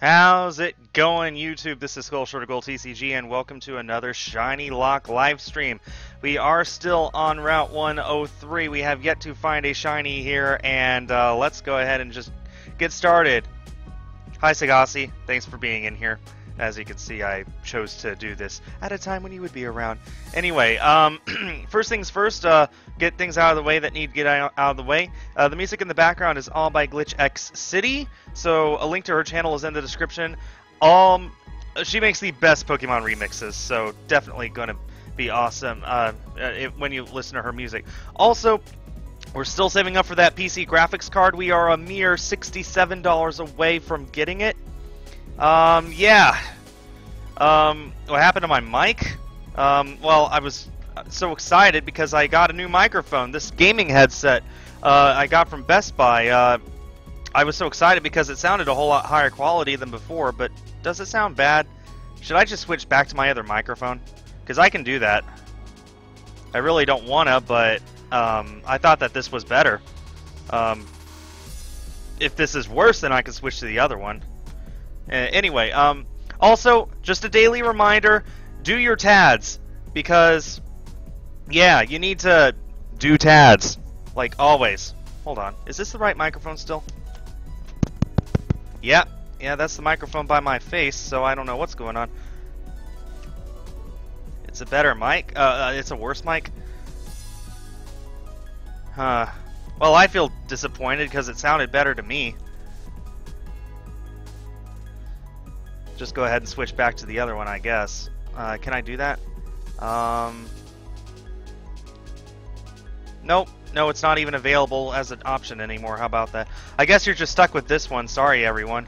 How's it going, YouTube? This is Skul TCG, and welcome to another ShinyLocke live stream. We are still on Route 103. We have yet to find a shiny here, and let's go ahead and just get started. Hi, Sagasi. Thanks for being in here. As you can see, I chose to do this at a time when you would be around. Anyway, first things first, get things out of the way that need to get out of the way. The music in the background is all by Glitch X City, so a link to her channel is in the description. She makes the best Pokemon remixes, so definitely going to be awesome when you listen to her music. Also, we're still saving up for that PC graphics card. We are a mere $67 away from getting it. Yeah. What happened to my mic? Well, I was so excited because I got a new microphone. This gaming headset I got from Best Buy. I was so excited because it sounded a whole lot higher quality than before, but does it sound bad? Should I just switch back to my other microphone? Because I can do that. I really don't want to, but I thought that this was better. If this is worse, then I can switch to the other one. Anyway, also, just a daily reminder, do your TADs, because, yeah, you need to do TADs, like always. Hold on, is this the right microphone still? Yeah, that's the microphone by my face, so I don't know what's going on. It's a better mic? It's a worse mic? Huh. Well, I feel disappointed because it sounded better to me. Just go ahead and switch back to the other one, I guess. Can I do that? Nope. No, it's not even available as an option anymore. How about that? I guess you're just stuck with this one. Sorry, everyone.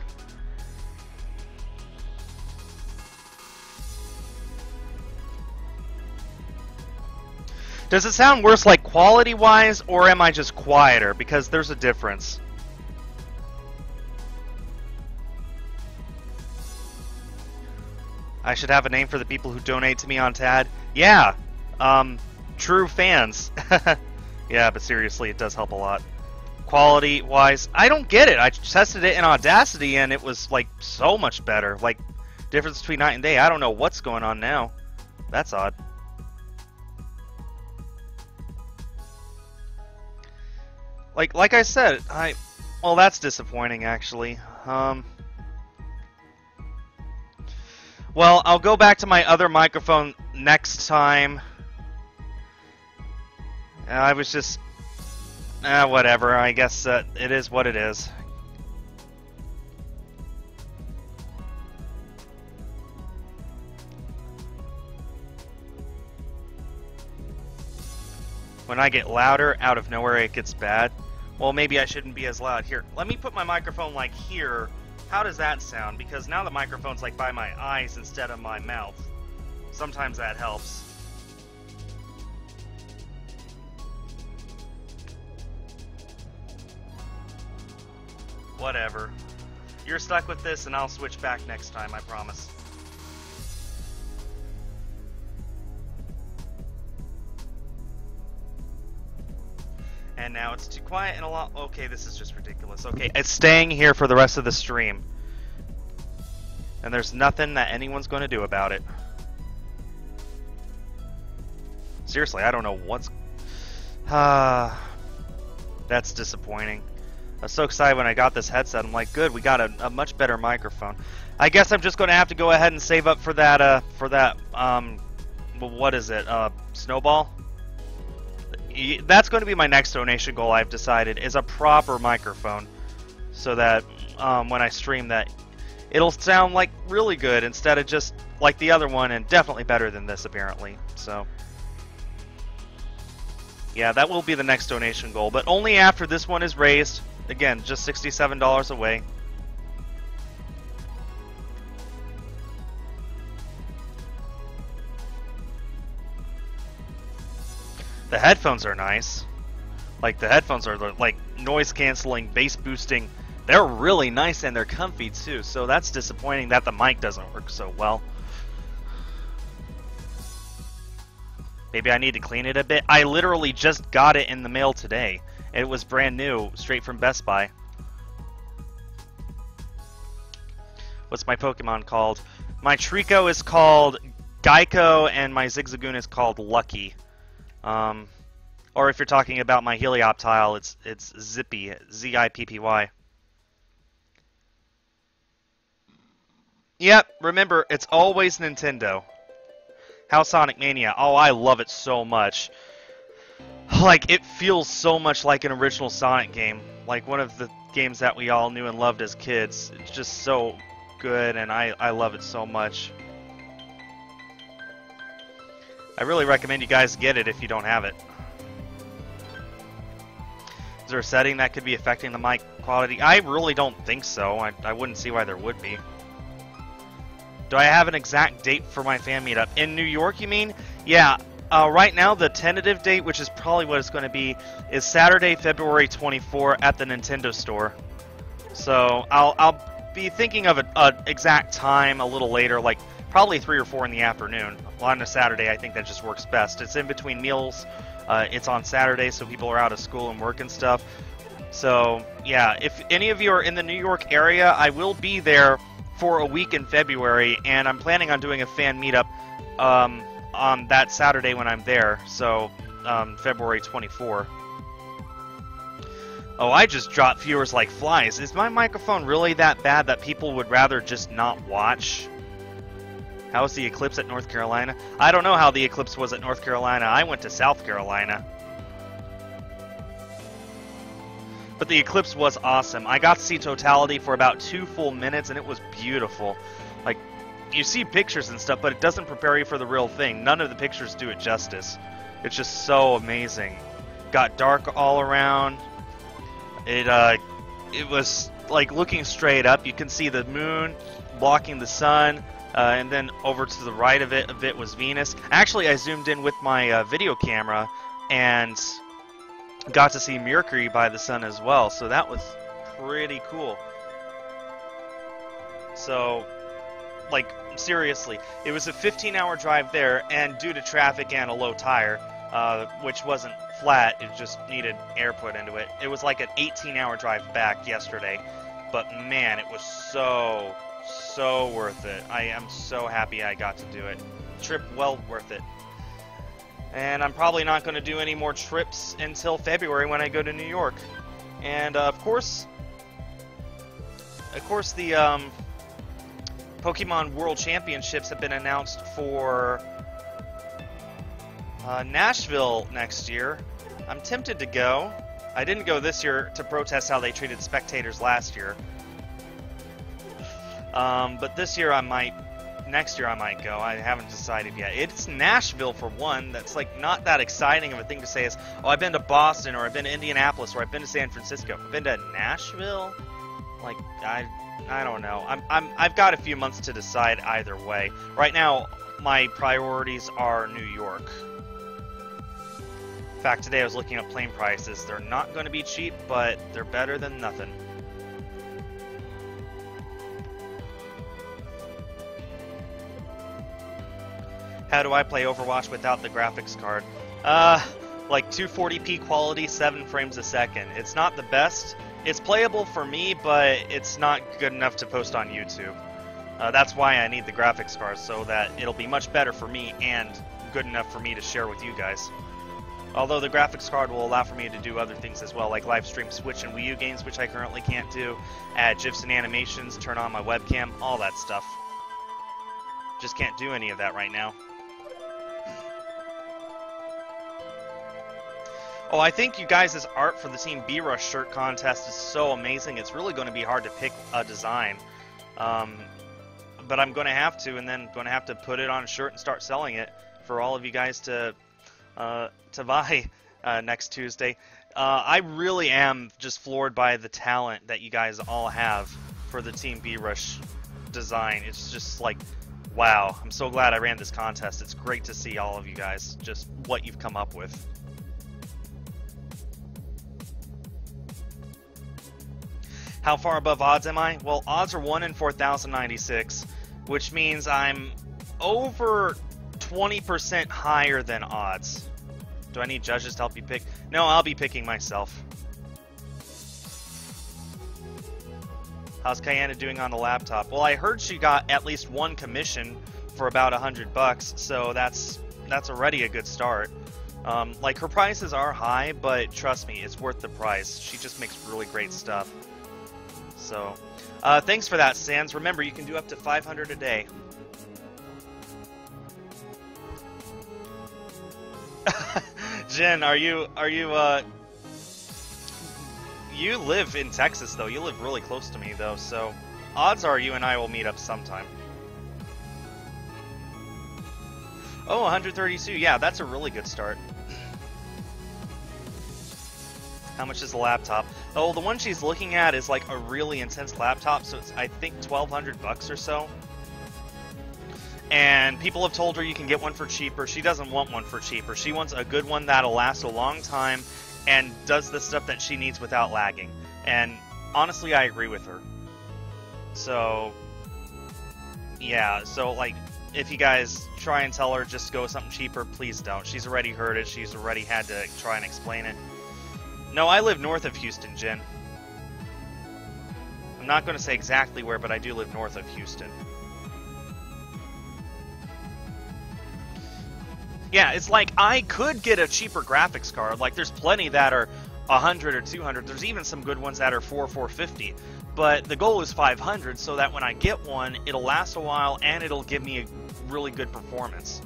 Does it sound worse, like, quality-wise, or am I just quieter? Because there's a difference. I should have a name for the people who donate to me on TAD. Yeah, true fans. Yeah, but seriously, it does help a lot. Quality-wise, I don't get it. I tested it in Audacity, and it was, like, so much better. Like, difference between night and day. I don't know what's going on now. That's odd. Like I said, well, that's disappointing, actually. Well, I'll go back to my other microphone next time. I was just... whatever. I guess it is what it is. When I get louder, out of nowhere it gets bad. Well, maybe I shouldn't be as loud. Here, let me put my microphone like here. How does that sound? Because now the microphone's like by my eyes instead of my mouth. Sometimes that helps. Whatever. You're stuck with this and I'll switch back next time, I promise. And now it's too quiet and a lot... Okay, this is just ridiculous. Okay, it's staying here for the rest of the stream. And there's nothing that anyone's going to do about it. Seriously, I don't know what's... That's disappointing. I was so excited when I got this headset. I'm like, good, we got a much better microphone. I guess I'm just going to have to go ahead and save up for that, what is it, Snowball? That's going to be my next donation goal, I've decided, is a proper microphone. So that when I stream that, it'll sound like really good instead of just like the other one, and definitely better than this apparently. So yeah, that will be the next donation goal, but only after this one is raised. Again, just $67 away. The headphones are nice. Like, the headphones are like noise canceling, bass boosting. They're really nice and they're comfy too, so that's disappointing that the mic doesn't work so well. Maybe I need to clean it a bit. I literally just got it in the mail today. It was brand new, straight from Best Buy. What's my Pokemon called? My Trico is called Geico, and my Zigzagoon is called Lucky. Or if you're talking about my Helioptile, it's Zippy, Z-I-P-P-Y. Yep, remember, it's always Nintendo. How Sonic Mania? Oh, I love it so much. Like, it feels so much like an original Sonic game. Like one of the games that we all knew and loved as kids. It's just so good, and I love it so much. I really recommend you guys get it if you don't have it. Is there a setting that could be affecting the mic quality? I really don't think so. I wouldn't see why there would be. Do I have an exact date for my fan meetup? In New York, you mean? Yeah. Right now, the tentative date, which is probably what it's going to be, is Saturday, February 24 at the Nintendo store. So I'll be thinking of an exact time a little later, like probably 3 or 4 in the afternoon. Well, on a Saturday, I think that just works best. It's in between meals. It's on Saturday, so people are out of school and work and stuff. So, yeah, if any of you are in the New York area, I will be there for a week in February, and I'm planning on doing a fan meetup on that Saturday when I'm there, so February 24. Oh, I just dropped viewers like flies. Is my microphone really that bad that people would rather just not watch? How was the eclipse at North Carolina? I don't know how the eclipse was at North Carolina. I went to South Carolina. But the eclipse was awesome. I got to see totality for about 2 full minutes, and it was beautiful. Like, you see pictures and stuff, but it doesn't prepare you for the real thing. None of the pictures do it justice. It's just so amazing. Got dark all around. It was like looking straight up. You can see the moon blocking the sun, and then over to the right of it was Venus. Actually, I zoomed in with my video camera and got to see Mercury by the sun as well. So that was pretty cool. So, like, seriously, it was a 15-hour drive there, and due to traffic and a low tire, which wasn't flat, it just needed air put into it. It was like an 18-hour drive back yesterday, but man, it was so worth it. I am so happy I got to do it. Trip well worth it. And I'm probably not going to do any more trips until February when I go to New York. And of course the Pokemon World Championships have been announced for Nashville next year. I'm tempted to go. I didn't go this year to protest how they treated spectators last year. But this year I might. Next year I might go. I haven't decided yet. It's Nashville for one. That's like not that exciting of a thing to say as, oh, I've been to Boston, or I've been to Indianapolis, or I've been to San Francisco. I've been to Nashville? Like, I don't know. I've got a few months to decide either way. Right now, my priorities are New York. In fact, today I was looking at plane prices. They're not going to be cheap, but they're better than nothing. How do I play Overwatch without the graphics card? Like 240p quality, 7 frames a second. It's not the best. It's playable for me, but it's not good enough to post on YouTube. That's why I need the graphics card, so that it'll be much better for me and good enough for me to share with you guys. Although the graphics card will allow for me to do other things as well, like live stream Switch and Wii U games, which I currently can't do, add GIFs and animations, turn on my webcam, all that stuff. Just can't do any of that right now. Oh, I think you guys' art for the Team B-Rush shirt contest is so amazing. It's really going to be hard to pick a design. But I'm going to have to, and then going to have to put it on a shirt and start selling it for all of you guys to buy next Tuesday. I really am just floored by the talent that you guys all have for the Team B-Rush design. It's just like, wow. I'm so glad I ran this contest. It's great to see all of you guys, just what you've come up with. How far above odds am I? Well, odds are 1 in 4,096, which means I'm over 20% higher than odds. Do I need judges to help you pick? No, I'll be picking myself. How's Kayana doing on the laptop? Well, I heard she got at least one commission for about $100, so that's already a good start. Like, her prices are high, but trust me, it's worth the price. She just makes really great stuff. So, thanks for that, Sans. Remember, you can do up to 500 a day. Jen, you live in Texas, though. You live really close to me, though, so odds are you and I will meet up sometime. Oh, 132. Yeah, that's a really good start. How much is the laptop? Oh, the one she's looking at is like a really intense laptop, so it's, I think, $1,200 or so. And people have told her you can get one for cheaper. She doesn't want one for cheaper. She wants a good one that'll last a long time and does the stuff that she needs without lagging. And honestly, I agree with her. So, yeah, so like, if you guys try and tell her just go with something cheaper, please don't. She's already heard it. She's already had to try and explain it. No, I live north of Houston, Jen. I'm not going to say exactly where, but I do live north of Houston. Yeah, it's like I could get a cheaper graphics card. Like, there's plenty that are 100 or 200. There's even some good ones that are 450. But the goal is 500, so that when I get one, it'll last a while and it'll give me a really good performance.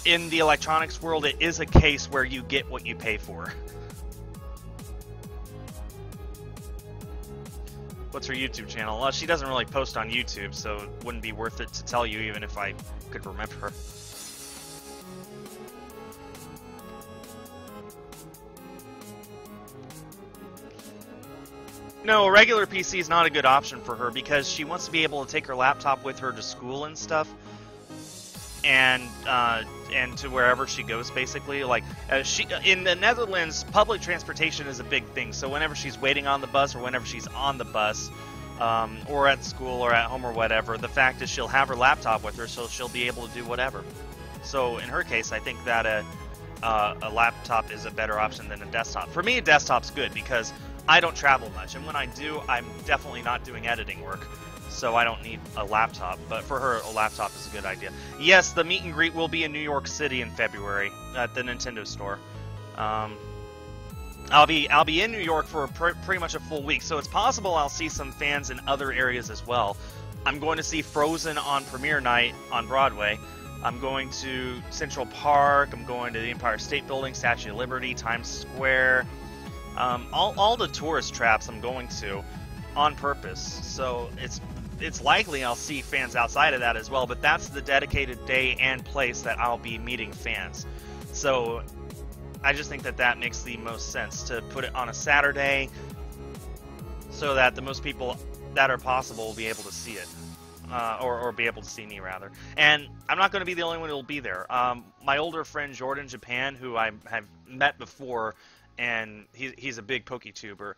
In the electronics world, it is a case where you get what you pay for. What's her YouTube channel? Well, she doesn't really post on YouTube, so it wouldn't be worth it to tell you even if I could remember her. No, a regular PC is not a good option for her because she wants to be able to take her laptop with her to school and stuff, and to wherever she goes, basically. Like, in the Netherlands, public transportation is a big thing. So whenever she's waiting on the bus or whenever she's on the bus, or at school or at home or whatever, the fact is she'll have her laptop with her, so she'll be able to do whatever. So in her case, I think that a laptop is a better option than a desktop. For me, a desktop's good because I don't travel much, and when I do, I'm definitely not doing editing work, so I don't need a laptop. But for her, a laptop is a good idea. Yes, the meet and greet will be in New York City in February at the Nintendo store. I'll be in New York for pretty much a full week, so it's possible I'll see some fans in other areas as well. I'm going to see Frozen on premiere night on Broadway. I'm going to Central Park. I'm going to the Empire State Building, Statue of Liberty, Times Square. All the tourist traps I'm going to on purpose, so it's likely I'll see fans outside of that as well, but that's the dedicated day and place that I'll be meeting fans. So I just think that makes the most sense to put it on a Saturday so that the most people that are possible will be able to see it, or be able to see me, rather. And I'm not going to be the only one who will be there. My older friend Jordan Japan, who I have met before, and he's a big PokeTuber.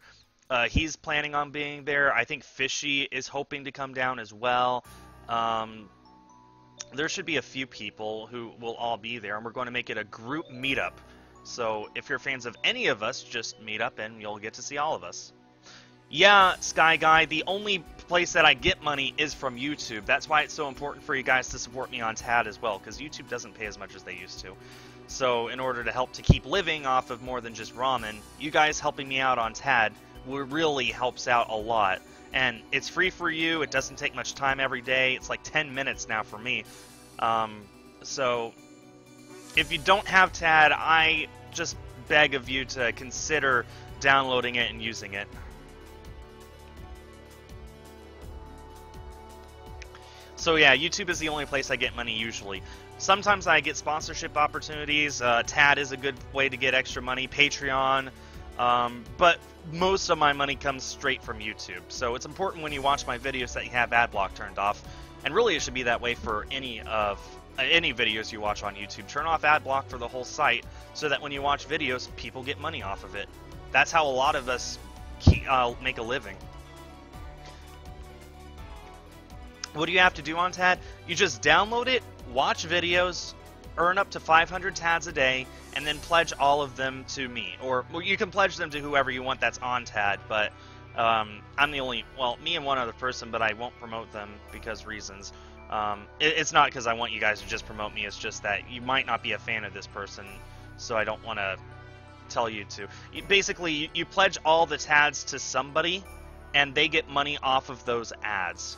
He's planning on being there. I think Fishy is hoping to come down as well. There should be a few people who will all be there, and we're going to make it a group meetup. So if you're fans of any of us, just meet up and you'll get to see all of us. Yeah, Sky Guy, the only place that I get money is from YouTube. That's why it's so important for you guys to support me on TAD as well, because YouTube doesn't pay as much as they used to. So in order to help to keep living off of more than just ramen, you guys helping me out on TAD really helps out a lot. And it's free for you. It doesn't take much time every day. It's like 10 minutes now for me. So if you don't have TAD, I just beg of you to consider downloading it and using it. So yeah, YouTube is the only place I get money usually. Sometimes I get sponsorship opportunities. TAD is a good way to get extra money. Patreon. But most of my money comes straight from YouTube. So it's important when you watch my videos that you have ad block turned off. And really it should be that way for any videos you watch on YouTube. Turn off ad block for the whole site so that when you watch videos, people get money off of it. That's how a lot of us make a living. What do you have to do on TAD? You just download it, watch videos, earn up to 500 TADs a day, and then pledge all of them to me. Or well, you can pledge them to whoever you want that's on TAD, but I'm the only, well, me and one other person, but I won't promote them because reasons. It's not because I want you guys to just promote me, it's just that you might not be a fan of this person, so I don't want to tell you to. Basically, you pledge all the tads to somebody, and they get money off of those ads.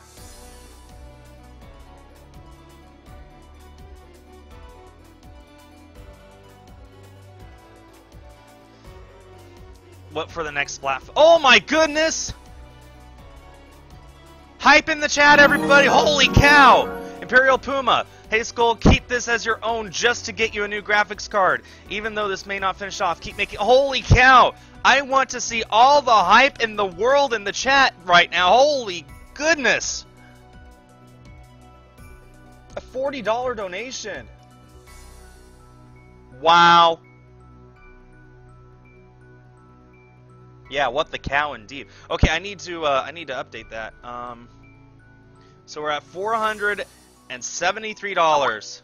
What for the next platform? Oh my goodness! Hype in the chat, everybody! Holy cow! Imperial Puma. Hey Skul, keep this as your own just to get you a new graphics card. Even though this may not finish off, keep making... Holy cow! I want to see all the hype in the world in the chat right now. Holy goodness! A $40 donation. Wow. Yeah, what the cow indeed. Okay, I need to update that. So we're at $473,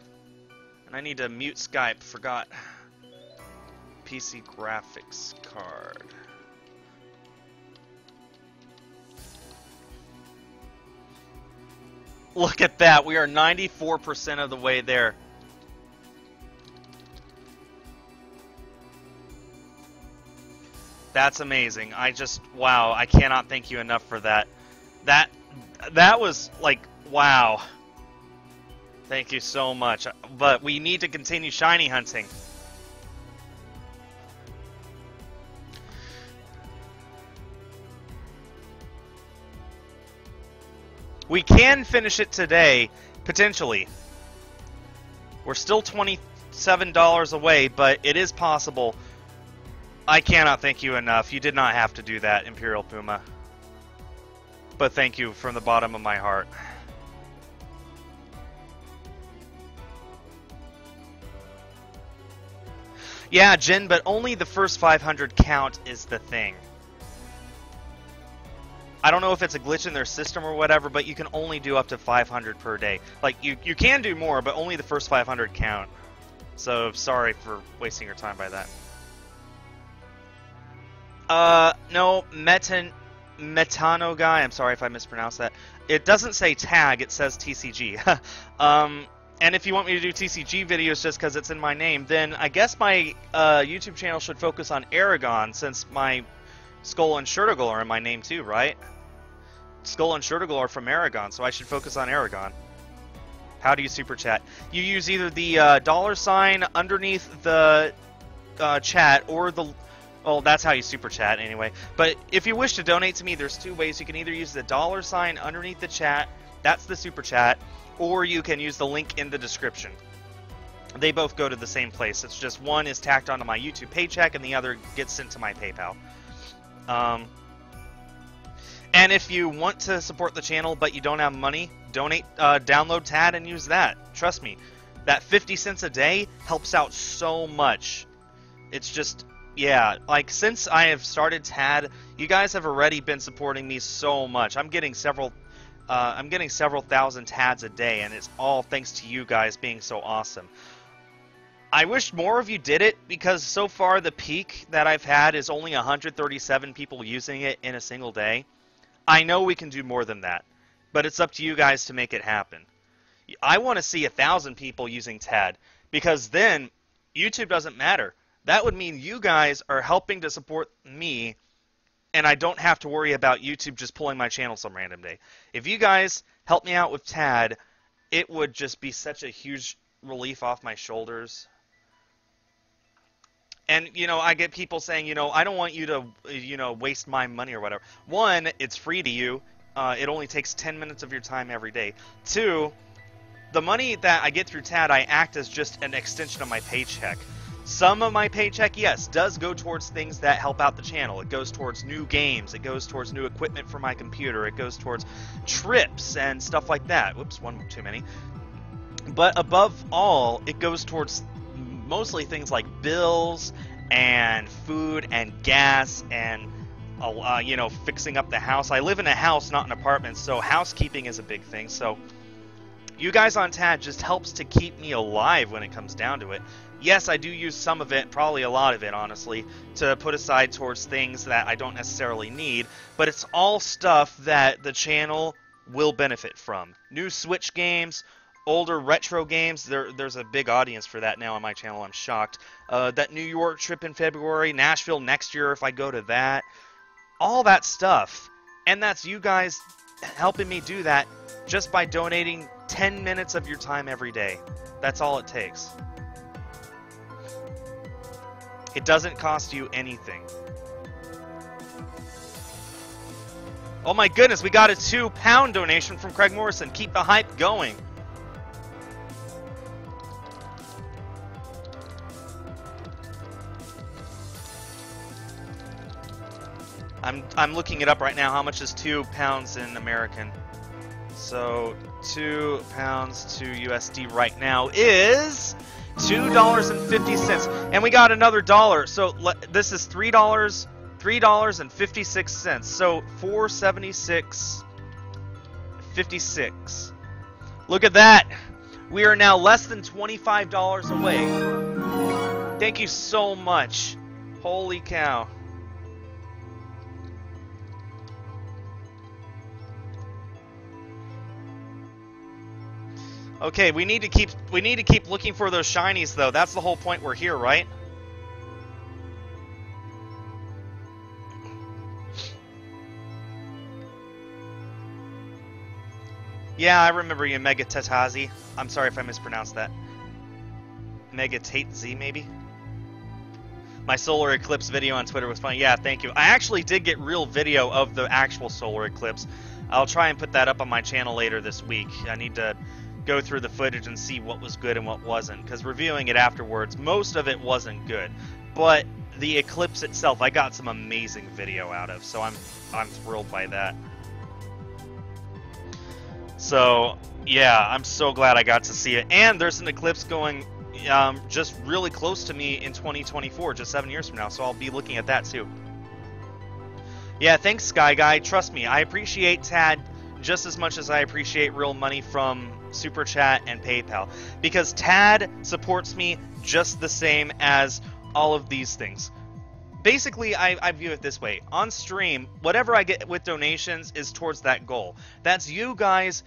and I need to mute Skype. Forgot. PC graphics card. Look at that. We are 94% of the way there. That's amazing. Wow, I cannot thank you enough for that. That was like, wow. Thank you so much. But we need to continue shiny hunting. We can finish it today, potentially. We're still $27 away, but it is possible. I cannot thank you enough. You did not have to do that, Imperial Puma. But thank you from the bottom of my heart. Yeah, Jin, but only the first 500 count is the thing. I don't know if it's a glitch in their system or whatever, but you can only do up to 500 per day. Like, you can do more, but only the first 500 count. So, sorry for wasting your time by that. No, Metano guy, I'm sorry if I mispronounced that. It doesn't say tag, it says TCG. And if you want me to do TCG videos just because it's in my name, then I guess my YouTube channel should focus on Aragon, since my Skul and Shurtagul are in my name too, right? Skul and Shurtagul are from Aragon, so I should focus on Aragon. How do you super chat? You use either the $ underneath the chat or the... Well, that's how you super chat anyway. But if you wish to donate to me, there's two ways. You can either use the $ underneath the chat, that's the super chat, or you can use the link in the description. They both go to the same place. It's just one is tacked onto my YouTube paycheck and the other gets sent to my PayPal. And if you want to support the channel but you don't have money, download TAD and use that. Trust me, that 50 cents a day helps out so much. It's just... Yeah, like, since I have started TAD, you guys have already been supporting me so much. I'm getting several thousand TADs a day, and it's all thanks to you guys being so awesome. I wish more of you did it, because so far the peak that I've had is only 137 people using it in a single day. I know we can do more than that, but it's up to you guys to make it happen. I want to see 1,000 people using TAD, because then YouTube doesn't matter. That would mean you guys are helping to support me, and I don't have to worry about YouTube just pulling my channel some random day. If you guys help me out with TAD, it would just be such a huge relief off my shoulders. And, you know, I get people saying, you know, I don't want you to, you know, waste my money or whatever. One, it's free to you. It only takes 10 minutes of your time every day. Two, the money that I get through TAD, I act as just an extension of my paycheck. Some of my paycheck, yes, does go towards things that help out the channel. It goes towards new games. It goes towards new equipment for my computer. It goes towards trips and stuff like that. Whoops, one too many. But above all, it goes towards mostly things like bills and food and gas and, you know, fixing up the house. I live in a house, not an apartment, so housekeeping is a big thing. So you guys on TAD just helps to keep me alive when it comes down to it. yes, I do use some of it, probably a lot of it, honestly, to put aside towards things that I don't necessarily need, but it's all stuff that the channel will benefit from. New Switch games, older retro games, there's a big audience for that now on my channel, I'm shocked. That New York trip in February, Nashville next year if I go to that, all that stuff. And that's you guys helping me do that just by donating 10 minutes of your time every day. That's all it takes. It doesn't cost you anything. Oh my goodness, we got a £2 donation from Craig Morrison. Keep the hype going. I'm looking it up right now. How much is £2 in American? So £2 to USD right now is $2.50, and we got another dollar. So this is $3.56. So $4.76.56. Look at that. We are now less than $25 away. Thank you so much. Holy cow. Okay, we need to keep looking for those shinies though. That's the whole point we're here, right? Yeah, I remember you, Mega Tatazi. I'm sorry if I mispronounced that. Mega Tate Z, maybe? My solar eclipse video on Twitter was funny. Yeah, thank you. I actually did get real video of the actual solar eclipse. I'll try and put that up on my channel later this week. I need to go through the footage and see what was good and what wasn't, because reviewing it afterwards, most of it wasn't good. But the eclipse itself, I got some amazing video out of, so I'm thrilled by that. So yeah, I'm so glad I got to see it. And there's an eclipse going just really close to me in 2024, just 7 years from now, so I'll be looking at that too. Yeah, thanks Sky Guy. Trust me, I appreciate Tad just as much as I appreciate real money from Super Chat and PayPal, because Tad supports me just the same as all of these things. Basically, I view it this way. On stream, whatever I get with donations is towards that goal. That's you guys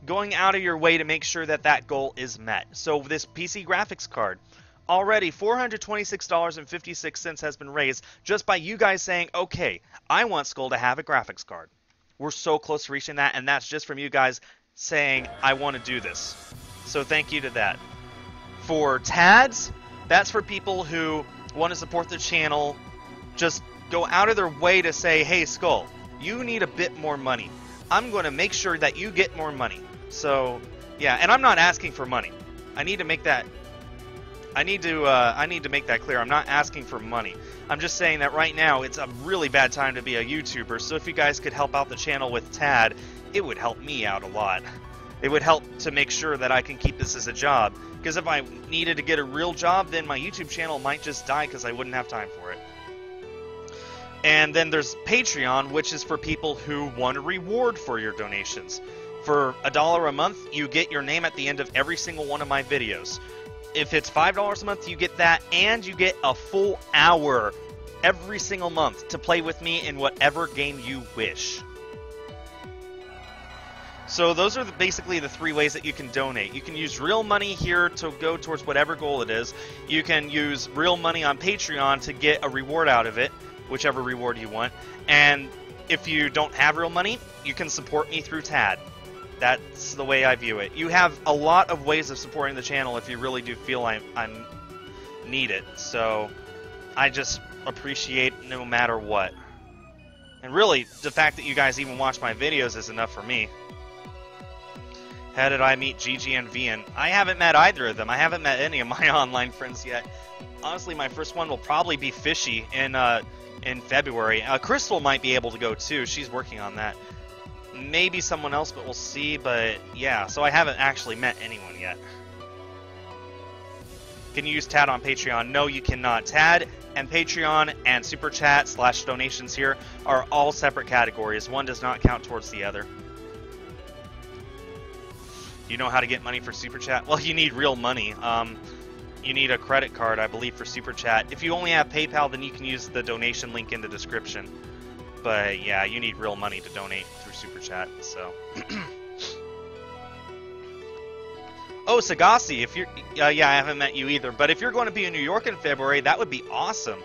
going out of your way to make sure that that goal is met. So this PC graphics card, already $426.56 has been raised just by you guys saying, okay, I want Skul to have a graphics card. We're so close to reaching that, and that's just from you guys saying, I want to do this. So thank you to that. For Tads, that's for people who want to support the channel, just go out of their way to say, hey Skul, you need a bit more money. I'm going to make sure that you get more money. So yeah, and I'm not asking for money. I need to make that make that clear. I'm not asking for money. I'm just saying that right now it's a really bad time to be a YouTuber, so if you guys could help out the channel with Tad, it would help me out a lot. It would help to make sure that I can keep this as a job, because if I needed to get a real job, then my YouTube channel might just die because I wouldn't have time for it. And then there's Patreon, which is for people who want a reward for your donations. For $1 a month, you get your name at the end of every single one of my videos. If it's $5 a month, you get that, and you get a full hour every single month to play with me in whatever game you wish. So those are basically the three ways that you can donate. You can use real money here to go towards whatever goal it is. You can use real money on Patreon to get a reward out of it, whichever reward you want. And if you don't have real money, you can support me through Tad. That's the way I view it. You have a lot of ways of supporting the channel if you really do feel I need it. So I just appreciate no matter what. And really, the fact that you guys even watch my videos is enough for me. How did I meet Gigi and Vian? I haven't met either of them. I haven't met any of my online friends yet. Honestly, my first one will probably be Fishy in February. Crystal might be able to go too. She's working on that. Maybe someone else, but we'll see. But yeah, so I haven't actually met anyone yet. Can you use Tad on Patreon? No, you cannot. Tad and Patreon and Super Chat / donations here are all separate categories. One does not count towards the other. You know how to get money for Super Chat? Well, you need real money. you need a credit card, I believe, for Super Chat. If you only have PayPal, then you can use the donation link in the description. But yeah, you need real money to donate through Super Chat, so. Oh, Sagasi, if you're, yeah, I haven't met you either, but if you're going to be in New York in February, that would be awesome.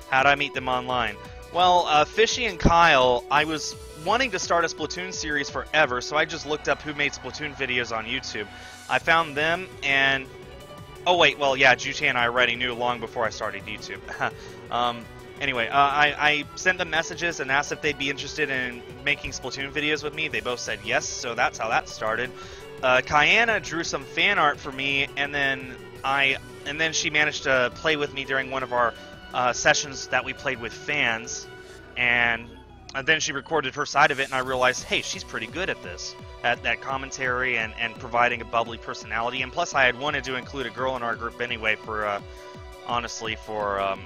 How'd I meet them online? Well, Fishy and Kyle, I was wanting to start a Splatoon series forever, so I just looked up who made Splatoon videos on YouTube. I found them, and... Oh, wait, well, yeah, Juche and I already knew long before I started YouTube. Anyway, I sent them messages and asked if they'd be interested in making Splatoon videos with me. They both said yes, so that's how that started. Kyanna drew some fan art for me, and then she managed to play with me during one of our sessions that we played with fans, and then she recorded her side of it, and I realized, hey, she's pretty good at this, at that commentary and providing a bubbly personality. And plus, I had wanted to include a girl in our group anyway for, honestly, for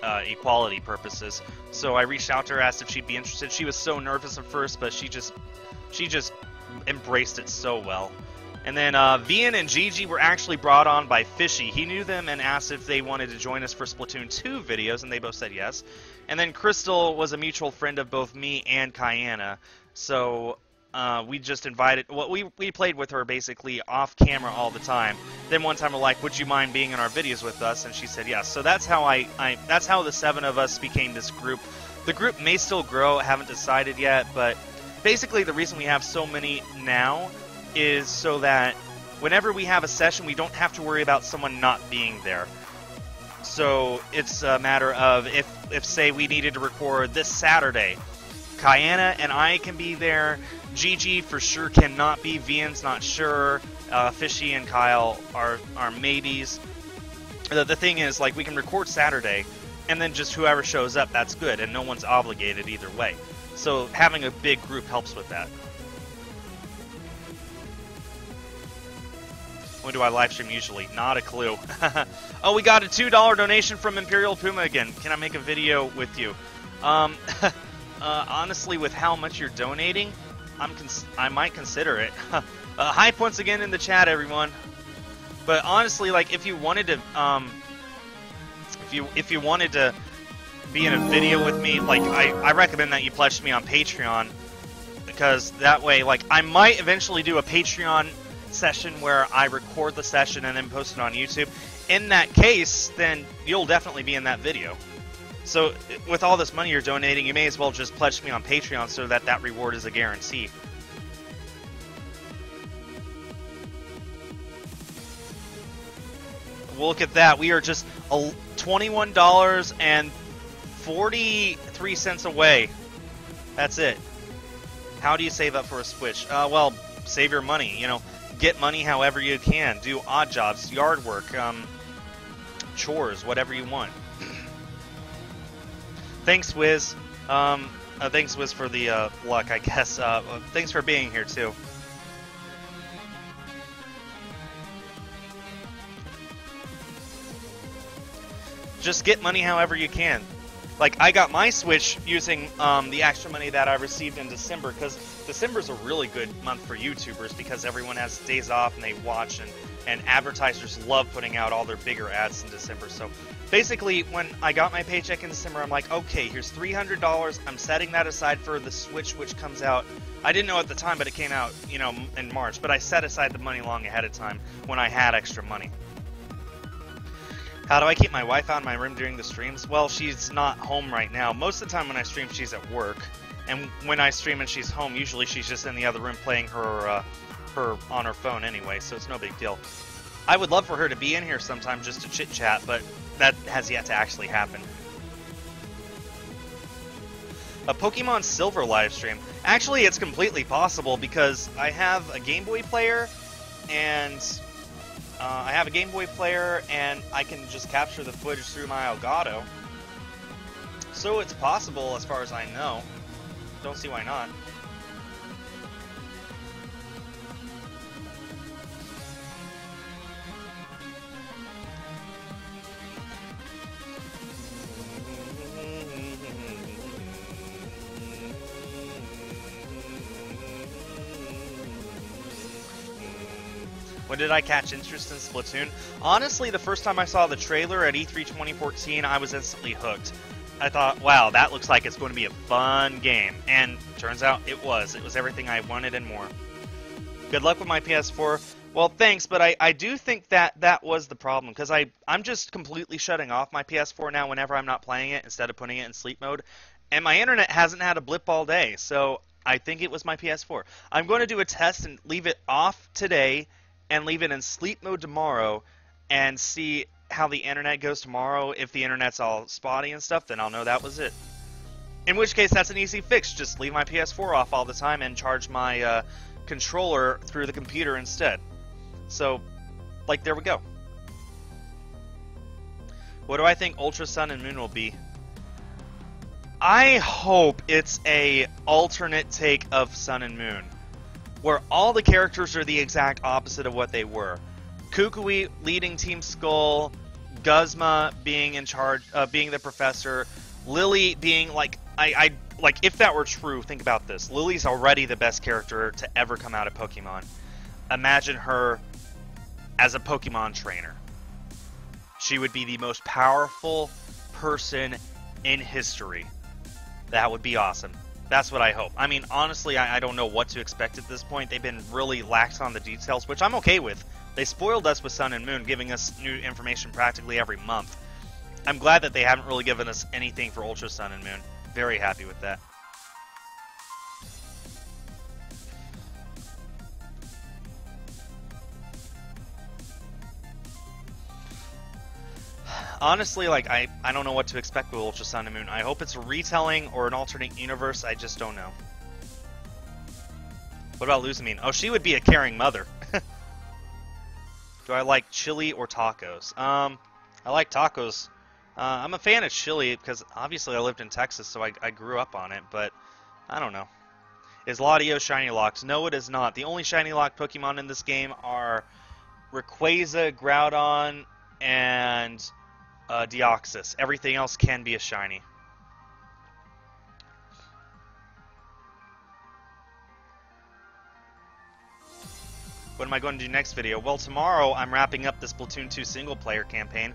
equality purposes. So I reached out to her, asked if she'd be interested. She was so nervous at first, but she just embraced it so well. And then Vian and Gigi were actually brought on by Fishy. He knew them and asked if they wanted to join us for Splatoon 2 videos, and they both said yes. And then Crystal was a mutual friend of both me and Kyanna, so we just invited... Well, we played with her basically off camera all the time. Then one time we're like, would you mind being in our videos with us? And she said yes. So that's how that's how the 7 of us became this group. The group may still grow, haven't decided yet, but basically the reason we have so many now is so that whenever we have a session, we don't have to worry about someone not being there. So it's a matter of if say we needed to record this Saturday, Kyanna and I can be there. Gigi for sure cannot be. Vian's not sure. Fishy and Kyle are maybes. The thing is, like, we can record Saturday, and then just whoever shows up, that's good, and no one's obligated either way. So having a big group helps with that. When do I live stream usually? Not a clue. Oh, we got a $2 donation from Imperial Puma again. Can I make a video with you? Honestly, with how much you're donating, I might consider it. Hype once again in the chat, everyone. But honestly, like, if you wanted to, if you wanted to be in a video with me, like, I recommend that you pledge to me on Patreon, because that way, like, I might eventually do a Patreon session where I record the session and then post it on YouTube. In that case, then you'll definitely be in that video. So with all this money you're donating, you may as well just pledge to me on Patreon so that that reward is a guarantee. Well, look at that. We are just $21.43 away. That's it. How do you save up for a Switch? Well, save your money, you know. Get money however you can. Do odd jobs, yard work, chores, whatever you want. Thanks, Wiz. Thanks, Wiz, for the luck, I guess. Thanks for being here, too. Just get money however you can. Like, I got my Switch using the extra money that I received in December, because December's a really good month for YouTubers because everyone has days off and they watch, and advertisers love putting out all their bigger ads in December. So basically, when I got my paycheck in December, I'm like, okay, here's $300. I'm setting that aside for the Switch, which comes out. I didn't know at the time, but it came out, you know, in March. But I set aside the money long ahead of time when I had extra money. How do I keep my wife out in my room during the streams? Well, she's not home right now. Most of the time when I stream, she's at work. And when I stream and she's home, usually she's just in the other room playing her on her phone anyway, so it's no big deal. I would love for her to be in here sometime just to chit-chat, but that has yet to actually happen. A Pokemon Silver livestream. Actually, it's completely possible because I have a Game Boy player, and I can just capture the footage through my Elgato. So it's possible as far as I know. Don't see why not. When did I catch interest in Splatoon? Honestly, the first time I saw the trailer at E3 2014, I was instantly hooked. I thought, wow, that looks like it's going to be a fun game. And turns out it was. It was everything I wanted and more. Good luck with my PS4. Well, thanks, but I do think that was the problem, because I'm just completely shutting off my PS4 now whenever I'm not playing it, instead of putting it in sleep mode. And my internet hasn't had a blip all day, so I think it was my PS4. I'm going to do a test and leave it off today, and leave it in sleep mode tomorrow, and see how the internet goes tomorrow. If the internet's all spotty and stuff, then I'll know that was it. In which case, that's an easy fix. Just leave my PS4 off all the time and charge my controller through the computer instead. So, like, there we go. What do I think Ultra Sun and Moon will be? I hope it's a alternate take of Sun and Moon, where all the characters are the exact opposite of what they were. Kukui leading Team Skul, Guzma being in charge, being the professor, Lily being like, like, if that were true, think about this. Lily's already the best character to ever come out of Pokemon. Imagine her as a Pokemon trainer. She would be the most powerful person in history. That would be awesome. That's what I hope. I mean, honestly, I don't know what to expect at this point. They've been really lax on the details, which I'm okay with. They spoiled us with Sun and Moon, giving us new information practically every month. I'm glad that they haven't really given us anything for Ultra Sun and Moon. Very happy with that. Honestly, like, I don't know what to expect with Ultra Sun and Moon. I hope it's a retelling or an alternate universe. I just don't know. What about Luzamine? Oh, she would be a caring mother. Do I like chili or tacos? I like tacos. I'm a fan of chili because obviously I lived in Texas, so I grew up on it, but I don't know. Is Latios ShinyLocked? No, it is not. The only ShinyLocked Pokemon in this game are Rayquaza, Groudon, and Deoxys. Everything else can be a shiny. What am I going to do next video? Well, tomorrow I'm wrapping up the Splatoon 2 single-player campaign.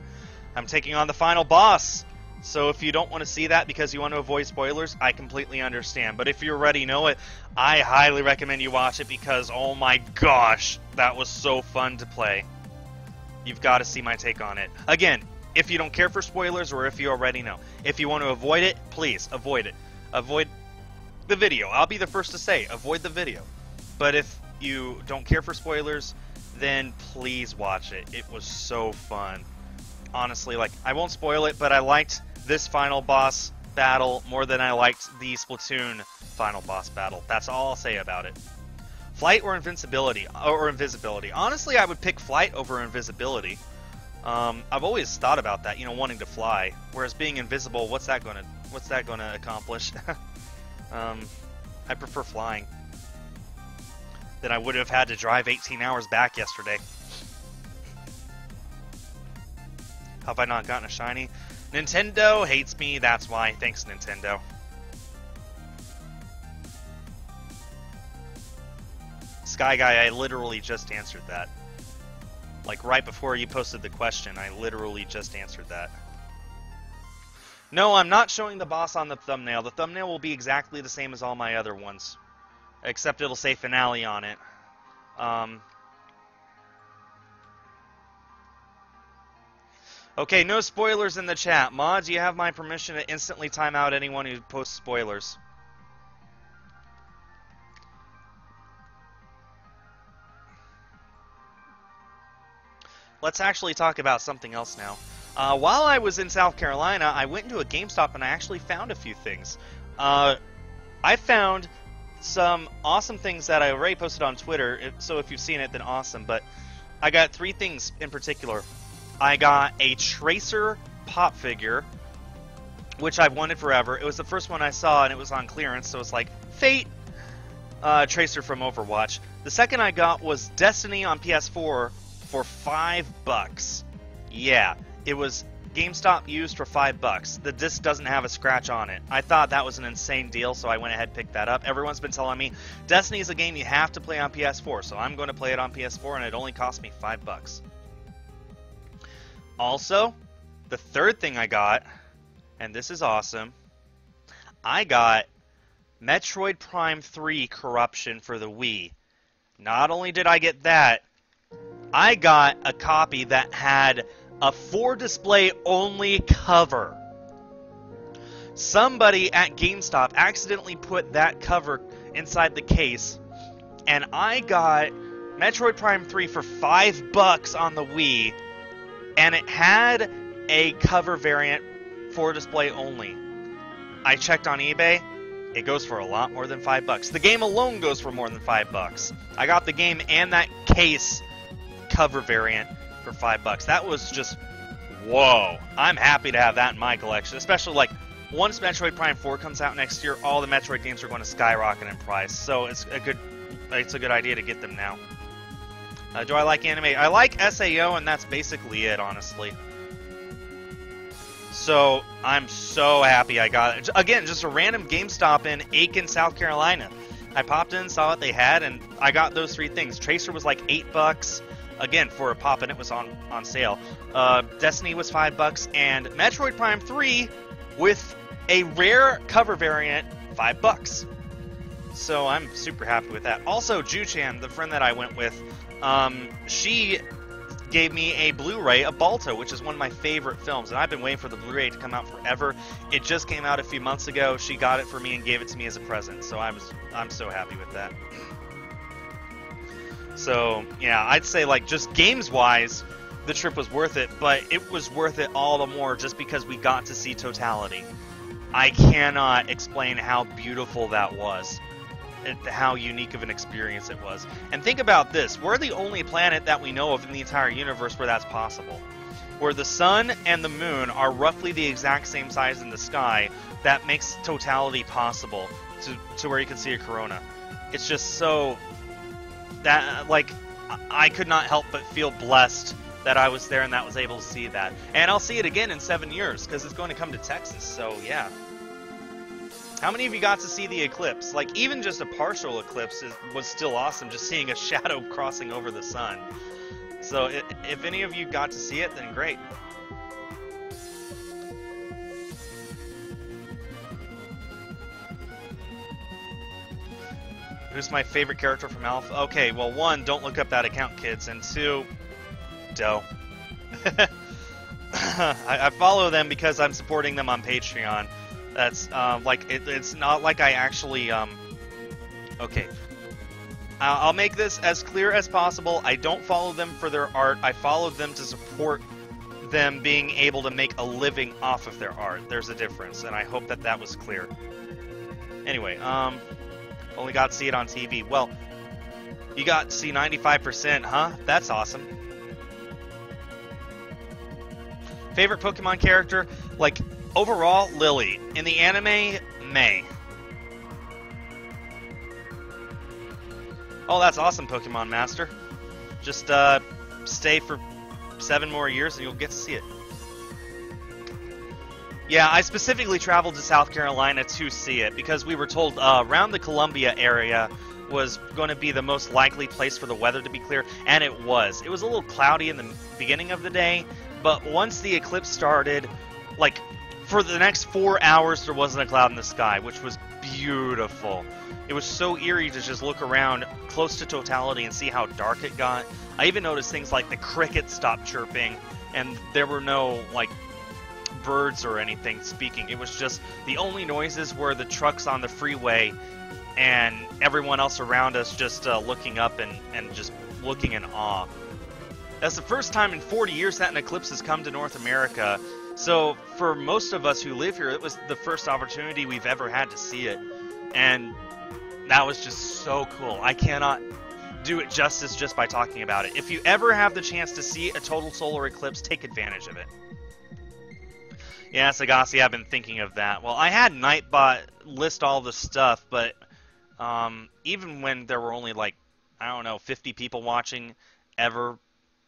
I'm taking on the final boss. So if you don't want to see that because you want to avoid spoilers, I completely understand. But if you already know it, I highly recommend you watch it because, oh my gosh, that was so fun to play. You've got to see my take on it. Again, if you don't care for spoilers or if you already know. If you want to avoid it, please, avoid it. Avoid the video. I'll be the first to say, avoid the video. But if you don't care for spoilers, then please watch it. It was so fun. Honestly, like, I won't spoil it, but I liked this final boss battle more than I liked the Splatoon final boss battle. That's all I'll say about it. Flight or invincibility? Honestly, I would pick flight over invisibility. I've always thought about that, you know, wanting to fly. Whereas being invisible, what's that gonna accomplish? I prefer flying. Then I would have had to drive 18 hours back yesterday. Have I not gotten a shiny? Nintendo hates me, that's why. Thanks, Nintendo. Sky Guy, I literally just answered that. Like, right before you posted the question, I literally just answered that. No, I'm not showing the boss on the thumbnail. The thumbnail will be exactly the same as all my other ones. Except it'll say finale on it. Okay, no spoilers in the chat. Mods, you have my permission to instantly time out anyone who posts spoilers. Let's actually talk about something else now. While I was in South Carolina, I went into a GameStop and I actually found a few things. I found some awesome things that I already posted on Twitter, so if you've seen it, then awesome. But I got 3 things in particular. I got a Tracer pop figure, which I've wanted forever. It was the first one I saw, and it was on clearance, so it's like, Fate! Tracer from Overwatch. The second I got was Destiny on PS4 for $5. Yeah, it was GameStop used for $5. The disc doesn't have a scratch on it. I thought that was an insane deal, so I went ahead and picked that up. Everyone's been telling me Destiny is a game you have to play on PS4, so I'm going to play it on PS4, and it only cost me $5. Also, the third thing I got, and this is awesome, I got Metroid Prime 3 Corruption for the Wii. Not only did I get that, I got a copy that had a for display only cover. Somebody at GameStop accidentally put that cover inside the case, and I got Metroid Prime 3 for $5 on the Wii, and it had a cover variant for display only. I checked on eBay. It goes for a lot more than $5. The game alone goes for more than $5. I got the game and that case cover variant for $5. That was just, whoa. I'm happy to have that in my collection, especially like once Metroid Prime 4 comes out next year, all the Metroid games are going to skyrocket in price. So it's a good idea to get them now. Do I like anime? I like SAO, and that's basically it, honestly. So I'm so happy I got it. Again, just a random GameStop in Aiken, South Carolina. I popped in, saw what they had, and I got those three things. Tracer was like $8. Again, for a pop, and it was on sale. Destiny was $5, and Metroid Prime 3 with a rare cover variant, $5. So I'm super happy with that. Also, Ju-chan, the friend that I went with, she gave me a Blu-ray of Balto, which is one of my favorite films, and I've been waiting for the Blu-ray to come out forever. It just came out a few months ago. She got it for me and gave it to me as a present, so I'm so happy with that. So yeah, I'd say like just games-wise, the trip was worth it, but it was worth it all the more just because we got to see totality. I cannot explain how beautiful that was. How unique of an experience it was. And think about this, we're the only planet that we know of in the entire universe where that's possible. Where the sun and the moon are roughly the exact same size in the sky, that makes totality possible to where you can see a corona. It's just so, that like, I could not help but feel blessed that I was there and that was able to see that. And I'll see it again in 7 years, because it's going to come to Texas, so yeah. How many of you got to see the eclipse? Like, even just a partial eclipse was still awesome, just seeing a shadow crossing over the sun. So, if any of you got to see it, then great. Who's my favorite character from Alpha? Okay, well, 1, don't look up that account, kids, and 2, Doe. I follow them because I'm supporting them on Patreon. That's, like, it's not like I actually, okay. I'll make this as clear as possible. I don't follow them for their art. I follow them to support them being able to make a living off of their art. There's a difference, and I hope that that was clear. Anyway, only got to see it on TV. Well, you got to see 95%, huh? That's awesome. Favorite Pokemon character? Like, overall, Lily. In the anime, May. Oh, that's awesome, Pokemon Master. Just stay for 7 more years and you'll get to see it. Yeah, I specifically traveled to South Carolina to see it because we were told around the Columbia area was going to be the most likely place for the weather to be clear, and it was. It was a little cloudy in the beginning of the day, but once the eclipse started, like, for the next 4 hours, there wasn't a cloud in the sky, which was beautiful. It was so eerie to just look around close to totality and see how dark it got. I even noticed things like the crickets stopped chirping, and there were no, like, birds or anything speaking. It was just, the only noises were the trucks on the freeway and everyone else around us just looking up and just looking in awe. That's the first time in 40 years that an eclipse has come to North America. So for most of us who live here, it was the first opportunity we've ever had to see it. And that was just so cool. I cannot do it justice just by talking about it. If you ever have the chance to see a total solar eclipse, take advantage of it. Yeah, Sagasi, I've been thinking of that. Well, I had Nightbot list all the stuff, but even when there were only, like, I don't know, 50 people watching ever,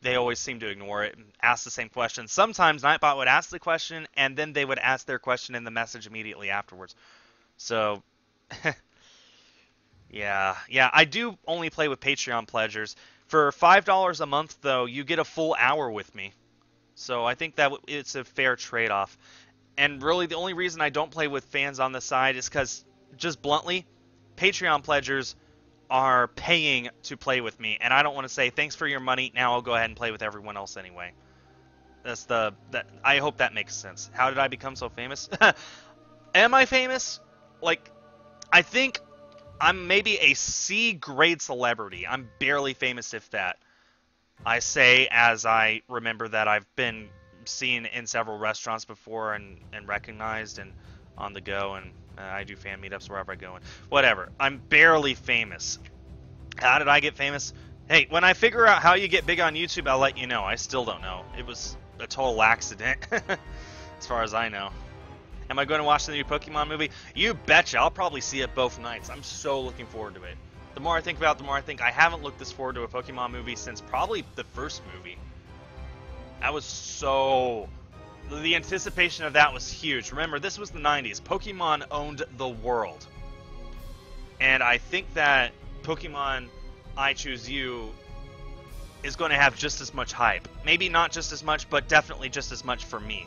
they always seem to ignore it and ask the same question. Sometimes Nightbot would ask the question, and then they would ask their question in the message immediately afterwards. So, yeah, I do only play with Patreon pledgers. For $5 a month, though, you get a full hour with me. So I think that it's a fair trade-off. And really, the only reason I don't play with fans on the side is because, just bluntly, Patreon pledgers are paying to play with me, and I don't want to say thanks for your money. Now I'll go ahead and play with everyone else anyway. I hope that makes sense. How did I become so famous? Am I famous? Like, I think I'm maybe a C-grade celebrity. I'm barely famous, if that. I say as I remember that I've been seen in several restaurants before and recognized and on the go, and I do fan meetups wherever I go. And whatever. I'm barely famous. How did I get famous? Hey, when I figure out how you get big on YouTube, I'll let you know. I still don't know. It was a total accident, as far as I know. Am I going to watch the new Pokemon movie? You betcha. I'll probably see it both nights. I'm so looking forward to it. The more I think about it, the more I think I haven't looked this forward to a Pokemon movie since probably the first movie. That was so... The anticipation of that was huge. Remember, this was the 90s. Pokemon owned the world. And I think that Pokemon I Choose You is going to have just as much hype. Maybe not just as much, but definitely just as much for me.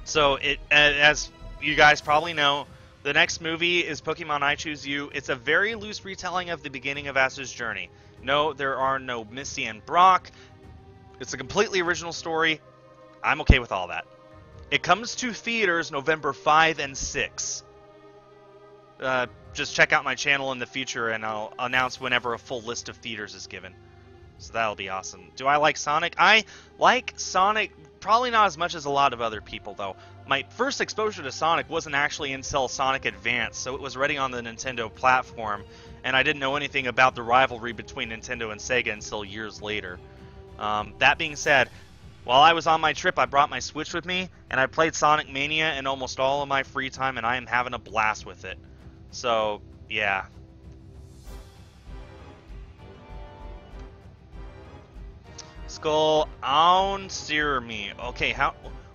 So, as you guys probably know, the next movie is Pokemon I Choose You. It's a very loose retelling of the beginning of Ash's journey. No, there are no Misty and Brock. It's a completely original story. I'm okay with all that. It comes to theaters November 5 and 6. Just check out my channel in the future and I'll announce whenever a full list of theaters is given. So that'll be awesome. Do I like Sonic? I like Sonic, probably not as much as a lot of other people, though. My first exposure to Sonic wasn't actually until Sonic Advance, so it was already on the Nintendo platform, and I didn't know anything about the rivalry between Nintendo and Sega until years later. That being said, while I was on my trip, I brought my Switch with me, and I played Sonic Mania in almost all of my free time, and I am having a blast with it. So, yeah. Skul, Awnseer mean? Okay,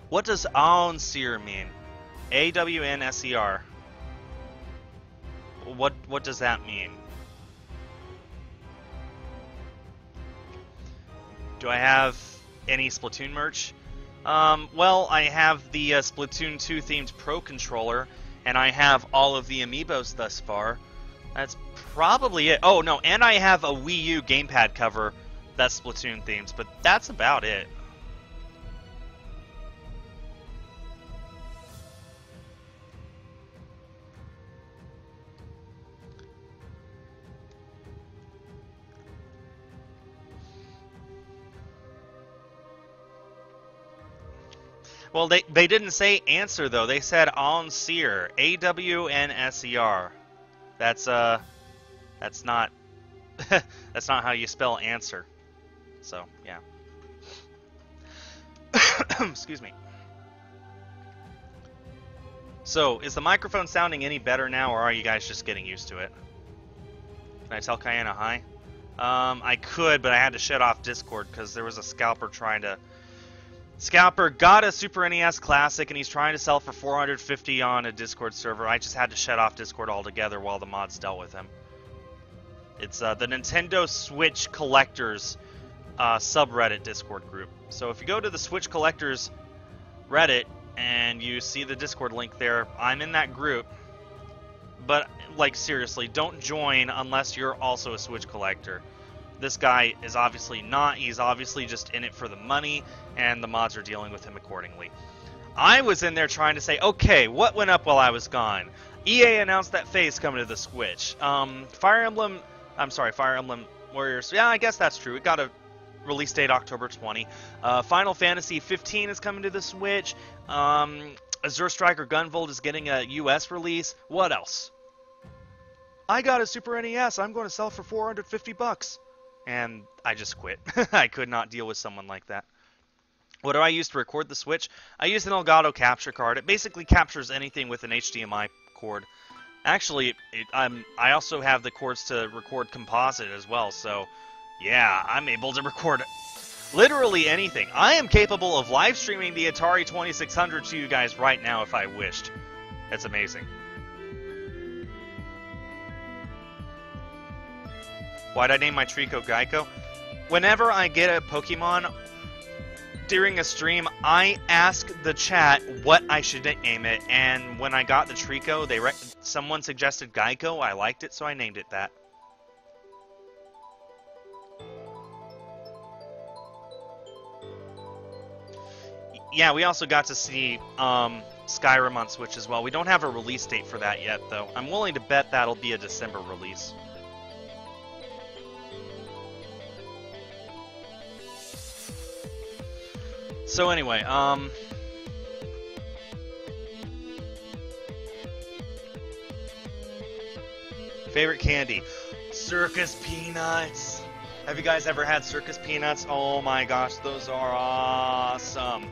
what does Awnseer mean? A-W-N-S-E-R. What does that mean? Do I have any Splatoon merch? Well, I have the Splatoon 2 themed Pro Controller, and I have all of the amiibos thus far. That's probably it. Oh, no, and I have a Wii U gamepad cover that's Splatoon themed, but that's about it. Well, they didn't say answer, though. They said Awnseer. A-W-N-S-E-R. That's not that's not how you spell answer. So, yeah. Excuse me. So, is the microphone sounding any better now, or are you guys just getting used to it? Can I tell Kayana hi? I could, but I had to shut off Discord because there was a scalper trying to... Scalper got a Super NES Classic, and he's trying to sell for $450 on a Discord server. I just had to shut off Discord altogether while the mods dealt with him. It's the Nintendo Switch Collectors subreddit Discord group. So if you go to the Switch Collectors Reddit and you see the Discord link there, I'm in that group. But, like, seriously, don't join unless you're also a Switch collector. This guy is obviously not. He's obviously just in it for the money, and the mods are dealing with him accordingly. I was in there trying to say, okay, what went up while I was gone? EA announced that Faye's coming to the Switch. Fire Emblem Warriors. Yeah, I guess that's true. It got a release date October 20. Final Fantasy 15 is coming to the Switch. Azure Striker Gunvolt is getting a US release. What else? I got a Super NES. I'm going to sell for $450. And I just quit. I could not deal with someone like that. What do I use to record the Switch? I use an Elgato capture card. It basically captures anything with an HDMI cord. Actually, I also have the cords to record composite as well, so Yeah, I'm able to record literally anything. I am capable of live streaming the Atari 2600 to you guys right now if I wished. It's amazing. Why'd I name my Trico Geico? Whenever I get a Pokemon during a stream, I ask the chat what I should name it, and when I got the Trico, someone suggested Geico. I liked it, so I named it that. Yeah, we also got to see Skyrim on Switch as well. We don't have a release date for that yet, though. I'm willing to bet that'll be a December release. So anyway, favorite candy? Circus peanuts. Have you guys ever had circus peanuts? Oh my gosh, those are awesome.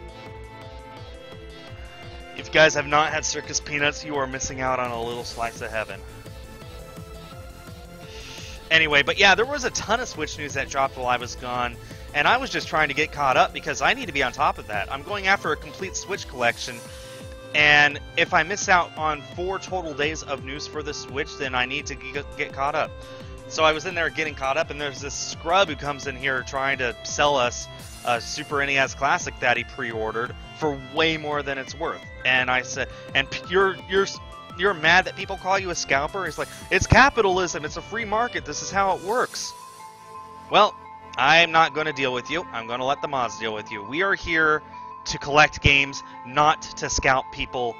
If you guys have not had circus peanuts, you are missing out on a little slice of heaven. Anyway, but yeah, there was a ton of Switch news that dropped while I was gone, and I was just trying to get caught up because I need to be on top of that. I'm going after a complete Switch collection, and if I miss out on 4 total days of news for the Switch, then I need to get caught up. So I was in there getting caught up, and there's this scrub who comes in here trying to sell us a Super NES Classic that he pre-ordered for way more than it's worth. And I said, and you're mad that people call you a scalper? He's like, it's capitalism, it's a free market, this is how it works. Well, I'm not going to deal with you. I'm going to let the mods deal with you. We are here to collect games, not to scalp people.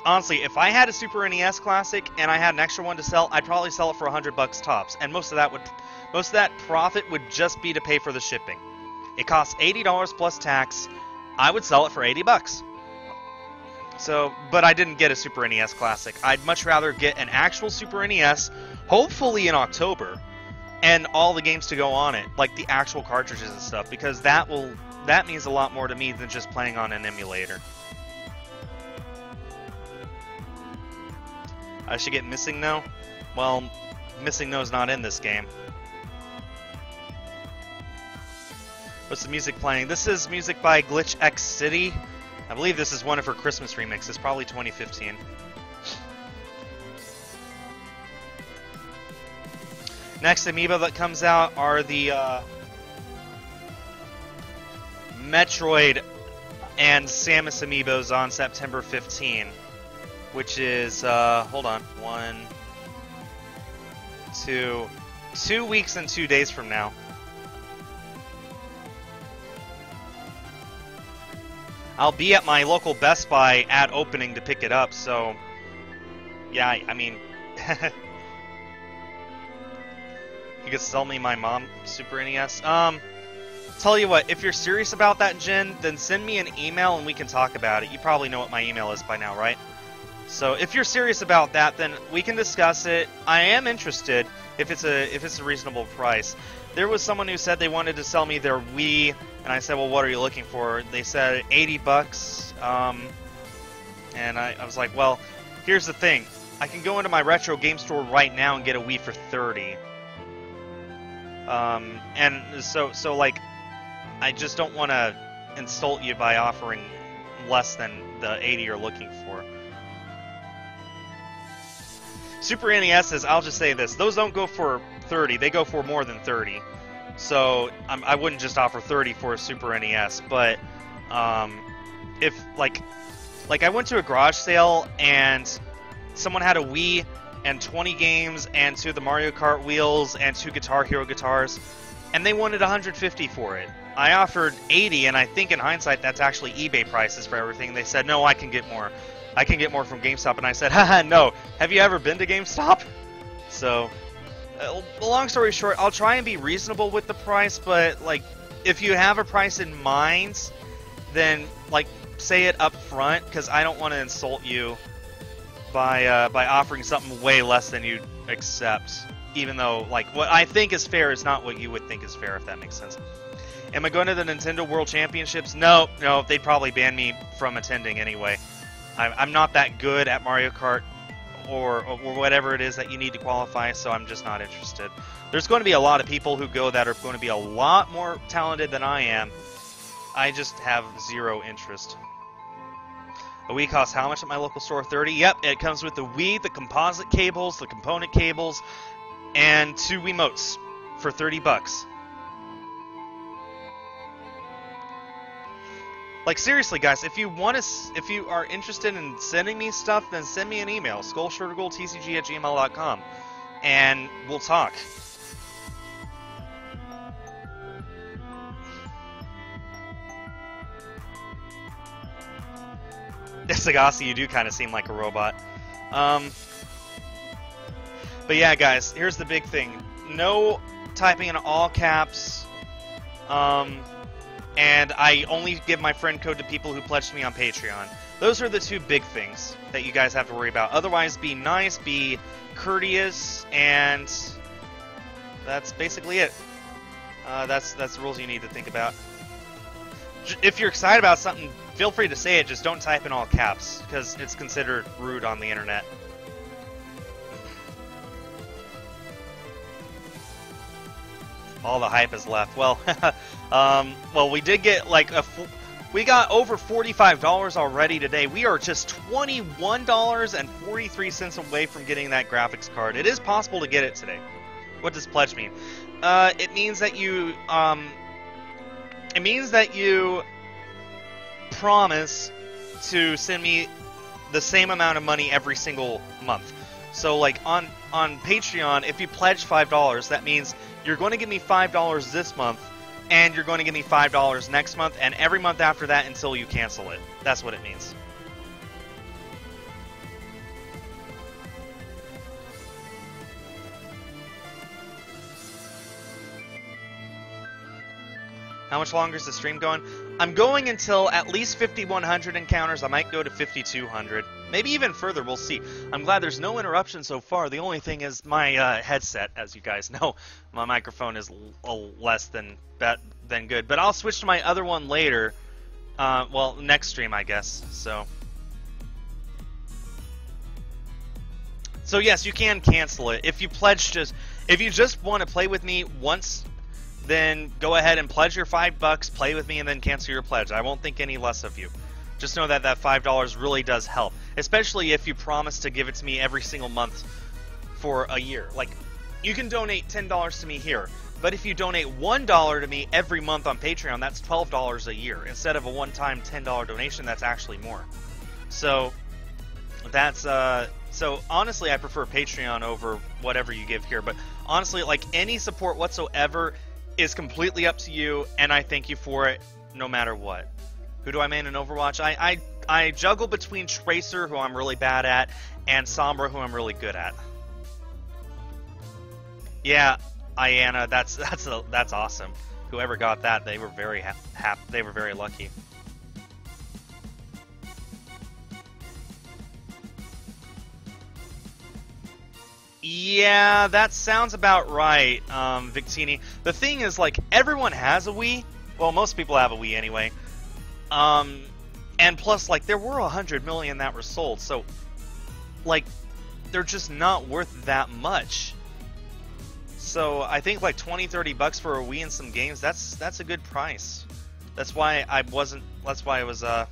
Honestly, if I had a Super NES Classic and I had an extra one to sell, I'd probably sell it for $100 tops, and most of that profit would just be to pay for the shipping. It costs $80 plus tax. I would sell it for $80. So, but I didn't get a Super NES Classic. I'd much rather get an actual Super NES, hopefully in October, and all the games to go on it, like the actual cartridges and stuff, because that means a lot more to me than just playing on an emulator. I should get Missing No? Well, Missing No's not in this game. What's the music playing? This is music by Glitch X City. I believe this is one of her Christmas remixes, probably 2015. Next amiibo that comes out are the Metroid and Samus amiibos on September 15, which is, hold on, 2 weeks and 2 days from now. I'll be at my local Best Buy at opening to pick it up, so yeah, I mean, you could sell me my mom Super NES. Tell you what, if you're serious about that, Jen, then send me an email and we can talk about it. You probably know what my email is by now, right? So if you're serious about that, then we can discuss it. I am interested if it's a reasonable price. There was someone who said they wanted to sell me their Wii, and I said, well, what are you looking for? They said $80, and I was like, well, here's the thing. I can go into my retro game store right now and get a Wii for $30. And so like, I just don't want to insult you by offering less than the $80 you're looking for. Super NESs, I'll just say this, those don't go for $30, they go for more than $30. So I wouldn't just offer $30 for a Super NES, but if like I went to a garage sale and someone had a Wii and 20 games and 2 of the Mario Kart wheels and 2 Guitar Hero guitars, and they wanted $150 for it. I offered $80, and I think in hindsight that's actually eBay prices for everything. They said, no, I can get more. I can get more from GameStop, and I said, haha, no. Have you ever been to GameStop? So, long story short, I'll try and be reasonable with the price, but, like, if you have a price in mind, then, like, say it up front, because I don't want to insult you by offering something way less than you'd accept, even though, like, what I think is fair is not what you would think is fair, if that makes sense. Am I going to the Nintendo World Championships? No, they'd probably ban me from attending anyway. I'm not that good at Mario Kart or whatever it is that you need to qualify, so I'm just not interested. There's going to be a lot of people who go that are going to be a lot more talented than I am. I just have zero interest. A Wii costs how much at my local store? 30? Yep, it comes with the Wii, the composite cables, the component cables, and 2 Wiimotes for 30 bucks. Like, seriously, guys, if you are interested in sending me stuff, then send me an email, skulshortergoldtcg@gmail.com, and we'll talk. Sagasi, you do kind of seem like a robot. But yeah, guys, here's the big thing. No typing in all caps. And I only give my friend code to people who pledge me on Patreon. Those are the 2 big things that you guys have to worry about. Otherwise, be nice, be courteous, and that's basically it. That's the rules you need to think about. If you're excited about something, feel free to say it. Just don't type in all caps, because it's considered rude on the internet. All the hype is left. Well, well, we did get like we got over $45 already today. We are just $21.43 away from getting that graphics card. It is possible to get it today. What does pledge mean? It means that you promise to send me the same amount of money every single month. So like on Patreon, if you pledge $5, that means you're going to give me $5 this month, and you're going to give me $5 next month, and every month after that until you cancel it. That's what it means. How much longer is the stream going? I'm going until at least 5,100 encounters. I might go to 5,200. Maybe even further. We'll see. I'm glad there's no interruption so far. The only thing is my headset, as you guys know. My microphone is less than good. But I'll switch to my other one later. Well, next stream, I guess. So yes, you can cancel it. If you just want to play with me once, then go ahead and pledge your $5, play with me, and then cancel your pledge. I won't think any less of you. Just know that that $5 really does help, especially if you promise to give it to me every single month for a year. Like, you can donate $10 to me here, but if you donate $1 to me every month on Patreon, that's $12 a year. Instead of a one-time $10 donation, that's actually more. So that's so honestly, I prefer Patreon over whatever you give here. But honestly, like, any support whatsoever is completely up to you, and I thank you for it no matter what. Who do I main in Overwatch? I juggle between Tracer, who I'm really bad at, and Sombra, who I'm really good at. Yeah, Iana, that's awesome. Whoever got that, they were very they were very lucky. Yeah, that sounds about right, Victini. The thing is, like, everyone has a Wii. Well, most people have a Wii anyway. And plus, like, there were 100 million that were sold, so, like, they're just not worth that much. So I think like 20, 30 bucks for a Wii and some games, that's a good price. That's why I wasn't. That's why I was. That's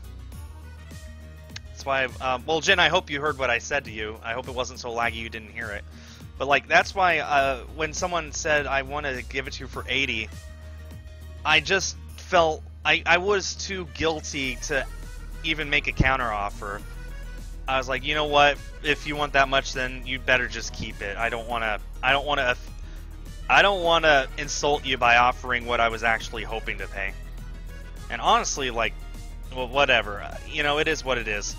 why. Well, Jen, I hope you heard what I said to you. I hope it wasn't so laggy you didn't hear it. But like, that's why when someone said I want to give it to you for 80, I just felt I was too guilty to even make a counter offer. I was like, you know what? If you want that much, then you better just keep it. I don't want to insult you by offering what I was actually hoping to pay. And honestly, like, well, whatever. You know, it is what it is.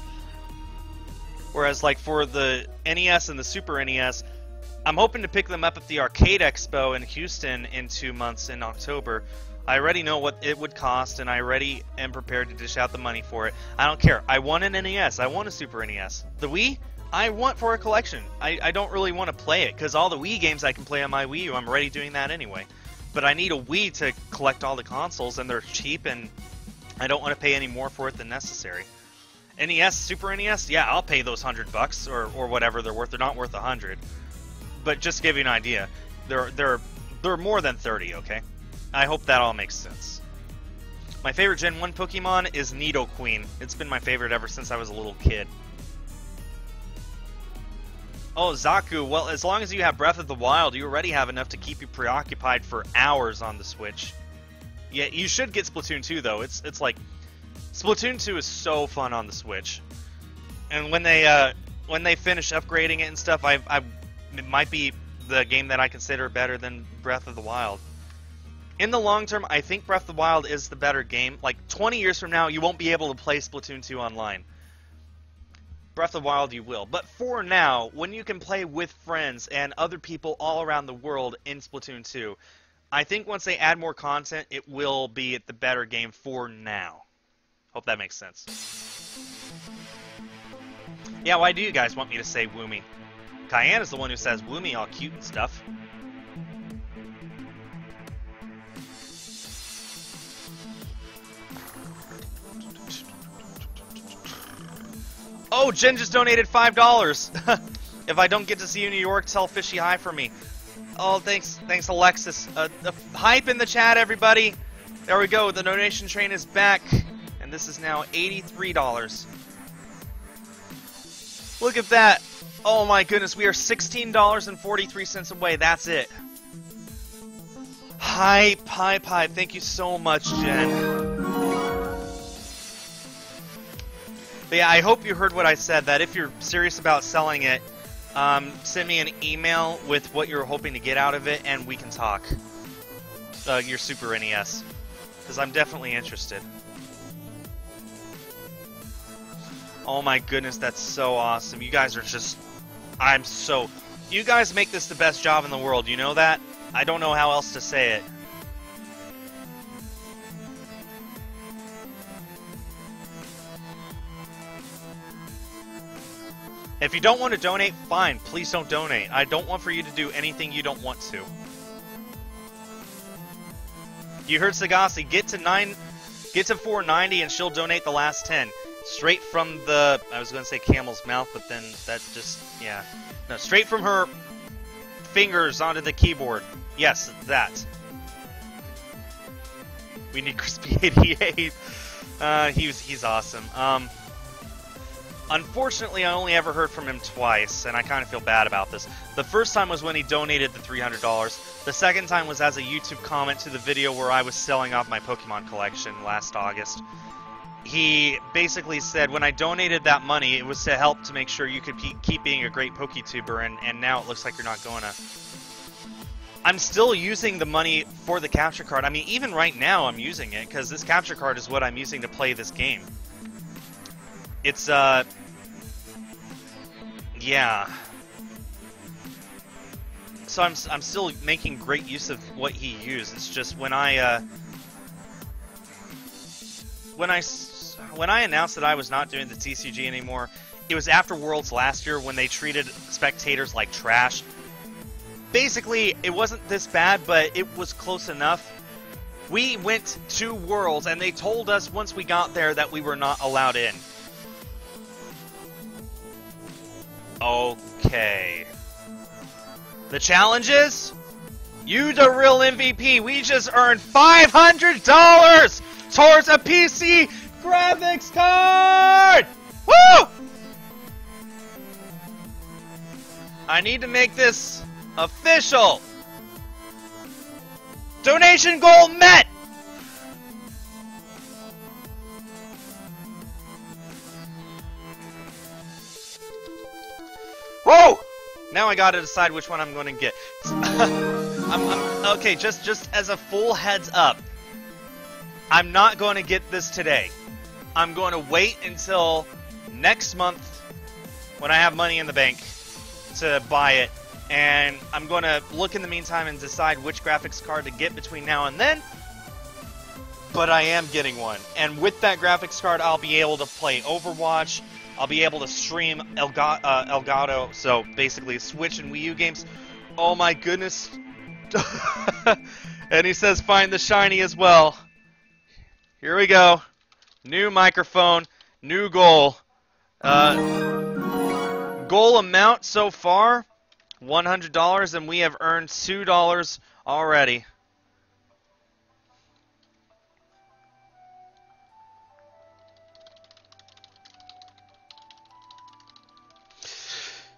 Whereas, like, for the NES and the Super NES, I'm hoping to pick them up at the Arcade Expo in Houston in 2 months in October. I already know what it would cost, and I already am prepared to dish out the money for it. I don't care. I want an NES. I want a Super NES. The Wii, I want for a collection. I don't really want to play it, because all the Wii games I can play on my Wii U, I'm already doing that anyway. But I need a Wii to collect all the consoles, and they're cheap, and I don't want to pay any more for it than necessary. NES, Super NES, yeah, I'll pay those $100 or whatever they're worth. They're not worth 100, but just to give you an idea, they're more than 30. Okay, I hope that all makes sense. My favorite Gen 1 Pokemon is Nidoqueen. It's been my favorite ever since I was a little kid. Oh, Zaku, well, as long as you have Breath of the Wild, you already have enough to keep you preoccupied for hours on the Switch. Yeah, you should get Splatoon 2, though. It's like... Splatoon 2 is so fun on the Switch. And when they finish upgrading it and stuff, it might be the game that I consider better than Breath of the Wild. In the long term, I think Breath of the Wild is the better game. Like, 20 years from now, you won't be able to play Splatoon 2 online. Breath of the Wild you will. But for now, when you can play with friends and other people all around the world in Splatoon 2, I think once they add more content, it will be the better game for now. Hope that makes sense. Yeah, why do you guys want me to say Woomy? Cayenne is the one who says Woomy all cute and stuff. Oh, Jen just donated $5. If I don't get to see you in New York, tell Fishy hi for me. Oh, thanks, Alexis. Hype in the chat, everybody. There we go. The donation train is back, and this is now $83. Look at that. Oh my goodness, we are $16.43 away. That's it. Hype. Thank you so much, Jen. But yeah, I hope you heard what I said, that if you're serious about selling it, send me an email with what you're hoping to get out of it, and we can talk. Your Super NES. Because I'm definitely interested. Oh my goodness, that's so awesome. You guys are just... You guys make this the best job in the world, you know that? I don't know how else to say it. If you don't want to donate, fine. Please don't donate. I don't want for you to do anything you don't want to. You heard Sagasi. Get to 490 and she'll donate the last 10. Straight from the... I was going to say camel's mouth, but then that just... Yeah. No, straight from her fingers onto the keyboard. Yes, that. We need Crispy 88. He's awesome. Unfortunately, I only ever heard from him twice, and I kind of feel bad about this. The first time was when he donated the $300. The second time was as a YouTube comment to the video where I was selling off my Pokemon collection last August. He basically said, when I donated that money, it was to help to make sure you could keep being a great PokeTuber, and now it looks like you're not going to. I'm still using the money for the capture card. I mean, even right now I'm using it, because this capture card is what I'm using to play this game. It's, yeah. So I'm still making great use of what he used. It's just when I announced that I was not doing the TCG anymore, it was after Worlds last year when they treated spectators like trash. Basically, it wasn't this bad, but it was close enough. We went to Worlds, and they told us once we got there that we were not allowed in. Okay. The challenge is, you the real MVP. We just earned $500 towards a PC graphics card! Woo! I need to make this official. Donation goal met! Whoa! Now I gotta decide which one I'm going to get. Okay, just as a full heads up, I'm not going to get this today. I'm going to wait until next month when I have money in the bank to buy it, and I'm going to look in the meantime and decide which graphics card to get between now and then. But I am getting one, and with that graphics card, I'll be able to play Overwatch. I'll be able to stream Elgato, so basically Switch and Wii U games. Oh my goodness. And he says find the shiny as well. Here we go. New microphone, new goal. Goal amount so far, $100, and we have earned $2 already.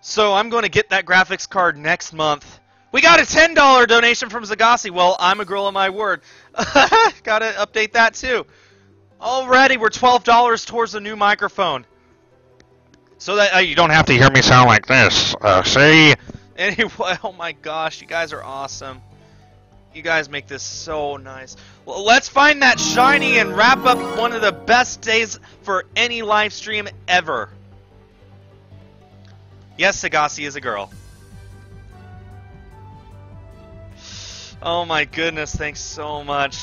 So I'm going to get that graphics card next month. We got a $10 donation from Zagasi. Well, I'm a girl of my word. Gotta update that too. Already, we're $12 towards a new microphone. So that you don't have to hear me sound like this. See? Anyway, oh my gosh, you guys are awesome. You guys make this so nice. Well, let's find that shiny and wrap up one of the best days for any live stream ever. Yes, Sagasi is a girl. Oh my goodness, thanks so much.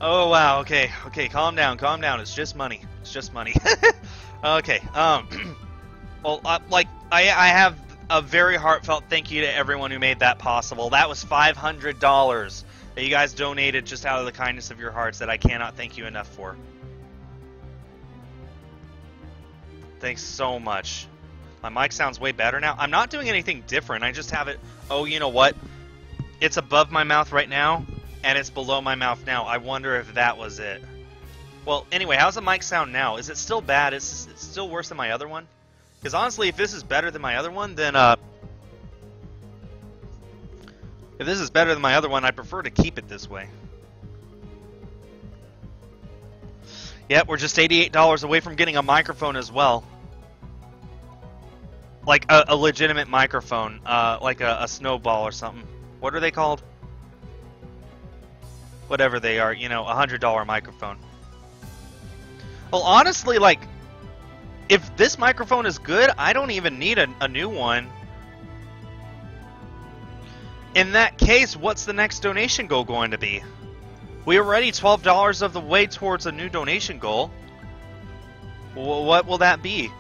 Oh wow, okay, calm down, it's just money. It's just money. Okay, well, I have a very heartfelt thank you to everyone who made that possible. That was $500 that you guys donated just out of the kindness of your hearts that I cannot thank you enough for. Thanks so much. My mic sounds way better now. I'm not doing anything different. I just have it... Oh, you know what? It's above my mouth right now, and it's below my mouth now. I wonder if that was it. Well, anyway, how's the mic sound now? Is it still bad? It's still worse than my other one? Because honestly, if this is better than my other one, then... If this is better than my other one, I prefer to keep it this way. Yep, we're just $88 away from getting a microphone as well. Like a legitimate microphone, like a snowball or something. What are they called? Whatever they are, you know, a $100 microphone. Well, honestly, like, if this microphone is good, I don't even need a new one. In that case, what's the next donation goal going to be? We're already $12 of the way towards a new donation goal. What will that be?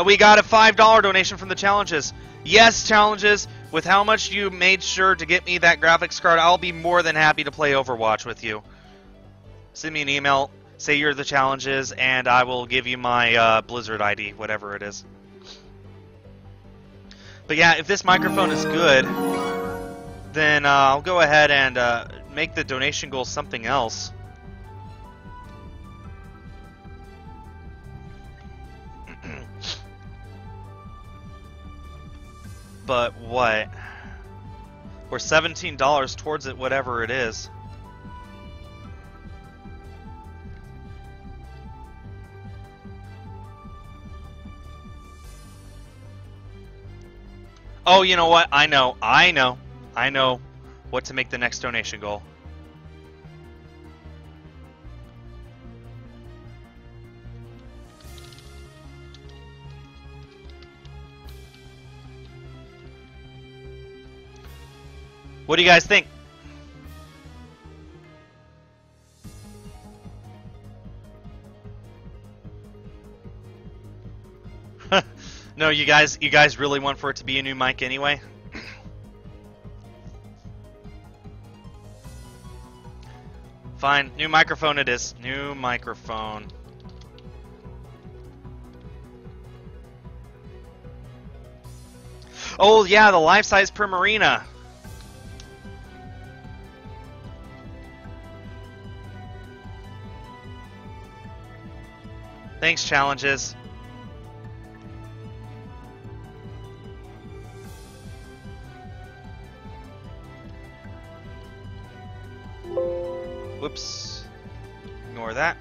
We got a $5 donation from the challenges. Yes, challenges. With how much you made sure to get me that graphics card, I'll be more than happy to play Overwatch with you. Send me an email, say you're the challenges, and I will give you my Blizzard ID, whatever it is. But yeah, if this microphone is good, then I'll go ahead and make the donation goal something else. But what? We're $17 towards it, whatever it is. Oh, you know what? I know what to make the next donation goal. What do you guys think? No, you guys really want for it to be a new mic anyway? Fine, new microphone it is. New microphone. Oh yeah, the life-size Primarina. Thanks, challenges. Whoops. Ignore that.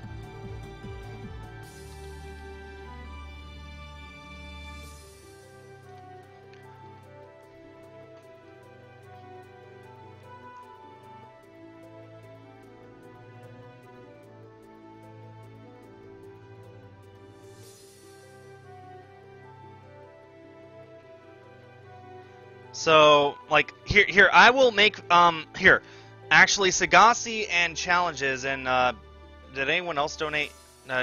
So, like, here, I will make, here. Actually, Sagasi and challenges, and, did anyone else donate?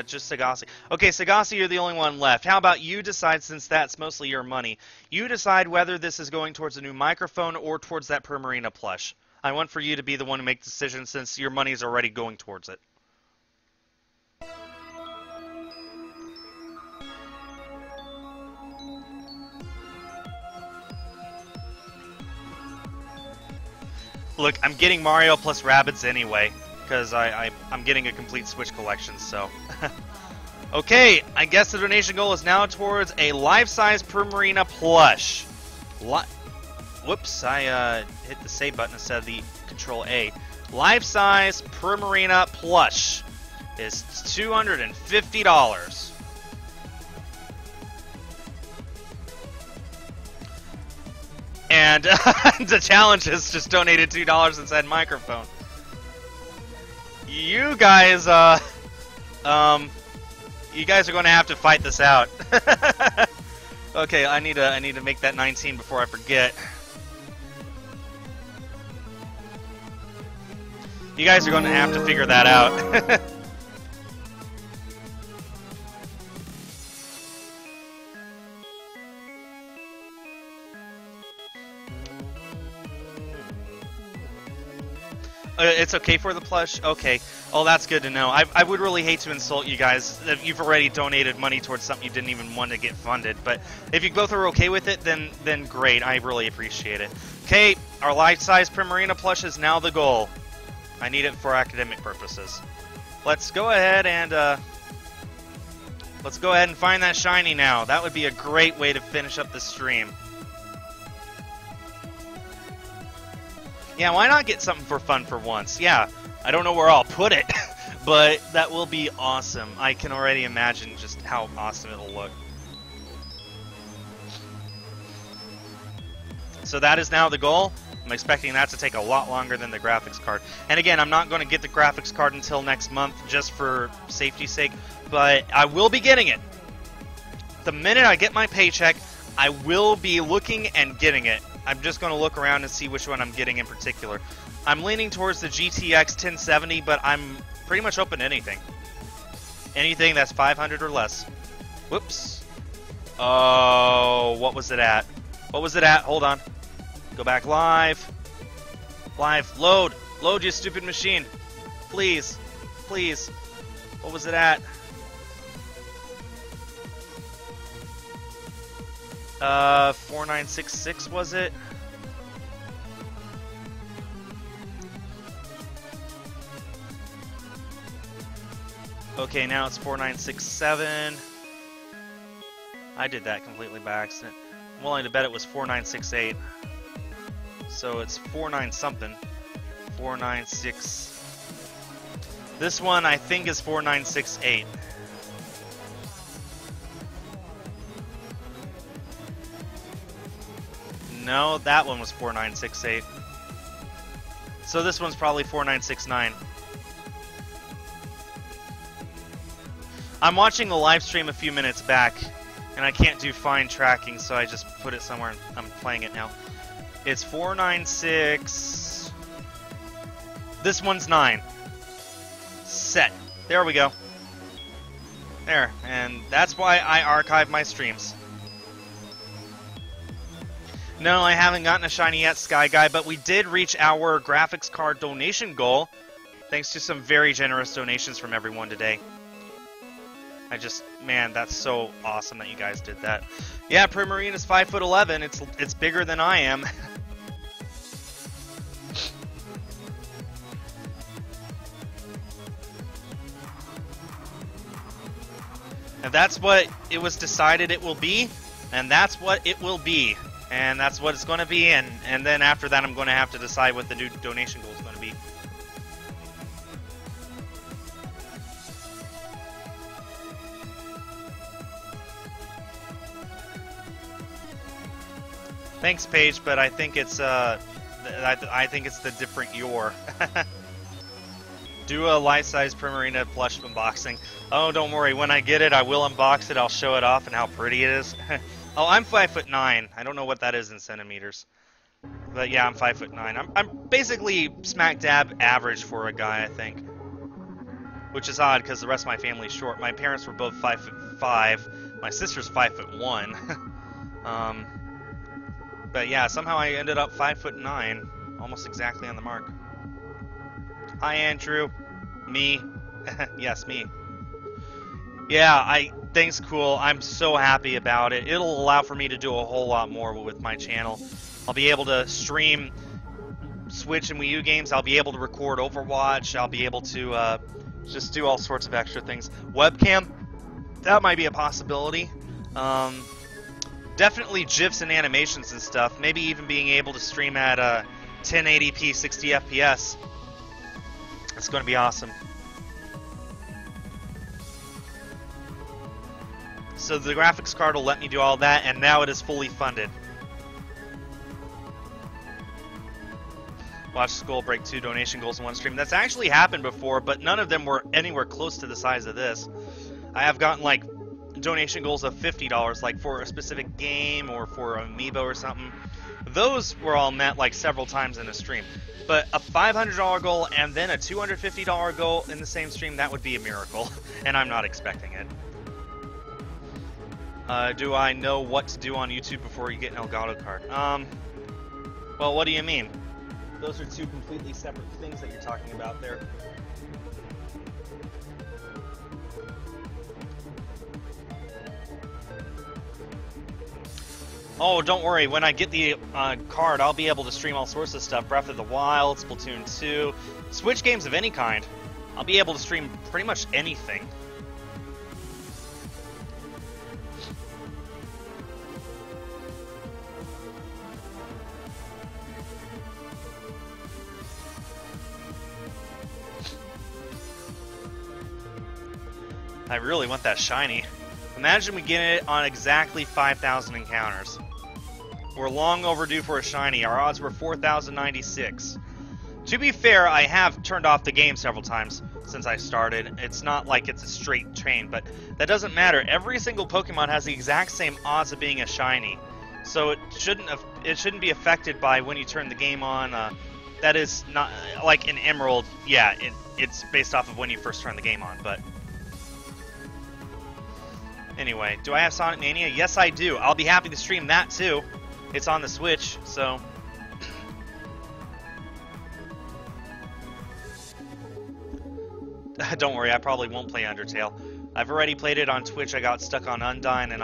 Just Sagasi. Okay, Sagasi, you're the only one left. How about you decide, since that's mostly your money, you decide whether this is going towards a new microphone or towards that Primarina plush. I want for you to be the one to make the decision since your money is already going towards it. Look, I'm getting Mario plus Rabbids anyway, because I'm getting a complete Switch collection, so... Okay, I guess the donation goal is now towards a life-size Primarina plush. Whoops, I hit the save button instead of the Control A. Life-size Primarina plush is $250. And the challenge has just donated $2 and said microphone. You guys, you guys are going to have to fight this out. Okay, I need to make that 19 before I forget. You guys are going to have to figure that out. It's okay for the plush? Okay. Oh, that's good to know. I would really hate to insult you guys if you've already donated money towards something you didn't even want to get funded. But if you both are okay with it, then great. I really appreciate it. Okay, our life-size Primarina plush is now the goal. I need it for academic purposes. Let's go ahead and find that shiny now. That would be a great way to finish up the stream. Yeah, why not get something for fun for once? Yeah, I don't know where I'll put it, but that will be awesome. I can already imagine just how awesome it'll look. So that is now the goal. I'm expecting that to take a lot longer than the graphics card. And again, I'm not going to get the graphics card until next month, just for safety's sake, but I will be getting it. The minute I get my paycheck, I will be looking and getting it. I'm just going to look around and see which one I'm getting in particular. I'm leaning towards the GTX 1070, but I'm pretty much open to anything. Anything that's 500 or less. Whoops. Oh, what was it at? What was it at? Hold on. Go back live. Live. Load. Load, you stupid machine. Please. Please. What was it at? 4966 was it? Okay, now it's 4967. I did that completely by accident. I'm willing to bet it was 4968. So it's 49 something. 496. This one I think is 4968. No, that one was 4968. So this one's probably 4969. I'm watching the live stream a few minutes back, and I can't do fine tracking, so I just put it somewhere and I'm playing it now. It's 496. This one's 9. Set. There we go. There, and that's why I archive my streams. No, I haven't gotten a shiny yet, Sky Guy, but we did reach our graphics card donation goal, thanks to some very generous donations from everyone today. Man, that's so awesome that you guys did that. Yeah, Primarina's 5'11". It's bigger than I am. And that's what it was decided it will be, and that's what it will be. And that's what it's going to be, and then after that I'm going to have to decide what the new donation goal is going to be. Thanks, Paige, but I think it's I think it's the different your. Do a life-size Primarina plush unboxing. Oh, don't worry. When I get it, I will unbox it. I'll show it off and how pretty it is. Oh, I'm 5'9". I don't know what that is in centimeters. But yeah, I'm 5'9". I'm basically smack dab average for a guy, I think. Which is odd because the rest of my family's short. My parents were both 5'5". My sister's 5'1". But yeah, somehow I ended up 5'9". Almost exactly on the mark. Hi, Andrew. Me. Yes, me. Yeah, thanks, Cool. I'm so happy about it. It'll allow for me to do a whole lot more with my channel. I'll be able to stream Switch and Wii U games. I'll be able to record Overwatch. I'll be able to just do all sorts of extra things. Webcam, that might be a possibility. Definitely GIFs and animations and stuff. Maybe even being able to stream at 1080p 60 FPS. It's going to be awesome. So the graphics card will let me do all that, and now it is fully funded. Watch Skul break 2 donation goals in one stream. That's actually happened before, but none of them were anywhere close to the size of this. I have gotten like donation goals of $50, like for a specific game or for an amiibo or something. Those were all met like several times in a stream. But a $500 goal and then a $250 goal in the same stream, that would be a miracle. And I'm not expecting it. Do I know what to do on YouTube before you get an Elgato card? Well, what do you mean? Those are two completely separate things that you're talking about there. Oh, don't worry. When I get the card, I'll be able to stream all sorts of stuff. Breath of the Wild, Splatoon 2, Switch games of any kind. I'll be able to stream pretty much anything. I really want that shiny. Imagine we get it on exactly 5,000 encounters. We're long overdue for a shiny. Our odds were 4,096. To be fair, I have turned off the game several times since I started. It's not like it's a straight train, but that doesn't matter. Every single Pokemon has the exact same odds of being a shiny. So it shouldn't be affected by when you turn the game on. That is not like in Emerald. Yeah, it's based off of when you first turn the game on, but anyway, do I have Sonic Mania? Yes, I do. I'll be happy to stream that too. It's on the Switch, so don't worry, I probably won't play Undertale. I've already played it on Twitch. I got stuck on Undyne, and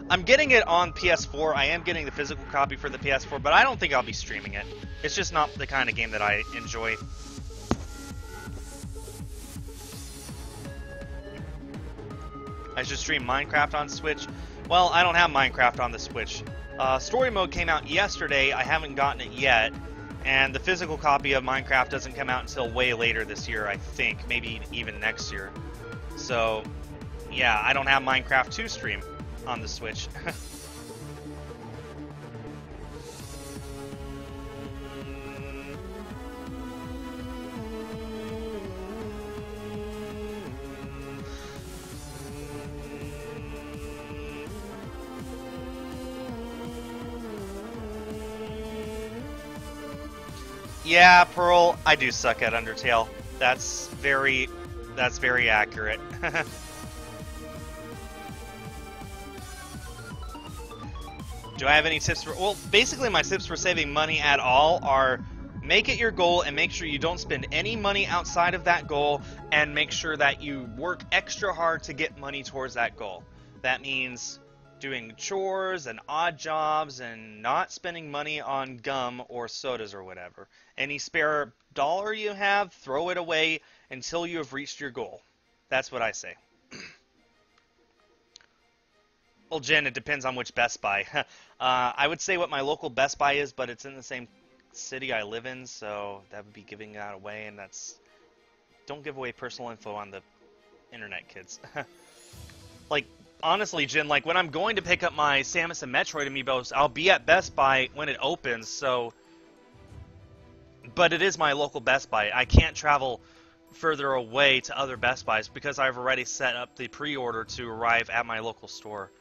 I'm getting it on PS4. I am getting the physical copy for the PS4, but I don't think I'll be streaming it. It's just not the kind of game that I enjoy. I should stream Minecraft on Switch. Well, I don't have Minecraft on the Switch. Story mode came out yesterday. I haven't gotten it yet. And the physical copy of Minecraft doesn't come out until way later this year, I think. Maybe even next year. So, yeah, I don't have Minecraft to stream on the Switch. Yeah, Pearl, I do suck at Undertale. That's very accurate. Do I have any tips for... Well, basically my tips for saving money at all are make it your goal and make sure you don't spend any money outside of that goal, and make sure that you work extra hard to get money towards that goal. That means doing chores and odd jobs and not spending money on gum or sodas or whatever. Any spare dollar you have, throw it away until you have reached your goal. That's what I say. Well, Jen, it depends on which Best Buy. I would say what my local Best Buy is, but it's in the same city I live in, so that would be giving that away, and that's... Don't give away personal info on the internet, kids. Like, honestly, Jen, like, when I'm going to pick up my Samus and Metroid amiibos, I'll be at Best Buy when it opens, so... But it is my local Best Buy. I can't travel further away to other Best Buys because I've already set up the pre-order to arrive at my local store.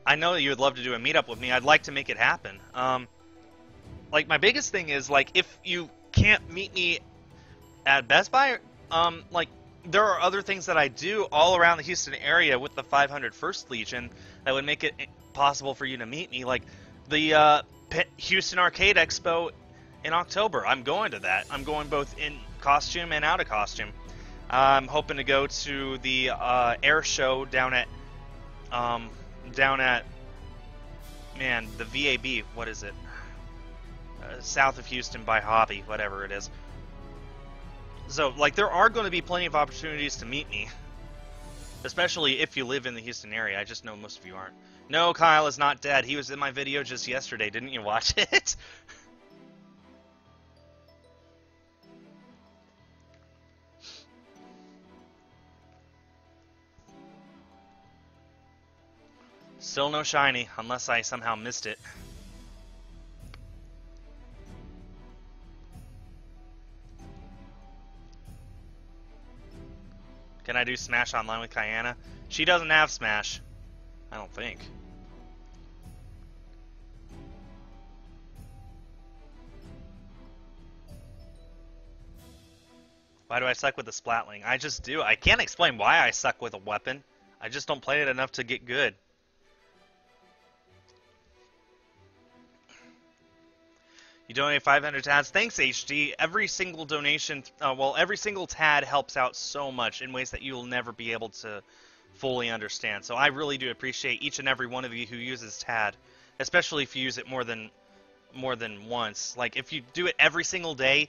I know that you would love to do a meetup with me. I'd like to make it happen. Like, my biggest thing is, like, if you can't meet me at Best Buy, like, there are other things that I do all around the Houston area with the 500 First Legion that would make it possible for you to meet me. Like, the Houston Arcade Expo in October. I'm going to that. I'm going both in costume and out of costume. I'm hoping to go to the air show down at man, the VAB. What is it? South of Houston by Hobby, whatever it is. So, like, there are going to be plenty of opportunities to meet me, especially if you live in the Houston area. I just know most of you aren't. No, Kyle is not dead. He was in my video just yesterday. Didn't you watch it? Still no shiny, unless I somehow missed it. Can I do Smash Online with Kyanna? She doesn't have Smash. I don't think. Why do I suck with the Splatling? I just do. I can't explain why I suck with a weapon. I just don't play it enough to get good. You donate 500 TADs. Thanks, HD. Every single donation, every single TAD helps out so much in ways that you'll never be able to fully understand. So I really do appreciate each and every one of you who uses TAD, especially if you use it more than once. Like, if you do it every single day,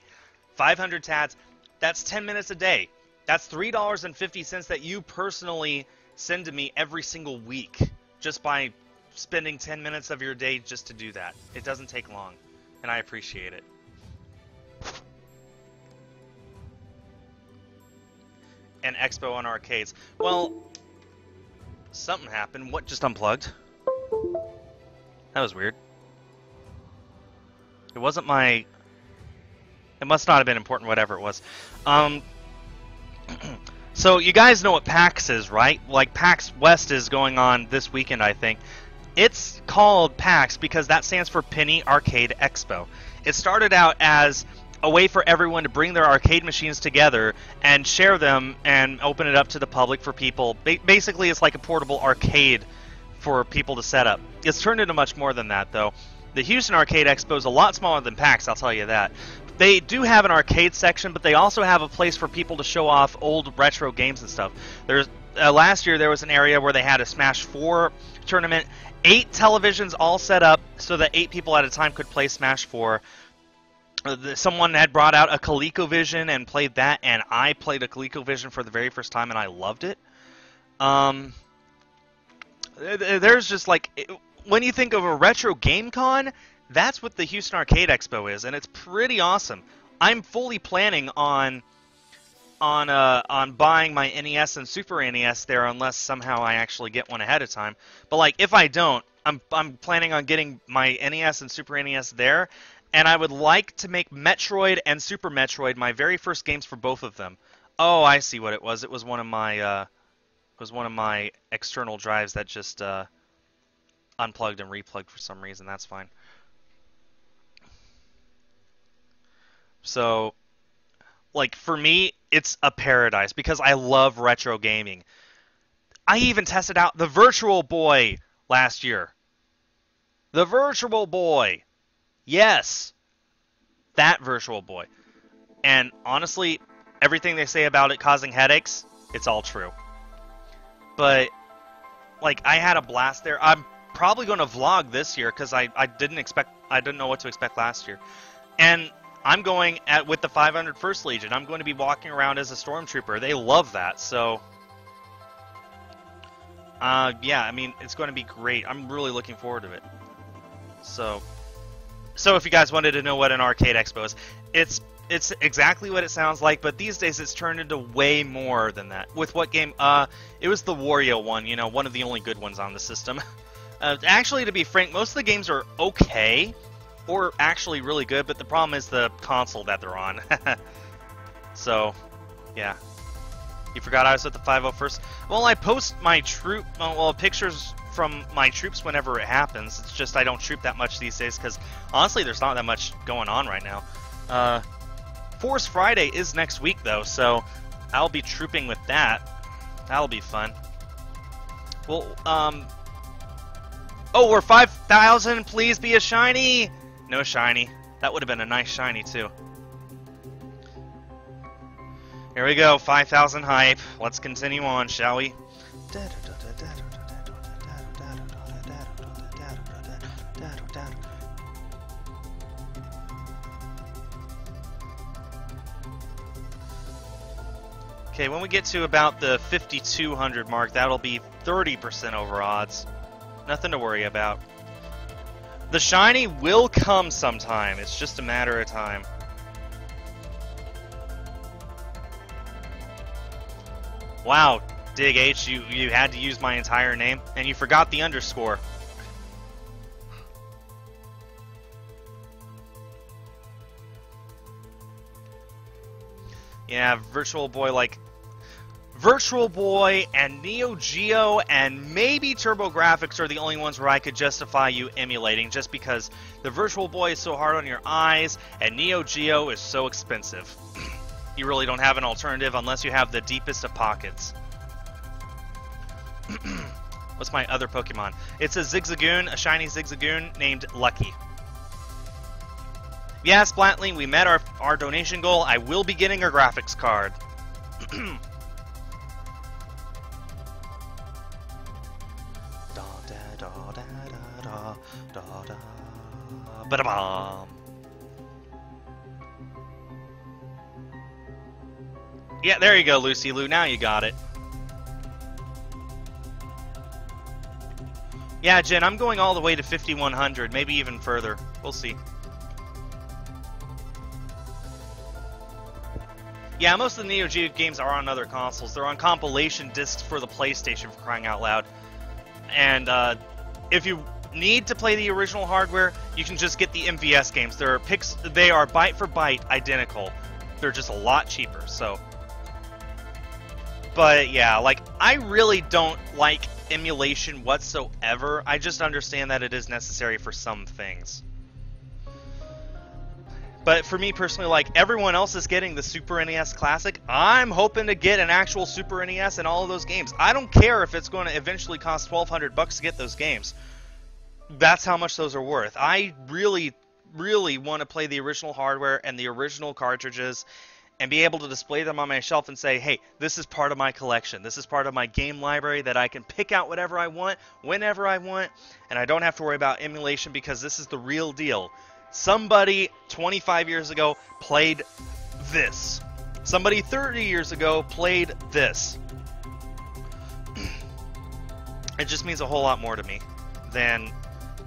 500 TADs, that's 10 minutes a day. That's $3.50 that you personally send to me every single week just by spending 10 minutes of your day just to do that. It doesn't take long. And I appreciate it. And Expo on arcades. Well, something happened. What just unplugged? That was weird. It wasn't my... It must not have been important, whatever it was. So, you guys know what PAX is, right? Like, PAX West is going on this weekend, I think. It's called PAX because that stands for Penny Arcade Expo. It started out as a way for everyone to bring their arcade machines together and share them and open it up to the public for people. Basically, it's like a portable arcade for people to set up. It's turned into much more than that, though. The Houston Arcade Expo is a lot smaller than PAX, I'll tell you that. They do have an arcade section, but they also have a place for people to show off old retro games and stuff. There's last year there was an area where they had a Smash 4 tournament. 8 televisions all set up so that 8 people at a time could play Smash 4. Someone had brought out a ColecoVision and played that, and I played a ColecoVision for the very first time, and I loved it. There's just like, when you think of a retro game con, that's what the Houston Arcade Expo is, and it's pretty awesome. I'm fully planning on buying my NES and Super NES there, unless somehow I actually get one ahead of time. But like, if I don't, I'm planning on getting my NES and Super NES there, and I would like to make Metroid and Super Metroid my very first games for both of them. Oh, I see what it was. It was one of my external drives that just unplugged and replugged for some reason. That's fine. So, like, for me, it's a paradise because I love retro gaming. I even tested out the Virtual Boy last year. The Virtual Boy. Yes. That Virtual Boy. And honestly, everything they say about it causing headaches, it's all true. But, like, I had a blast there. I'm probably going to vlog this year because I didn't know what to expect last year. And I'm going with the 500 First Legion. I'm going to be walking around as a stormtrooper. They love that, so yeah, I mean, it's going to be great. I'm really looking forward to it. So if you guys wanted to know what an arcade expo is, it's exactly what it sounds like, but these days it's turned into way more than that. With what game? It was the Wario one, you know, one of the only good ones on the system. Actually, to be frank, most of the games are okay, or actually really good, but the problem is the console that they're on. So, yeah. You forgot I was at the 501st? Well, I post my pictures from my troops whenever it happens. It's just I don't troop that much these days, because honestly, there's not that much going on right now. Force Friday is next week, though, so I'll be trooping with that. That'll be fun. Well, Oh, we're 5,000. Please be a shiny. No shiny. That would have been a nice shiny too. Here we go. 5,000 hype. Let's continue on, shall we? Okay, when we get to about the 5,200 mark, that'll be 30% over odds. Nothing to worry about. The shiny will come sometime. It's just a matter of time. Wow, Dig H, you had to use my entire name, and you forgot the underscore. Yeah, Virtual Boy, like... Virtual Boy and Neo Geo and maybe TurboGrafx are the only ones where I could justify you emulating, just because the Virtual Boy is so hard on your eyes and Neo Geo is so expensive. You really don't have an alternative unless you have the deepest of pockets. What's my other Pokemon? It's a Zigzagoon, a shiny Zigzagoon named Lucky. Yeah, Splatling, we met our donation goal. I will be getting a graphics card. Ba-da-bum. Yeah, there you go, Lucy Lou. Now you got it. Yeah, Jen, I'm going all the way to 5,100, maybe even further. We'll see. Yeah, most of the Neo Geo games are on other consoles. They're on compilation discs for the PlayStation, for crying out loud. And if you need to play the original hardware, you can just get the MVS games. They are byte for byte identical. They're just a lot cheaper, so. But yeah, like, I really don't like emulation whatsoever. I just understand that it is necessary for some things. But for me personally, like, everyone else is getting the Super NES Classic. I'm hoping to get an actual Super NES and all of those games. I don't care if it's going to eventually cost $1,200 to get those games. That's how much those are worth. I really, really want to play the original hardware and the original cartridges and be able to display them on my shelf and say, hey, this is part of my collection. This is part of my game library that I can pick out whatever I want, whenever I want, and I don't have to worry about emulation because this is the real deal. Somebody 25 years ago played this. Somebody 30 years ago played this. It just means a whole lot more to me than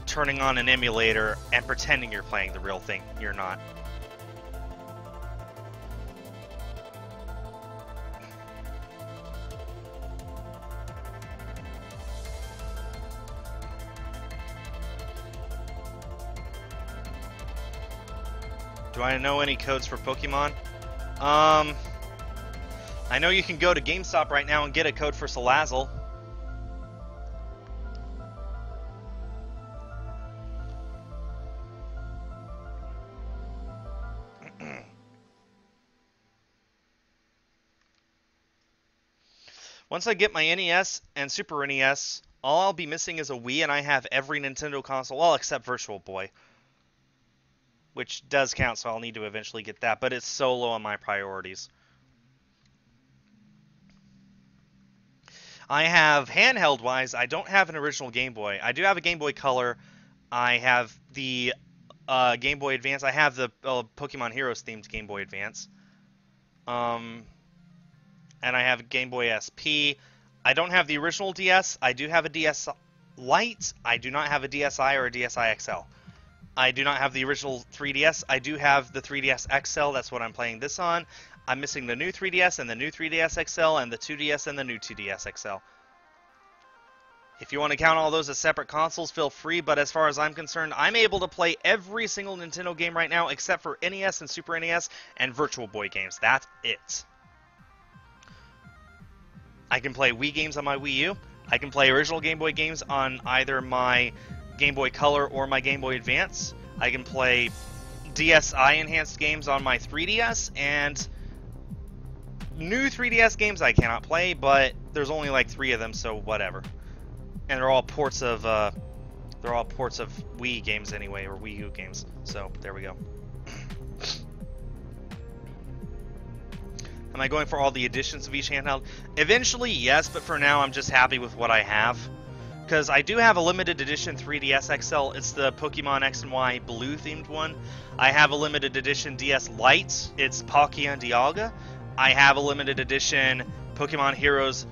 turning on an emulator and pretending you're playing the real thing. You're not. Do I know any codes for Pokemon? I know you can go to GameStop right now and get a code for Salazzle. Once I get my NES and Super NES, all I'll be missing is a Wii, and I have every Nintendo console, well, except Virtual Boy. Which does count, so I'll need to eventually get that, but it's so low on my priorities. I have, handheld-wise, I don't have an original Game Boy. I do have a Game Boy Color. I have the Game Boy Advance. I have the Pokemon Heroes themed Game Boy Advance. And I have Game Boy SP. I don't have the original DS. I do have a DS Lite. I do not have a DSi or a DSi XL. I do not have the original 3DS. I do have the 3DS XL. That's what I'm playing this on. I'm missing the new 3DS and the new 3DS XL and the 2DS and the new 2DS XL. If you want to count all those as separate consoles, feel free, but as far as I'm concerned, I'm able to play every single Nintendo game right now except for NES and Super NES and Virtual Boy games. That's it. I can play Wii games on my Wii U. I can play original Game Boy games on either my Game Boy Color or my Game Boy Advance. I can play DSi enhanced games on my 3DS, and new 3DS games I cannot play, but there's only like 3 of them, so whatever. And they're all ports of They're all ports of Wii games anyway, or Wii U games. So there we go. Am I going for all the editions of each handheld? Eventually, yes, but for now I'm just happy with what I have. Because I do have a limited edition 3DS XL. It's the Pokemon X and Y blue themed one. I have a limited edition DS Lite. It's Palkia and Dialga. I have a limited edition Pokemon Heroes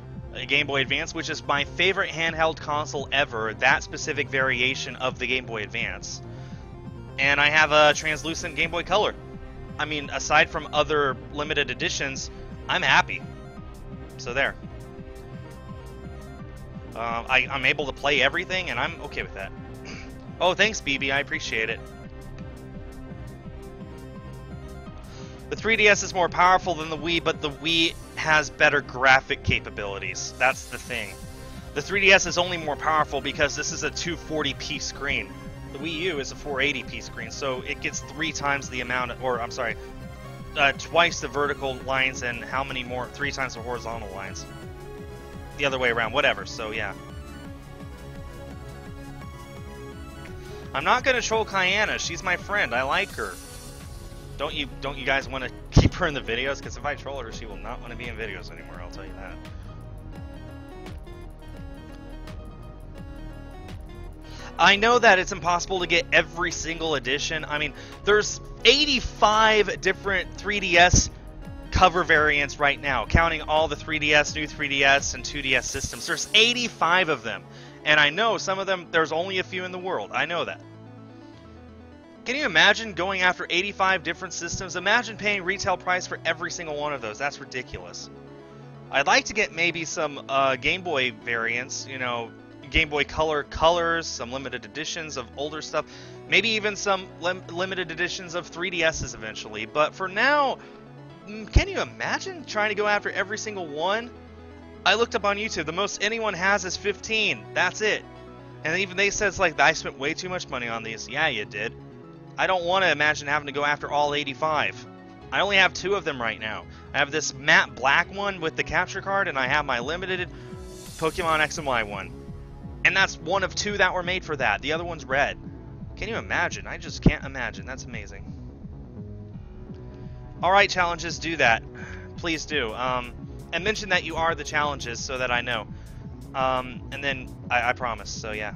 Game Boy Advance, which is my favorite handheld console ever. That specific variation of the Game Boy Advance. And I have a translucent Game Boy Color. I mean, aside from other limited editions, I'm happy. So there. I'm able to play everything, and I'm okay with that. Oh, thanks, BB. I appreciate it. The 3DS is more powerful than the Wii, but the Wii has better graphic capabilities. That's the thing. The 3DS is only more powerful because this is a 240p screen. The Wii U is a 480p screen, so it gets 3 times the amount, or I'm sorry, twice the vertical lines and how many more? 3 times the horizontal lines. The other way around, whatever, so yeah. I'm not gonna troll Kyanna, she's my friend, I like her. Don't you guys want to keep her in the videos? Because if I troll her, she will not want to be in videos anymore, I'll tell you that. I know that it's impossible to get every single edition. I mean, there's 85 different 3DS cover variants right now, counting all the 3DS, new 3DS, and 2DS systems. There's 85 of them. And I know some of them, there's only a few in the world. I know that. Can you imagine going after 85 different systems? Imagine paying retail price for every single one of those. That's ridiculous. I'd like to get maybe some Game Boy variants, you know, Game Boy Color colors, some limited editions of older stuff, maybe even some limited editions of 3DSs eventually. But for now, can you imagine trying to go after every single one? I looked up on YouTube, the most anyone has is 15. That's it. And even they said it's like, I spent way too much money on these. Yeah, you did. I don't want to imagine having to go after all 85. I only have 2 of them right now. I have this matte black one with the capture card, and I have my limited Pokemon X and Y one. And that's one of 2 that were made for that. The other one's red. Can you imagine? I just can't imagine. That's amazing. Alright, challenges, do that. Please do. And mention that you are the challenges so that I know. And then I promise, so yeah.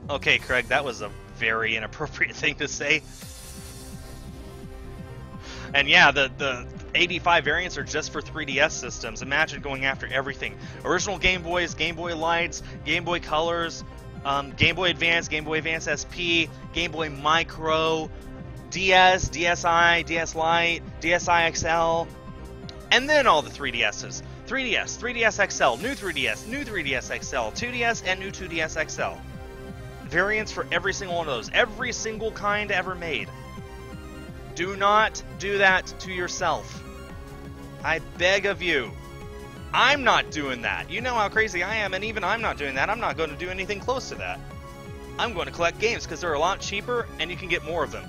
Okay, Craig, that was a very inappropriate thing to say. And yeah, the 85 variants are just for 3DS systems. Imagine going after everything. Original Game Boys, Game Boy Lights, Game Boy Colors, Game Boy Advance SP, Game Boy Micro, DS, DSi, DS Lite, DSi XL, and then all the 3DSs. 3DS, 3DS XL, new 3DS, new 3DS XL, 2DS, and new 2DS XL. Variants for every single one of those. Every single kind ever made. Do not do that to yourself. I beg of you. I'm not doing that. You know how crazy I am, and even I'm not doing that. I'm not going to do anything close to that. I'm going to collect games because they're a lot cheaper and you can get more of them.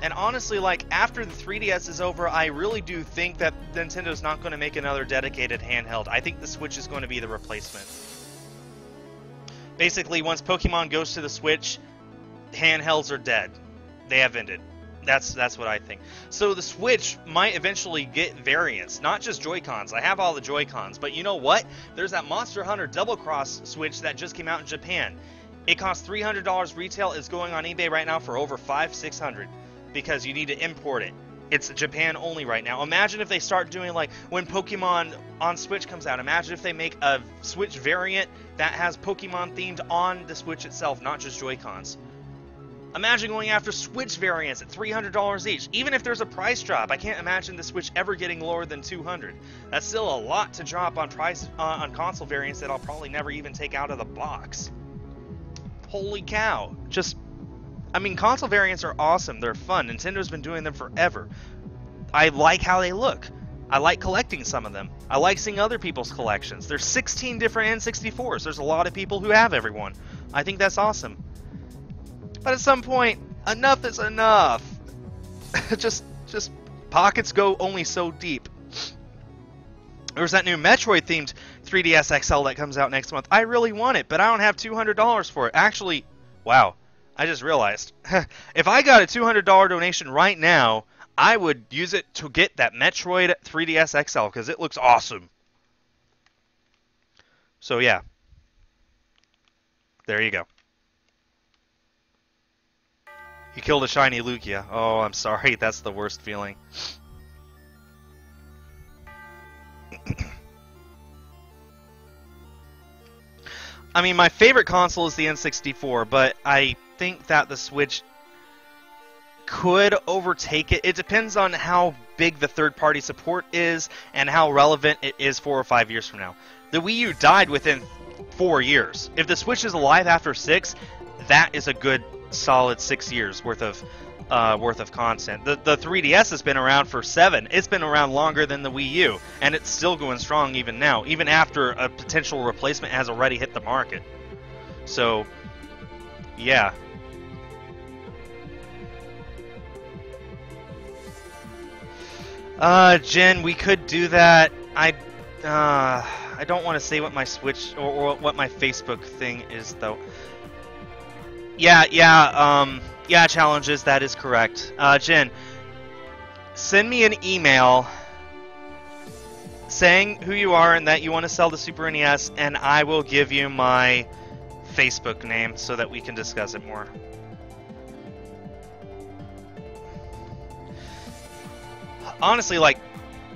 And honestly, like, after the 3DS is over, I really do think that Nintendo's not going to make another dedicated handheld. I think the Switch is going to be the replacement. Basically, once Pokemon goes to the Switch, handhelds are dead. They have ended. That's what I think. So the Switch might eventually get variants, not just Joy-Cons. I have all the Joy-Cons, but you know what? There's that Monster Hunter Double Cross Switch that just came out in Japan. It costs $300 retail. It's going on eBay right now for over $500-600 because you need to import it. It's Japan only right now. Imagine if they start doing, like, when Pokemon on Switch comes out, imagine if they make a Switch variant that has Pokemon themed on the Switch itself, not just Joy-Cons. Imagine going after Switch variants at $300 each. Even if there's a price drop, I can't imagine the Switch ever getting lower than $200. That's still a lot to drop on price on console variants that I'll probably never even take out of the box. Holy cow. I mean, console variants are awesome. They're fun. Nintendo's been doing them forever. I like how they look. I like collecting some of them. I like seeing other people's collections. There's 16 different N64s. There's a lot of people who have everyone. I think that's awesome. But at some point, enough is enough. just pockets go only so deep. There's that new Metroid-themed 3DS XL that comes out next month. I really want it, but I don't have $200 for it. Actually, wow, I just realized. If I got a $200 donation right now, I would use it to get that Metroid 3DS XL because it looks awesome. So yeah, there you go. You killed a shiny Lugia. Oh, I'm sorry. That's the worst feeling. I mean, my favorite console is the N64, but I think that the Switch could overtake it. It depends on how big the third-party support is and how relevant it is 4 or 5 years from now. The Wii U died within 4 years. If the Switch is alive after 6, that is a good solid 6 years worth of content. The 3DS has been around for 7. It's been around longer than the Wii U, and it's still going strong even now, even after a potential replacement has already hit the market. So, yeah. Jen, we could do that. I don't want to say what my Switch or what my Facebook thing is, though. Yeah, challenges, that is correct. Jen, send me an email saying who you are and that you want to sell the Super NES, and I will give you my Facebook name so that we can discuss it more. Honestly, like,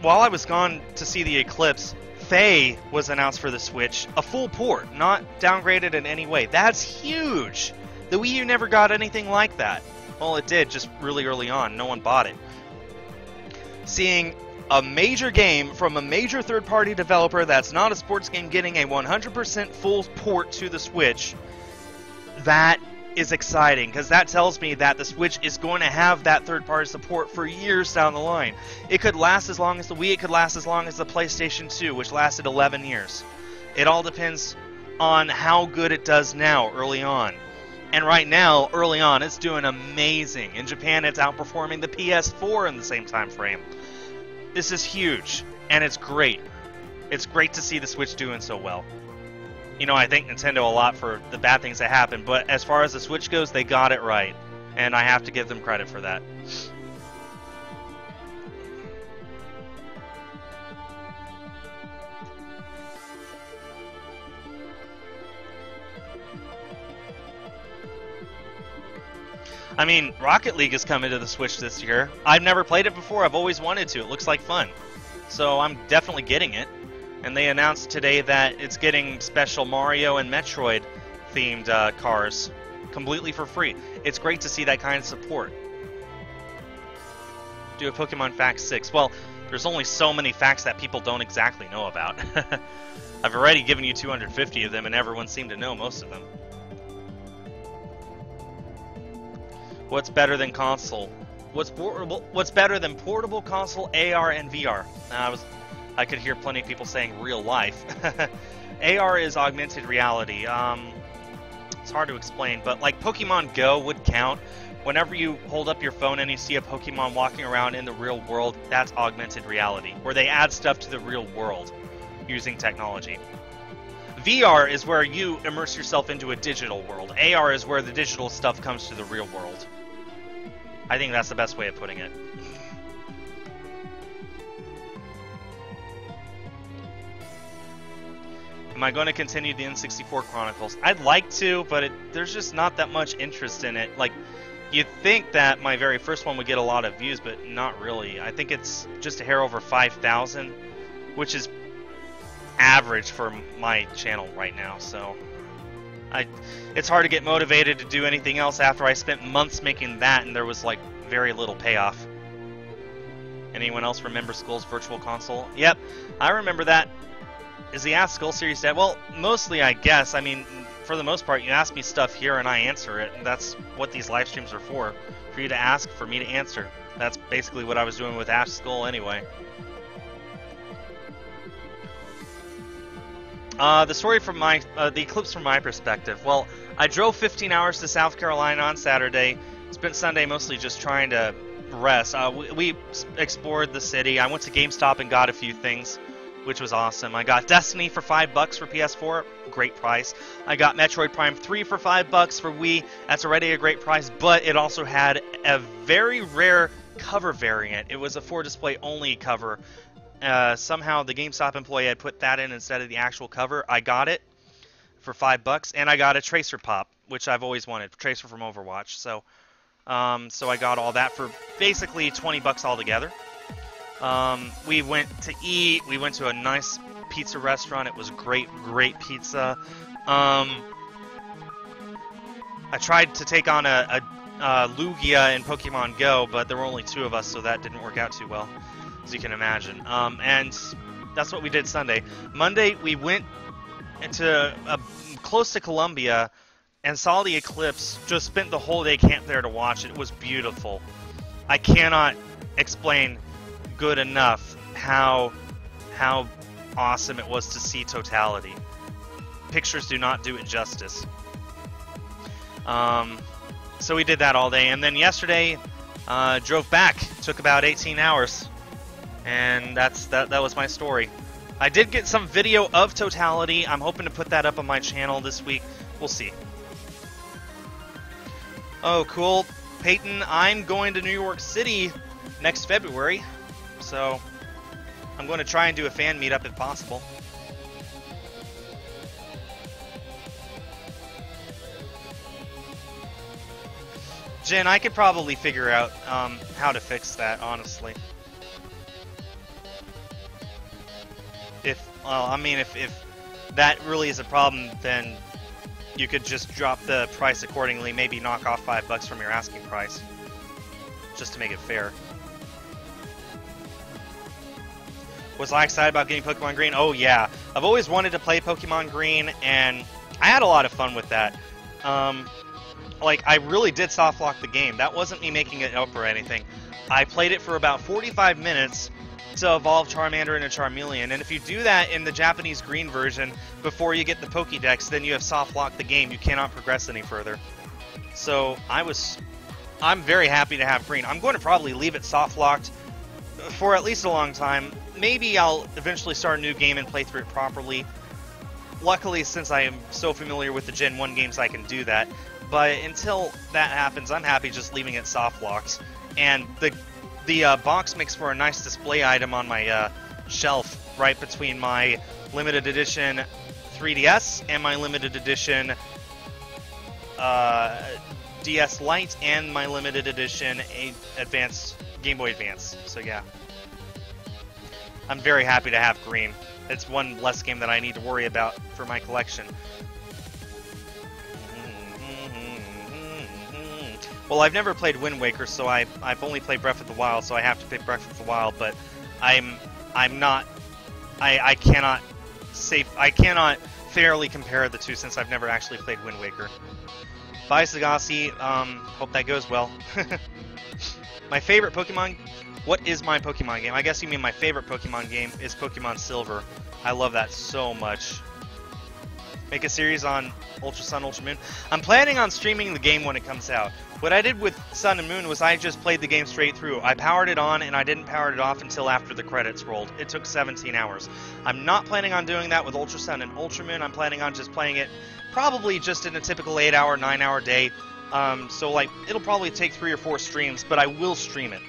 while I was gone to see the Eclipse, Faye was announced for the Switch, a full port, not downgraded in any way. That's huge! The Wii U never got anything like that. Well, it did, just really early on. No one bought it. Seeing a major game from a major third-party developer that's not a sports game getting a 100% full port to the Switch, that is exciting, because that tells me that the Switch is going to have that third-party support for years down the line. It could last as long as the Wii, it could last as long as the PlayStation 2, which lasted 11 years. It all depends on how good it does now, early on. And right now, early on, it's doing amazing. In Japan, it's outperforming the PS4 in the same time frame. This is huge, and it's great. It's great to see the Switch doing so well. You know, I thank Nintendo a lot for the bad things that happened, but as far as the Switch goes, they got it right. And I have to give them credit for that. I mean, Rocket League is coming to the Switch this year. I've never played it before. I've always wanted to. It looks like fun. So I'm definitely getting it. And they announced today that it's getting special Mario and Metroid themed cars completely for free. It's great to see that kind of support. Do a Pokemon Facts 6. Well, there's only so many facts that people don't exactly know about. I've already given you 250 of them, and everyone seemed to know most of them. What's better than console? What's better than portable console, AR, and VR? I could hear plenty of people saying real life. AR is augmented reality. It's hard to explain, but like Pokemon Go would count. Whenever you hold up your phone and you see a Pokemon walking around in the real world, that's augmented reality, where they add stuff to the real world using technology. VR is where you immerse yourself into a digital world. AR is where the digital stuff comes to the real world. I think that's the best way of putting it. Am I going to continue the N64 Chronicles? I'd like to, but there's just not that much interest in it. Like, you'd think that my very first one would get a lot of views, but not really. I think it's just a hair over 5,000, which is average for my channel right now, so it's hard to get motivated to do anything else after I spent months making that and there was like very little payoff. Anyone else remember Skul's Virtual Console? Yep, I remember that. Is the Ask Skul series dead? Well, mostly I guess. I mean, for the most part, you ask me stuff here and I answer it, and that's what these live streams are for you to ask, for me to answer. That's basically what I was doing with Ask Skul anyway. The story from the eclipse from my perspective. Well, I drove 15 hours to South Carolina on Saturday. Spent Sunday mostly just trying to rest. We explored the city. I went to GameStop and got a few things, which was awesome. I got Destiny for $5 for PS4, great price. I got Metroid Prime 3 for $5 for Wii. That's already a great price, but it also had a very rare cover variant. It was a 4-display only cover. Somehow the GameStop employee had put that in instead of the actual cover. I got it for $5, and I got a Tracer Pop, which I've always wanted, Tracer from Overwatch. So I got all that for basically $20 altogether. We went to eat. We went to a nice pizza restaurant. It was great pizza. I tried to take on a Lugia in Pokemon Go, but there were only 2 of us, so that didn't work out too well, as you can imagine. And that's what we did Sunday. Monday, we went into close to Columbia and saw the eclipse. Just spent the whole day camped there to watch it. It was beautiful. I cannot explain good enough how awesome it was to see totality. Pictures do not do it justice. So we did that all day, and then yesterday drove back. Took about 18 hours, and that was my story. I did get some video of totality. I'm hoping to put that up on my channel this week. We'll see. Oh, cool. Peyton, I'm going to New York City next February, so I'm going to try and do a fan meetup if possible. Jen, I could probably figure out how to fix that, honestly. If that really is a problem, then you could just drop the price accordingly, maybe knock off $5 from your asking price, just to make it fair. Was I excited about getting Pokemon Green? Oh yeah, I've always wanted to play Pokemon Green, and I had a lot of fun with that. Like, I really did soft lock the game. That wasn't me making it up or anything. I played it for about 45 minutes to evolve Charmander into Charmeleon, and if you do that in the Japanese Green version before you get the Pokédex, then you have soft locked the game. You cannot progress any further. So I'm very happy to have Green. I'm going to probably leave it soft locked for at least a long time. Maybe I'll eventually start a new game and play through it properly. Luckily, since I am so familiar with the Gen 1 games, I can do that. But until that happens, I'm happy just leaving it soft locked. And the box makes for a nice display item on my shelf, right between my limited edition 3DS and my limited edition DS Lite and my limited edition Advanced Game Boy Advance. So yeah, I'm very happy to have Green. It's one less game that I need to worry about for my collection. Well, I've never played Wind Waker, so I've only played Breath of the Wild, so I have to pick Breath of the Wild. But I cannot fairly compare the two since I've never actually played Wind Waker. Bye, Sagasi. Hope that goes well. My favorite Pokemon. What is my Pokemon game? I guess you mean my favorite Pokemon game is Pokemon Silver. I love that so much. Make a series on Ultra Sun, Ultra Moon. I'm planning on streaming the game when it comes out. What I did with Sun and Moon was I just played the game straight through. I powered it on and I didn't power it off until after the credits rolled. It took 17 hours. I'm not planning on doing that with Ultra Sun and Ultra Moon. I'm planning on just playing it probably just in a typical 8-hour, 9-hour day. So like it'll probably take 3 or 4 streams, but I will stream it.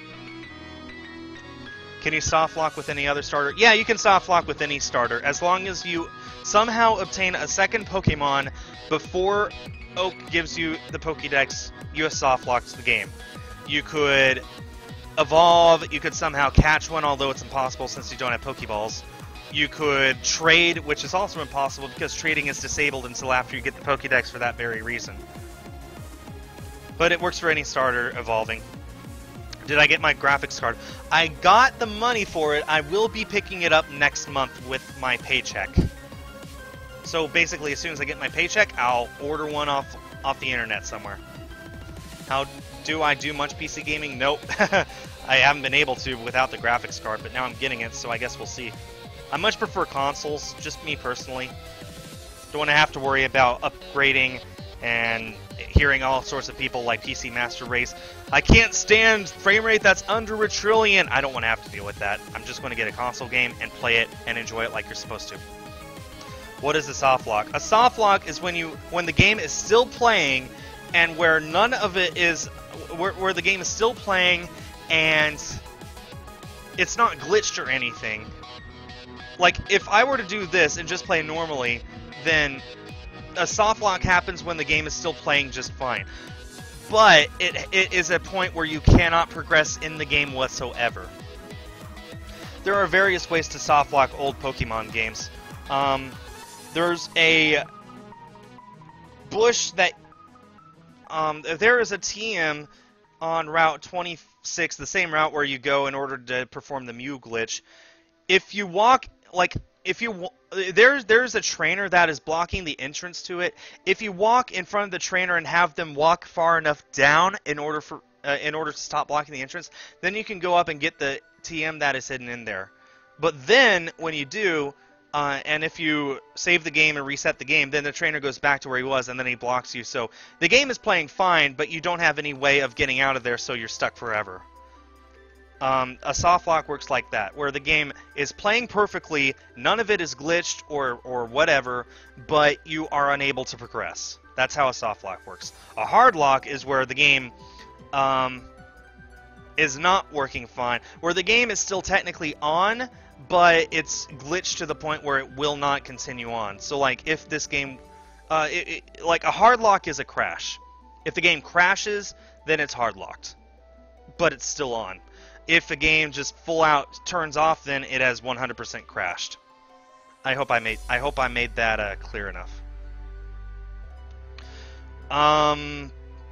Can you soft lock with any other starter? Yeah, you can soft lock with any starter as long as you somehow obtain a second Pokemon before Oak gives you the Pokédex. You have soft locked the game. You could evolve, you could somehow catch one, although it's impossible since you don't have Pokeballs. You could trade, which is also impossible because trading is disabled until after you get the Pokédex for that very reason. But it works for any starter evolving. Did I get my graphics card? I got the money for it. I will be picking it up next month with my paycheck. So basically, as soon as I get my paycheck, I'll order one off the internet somewhere. How do I do much PC gaming? Nope. I haven't been able to without the graphics card, but now I'm getting it, so I guess we'll see. I much prefer consoles, just me personally. Don't want to have to worry about upgrading and hearing all sorts of people like PC Master Race. I can't stand frame rate that's under a trillion. I don't want to have to deal with that. I'm just going to get a console game and play it and enjoy it like you're supposed to. What is a soft lock? A soft lock is when the game is still playing and where none of it is where the game is still playing and it's not glitched or anything. Like if I were to do this and just play normally, then a soft lock happens when the game is still playing just fine. But it is a point where you cannot progress in the game whatsoever. There are various ways to soft lock old Pokemon games. There's a bush that there is a TM on Route 26, the same route where you go in order to perform the Mew glitch. If you walk, there's a trainer that is blocking the entrance to it. If you walk in front of the trainer and have them walk far enough down in order to stop blocking the entrance, then you can go up and get the TM that is hidden in there. But then when you do, and if you save the game and reset the game, then the trainer goes back to where he was and then he blocks you. So the game is playing fine, but you don't have any way of getting out of there, so you're stuck forever. A soft lock works like that, where the game is playing perfectly, none of it is glitched or whatever, but you are unable to progress. That's how a soft lock works. A hard lock is where the game is not working fine, where the game is still technically on, but it's glitched to the point where it will not continue on. So like if this game, like a hard lock is a crash. If the game crashes, then it's hard locked, but it's still on. If the game just full out turns off, then it has 100% crashed. I hope I made that clear enough.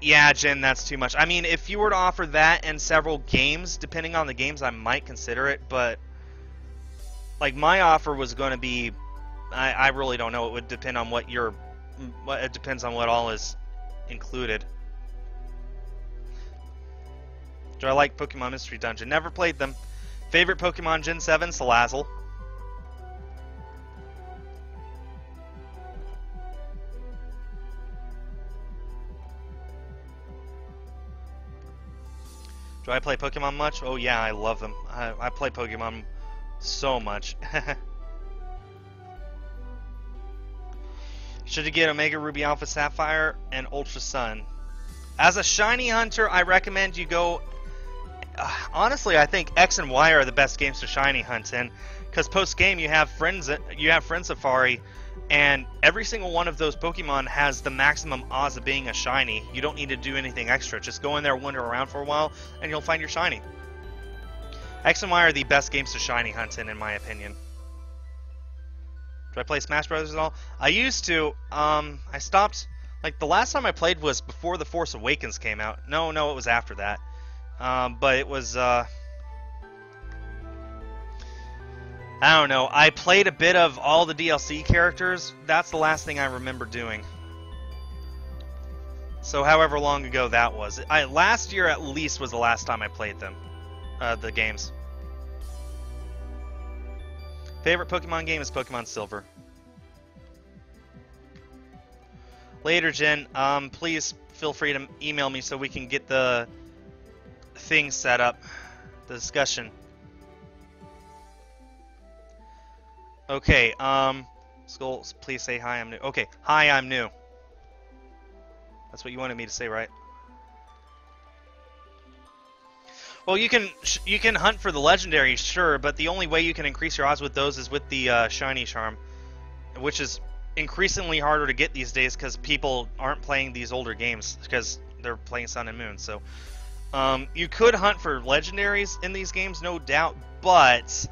Yeah, Jen, that's too much. I mean, if you were to offer that and several games, depending on the games, I might consider it, but like my offer was going to be, I really don't know. It would depend on it depends on what all is included. Do I like Pokemon Mystery Dungeon? Never played them. Favorite Pokemon Gen 7? Salazzle. Do I play Pokemon much? Oh yeah, I love them. I play Pokemon so much. Should you get OmegaRuby Alpha Sapphire and Ultra Sun? As a shiny hunter, I recommend you go... honestly, I think X and Y are the best games to shiny hunt in, because post-game you have Friend Safari, and every single one of those Pokemon has the maximum odds of being a shiny. You don't need to do anything extra. Just go in there, wander around for a while, and you'll find your shiny. X and Y are the best games to shiny hunt in my opinion. Do I play Smash Brothers at all? I used to. I stopped. Like the last time I played was before The Force Awakens came out. No, it was after that. But it was, I don't know. I played a bit of all the DLC characters. That's the last thing I remember doing. So however long ago that was. Last year at least was the last time I played them. The games. Favorite Pokemon game is Pokemon Silver. Later, Jen. Please feel free to email me so we can get the thing set up, the discussion. Okay, Skul, please say hi, I'm new. Okay, hi, I'm new. That's what you wanted me to say, right? Well, you can hunt for the legendaries, sure, but the only way you can increase your odds with those is with the shiny charm, which is increasingly harder to get these days because people aren't playing these older games because they're playing Sun and Moon. So you could hunt for legendaries in these games, no doubt, but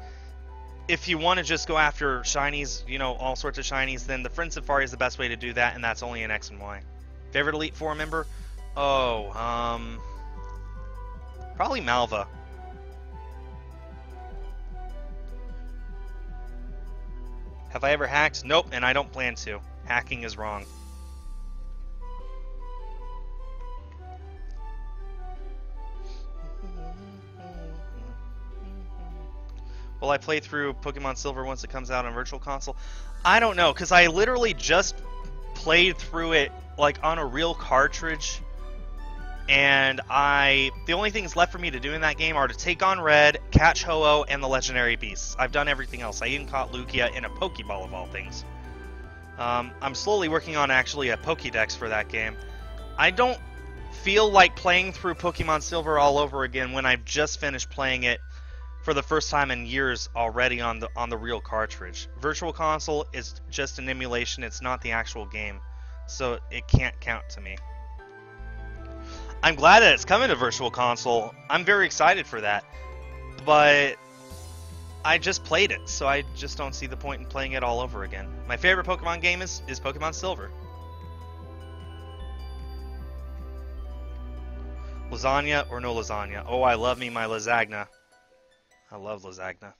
if you want to just go after shinies, you know, all sorts of shinies, then the Friend Safari is the best way to do that, and that's only in X and Y. Favorite Elite Four member? Oh, probably Malva. Have I ever hacked? Nope, and I don't plan to. Hacking is wrong. Will I play through Pokemon Silver once it comes out on Virtual Console? I don't know, because I literally just played through it like on a real cartridge, and the only things left for me to do in that game are to take on Red, catch Ho-Oh, and the legendary beasts. I've done everything else. I even caught Lugia in a Pokeball of all things. I'm slowly working on actually a Pokédex for that game. I don't feel like playing through Pokemon Silver all over again when I've just finished playing it for the first time in years already on the real cartridge. Virtual Console is just an emulation, it's not the actual game, so it can't count to me. I'm glad that it's coming to Virtual Console. I'm very excited for that, but I just played it, so I just don't see the point in playing it all over again. My favorite Pokemon game is Pokemon Silver. Lasagna or no lasagna? Oh, I love me my lasagna. I love lasagna.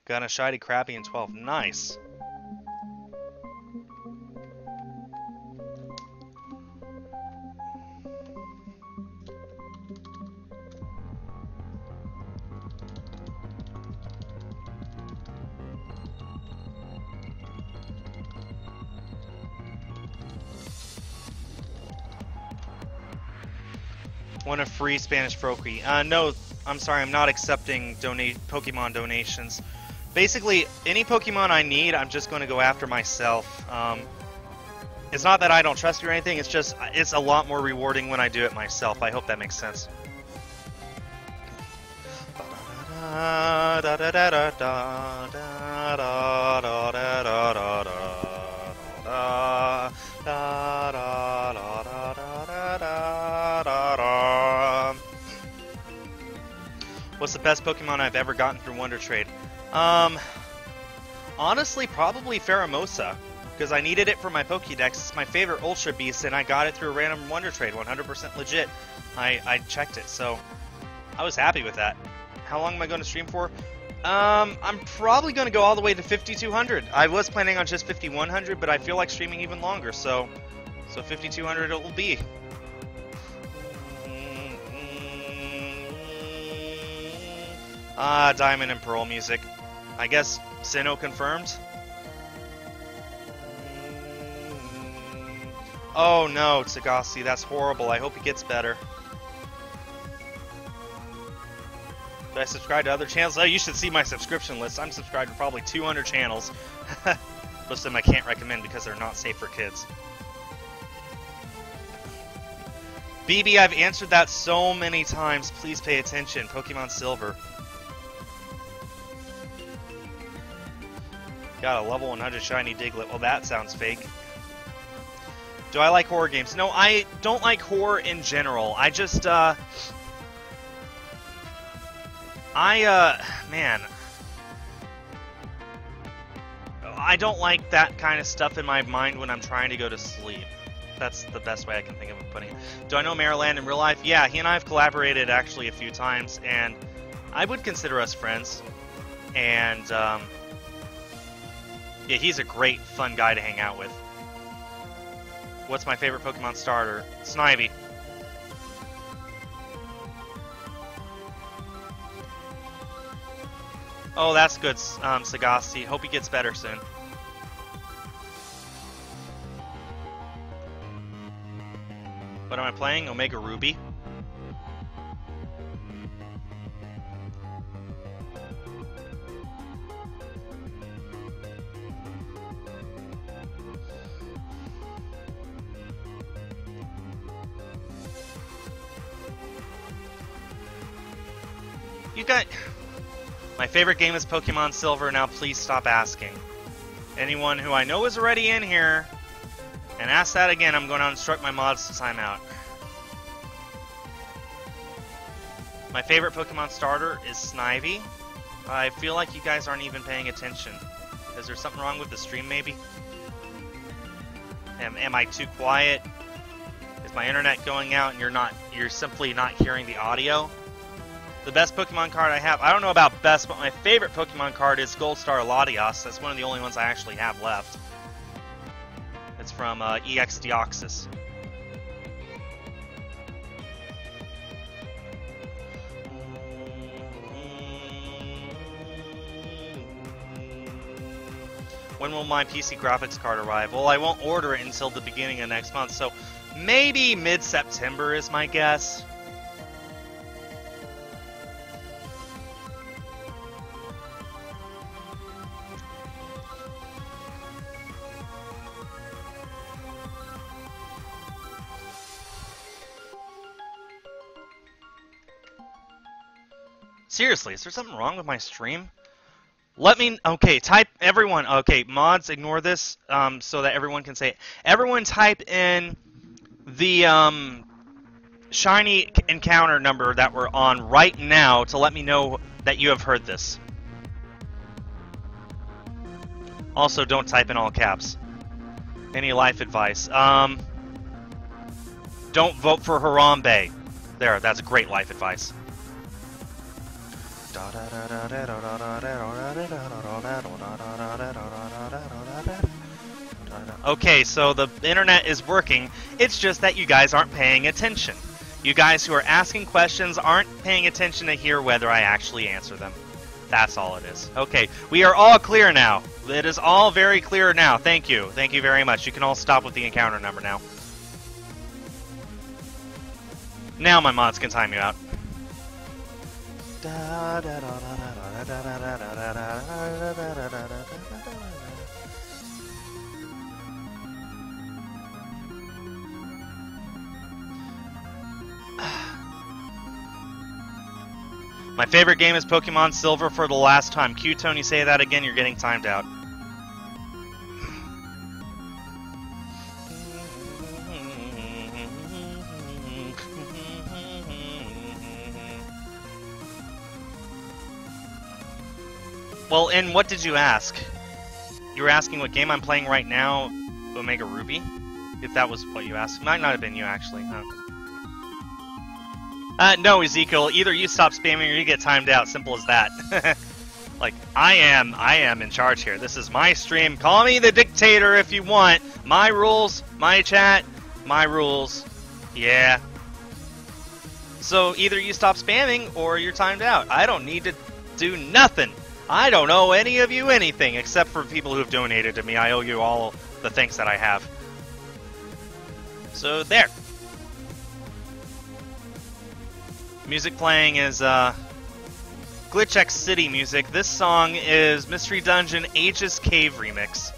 Got a shiny Krabby in 12. Nice. Want a free Spanish Froakie? No, I'm sorry, I'm not accepting Pokemon donations. Basically, any Pokemon I need, I'm just going to go after myself. It's not that I don't trust you or anything, it's just, it's a lot more rewarding when I do it myself. I hope that makes sense. What's the best Pokemon I've ever gotten through Wonder Trade? Honestly, probably Pheromosa, because I needed it for my Pokédex. It's my favorite Ultra Beast, and I got it through a random Wonder Trade, 100% legit. I checked it, so I was happy with that. How long am I going to stream for? I'm probably going to go all the way to 5,200. I was planning on just 5,100, but I feel like streaming even longer, so 5,200 it will be. Diamond and Pearl music. I guess Sinnoh confirmed. Oh no, Tagasi, that's horrible. I hope he gets better. Do I subscribe to other channels? Oh, you should see my subscription list. I'm subscribed to probably 200 channels. Most of them I can't recommend because they're not safe for kids. BB, I've answered that so many times. Please pay attention. Pokemon Silver. Got a level 100 shiny Diglett. Well, that sounds fake. Do I like horror games? No, I don't like horror in general. I just, man, I don't like that kind of stuff in my mind when I'm trying to go to sleep. That's the best way I can think of putting it. Do I know Maryland in real life? Yeah, he and I have collaborated actually a few times, and I would consider us friends. And, yeah, he's a great, fun guy to hang out with. What's my favorite Pokemon starter? Snivy. Oh, that's good, Sagasti. Hope he gets better soon. What am I playing? OmegaRuby. You got... My favorite game is Pokemon Silver. Now please stop asking. Anyone who I know is already in here and ask that again, I'm going to instruct my mods to time out. My favorite Pokemon starter is Snivy. I feel like you guys aren't even paying attention. Is there something wrong with the stream, maybe? Am I too quiet? Is my internet going out and you're simply not hearing the audio? The best Pokemon card I have, I don't know about best, but my favorite Pokemon card is Gold Star Latias. That's one of the only ones I actually have left. from EX Deoxys. When will my PC graphics card arrive? Well, I won't order it until the beginning of next month, so maybe mid-September is my guess. Seriously, is there something wrong with my stream? Let me, okay, type, everyone, okay, mods, ignore this, so that everyone can say it. Everyone type in the, Shiny encounter number that we're on right now to let me know that you have heard this. Also, don't type in all caps. Any life advice? Don't vote for Harambe. There, that's great life advice. Okay, so the internet is working. It's just that you guys aren't paying attention. You guys who are asking questions aren't paying attention to hear whether I actually answer them. That's all it is. Okay, we are all clear now. It is all very clear now. Thank you. Thank you very much. You can all stop with the encounter number now. Now my mods can time you out. My favorite game is Pokemon Silver for the last time. Q-Tone, you say that again, you're getting timed out. Well, and what did you ask? You were asking what game I'm playing right now, OmegaRuby? If that was what you asked. Might not have been you, actually. No, Ezekiel, either you stop spamming or you get timed out. Simple as that. Like, I am in charge here. This is my stream. Call me the dictator if you want. My rules, my chat, my rules. Yeah. So either you stop spamming or you're timed out. I don't need to do nothing. I don't owe any of you anything except for people who have donated to me. I owe you all the thanks that I have. So there. Music playing is Glitch X City music. This song is Mystery Dungeon Aegis Cave Remix.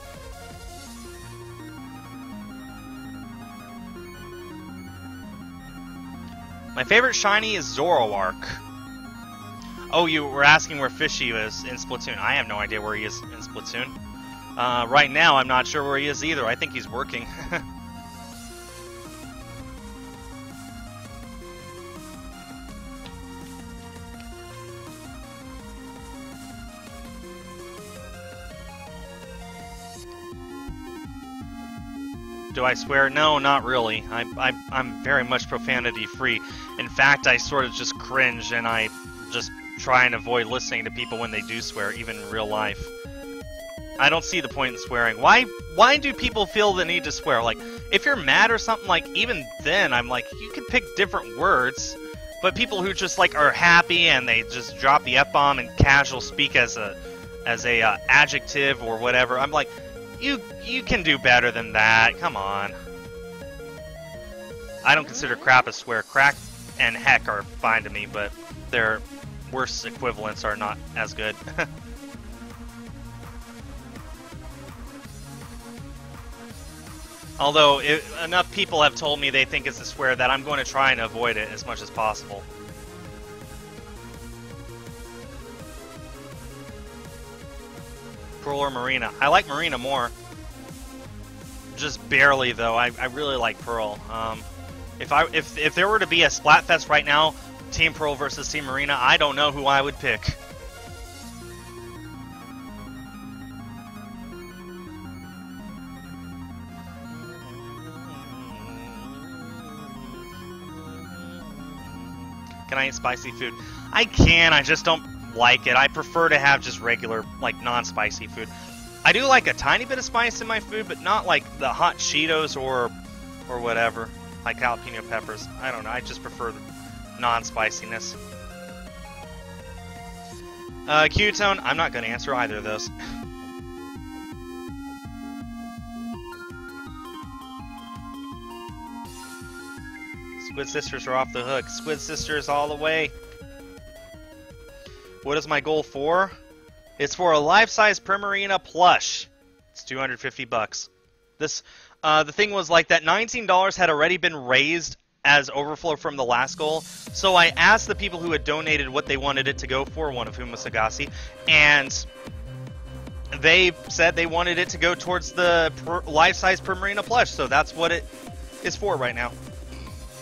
My favorite shiny is Zoroark. Oh, you were asking where Fishy is in Splatoon. I have no idea where he is in Splatoon. Right now, I'm not sure where he is either. I think he's working. Do I swear? No, not really. I'm very much profanity free. In fact, I sort of just cringe and I just try and avoid listening to people when they do swear, even in real life. I don't see the point in swearing. Why do people feel the need to swear? Like, if you're mad or something, like, even then, I'm like, you can pick different words. But people who just, like, are happy and they just drop the F-bomb and casual speak as a adjective or whatever, I'm like, you can do better than that. Come on. I don't consider crap a swear. Crack and heck are fine to me, but their worse equivalents are not as good. Although, enough people have told me they think it's a swear that I'm going to try and avoid it as much as possible. Pearl or Marina? I like Marina more. Just barely, though. I really like Pearl. If there were to be a Splatfest right now, Team Pearl versus Team Marina, I don't know who I would pick. Can I eat spicy food? I can, I just don't like it. I prefer to have just regular, like, non-spicy food. I do like a tiny bit of spice in my food, but not like the hot Cheetos or whatever, like jalapeno peppers. I don't know. I just prefer the non-spiciness. Q-Tone, I'm not going to answer either of those. Squid Sisters are off the hook. Squid Sisters all the way. What is my goal for? It's for a life-size Primarina plush. It's $250. This, the thing was like that $19 had already been raised as overflow from the last goal. So I asked the people who had donated what they wanted it to go for, one of whom was Sagasi, and they said they wanted it to go towards the life-size Primarina plush. So that's what it is for right now.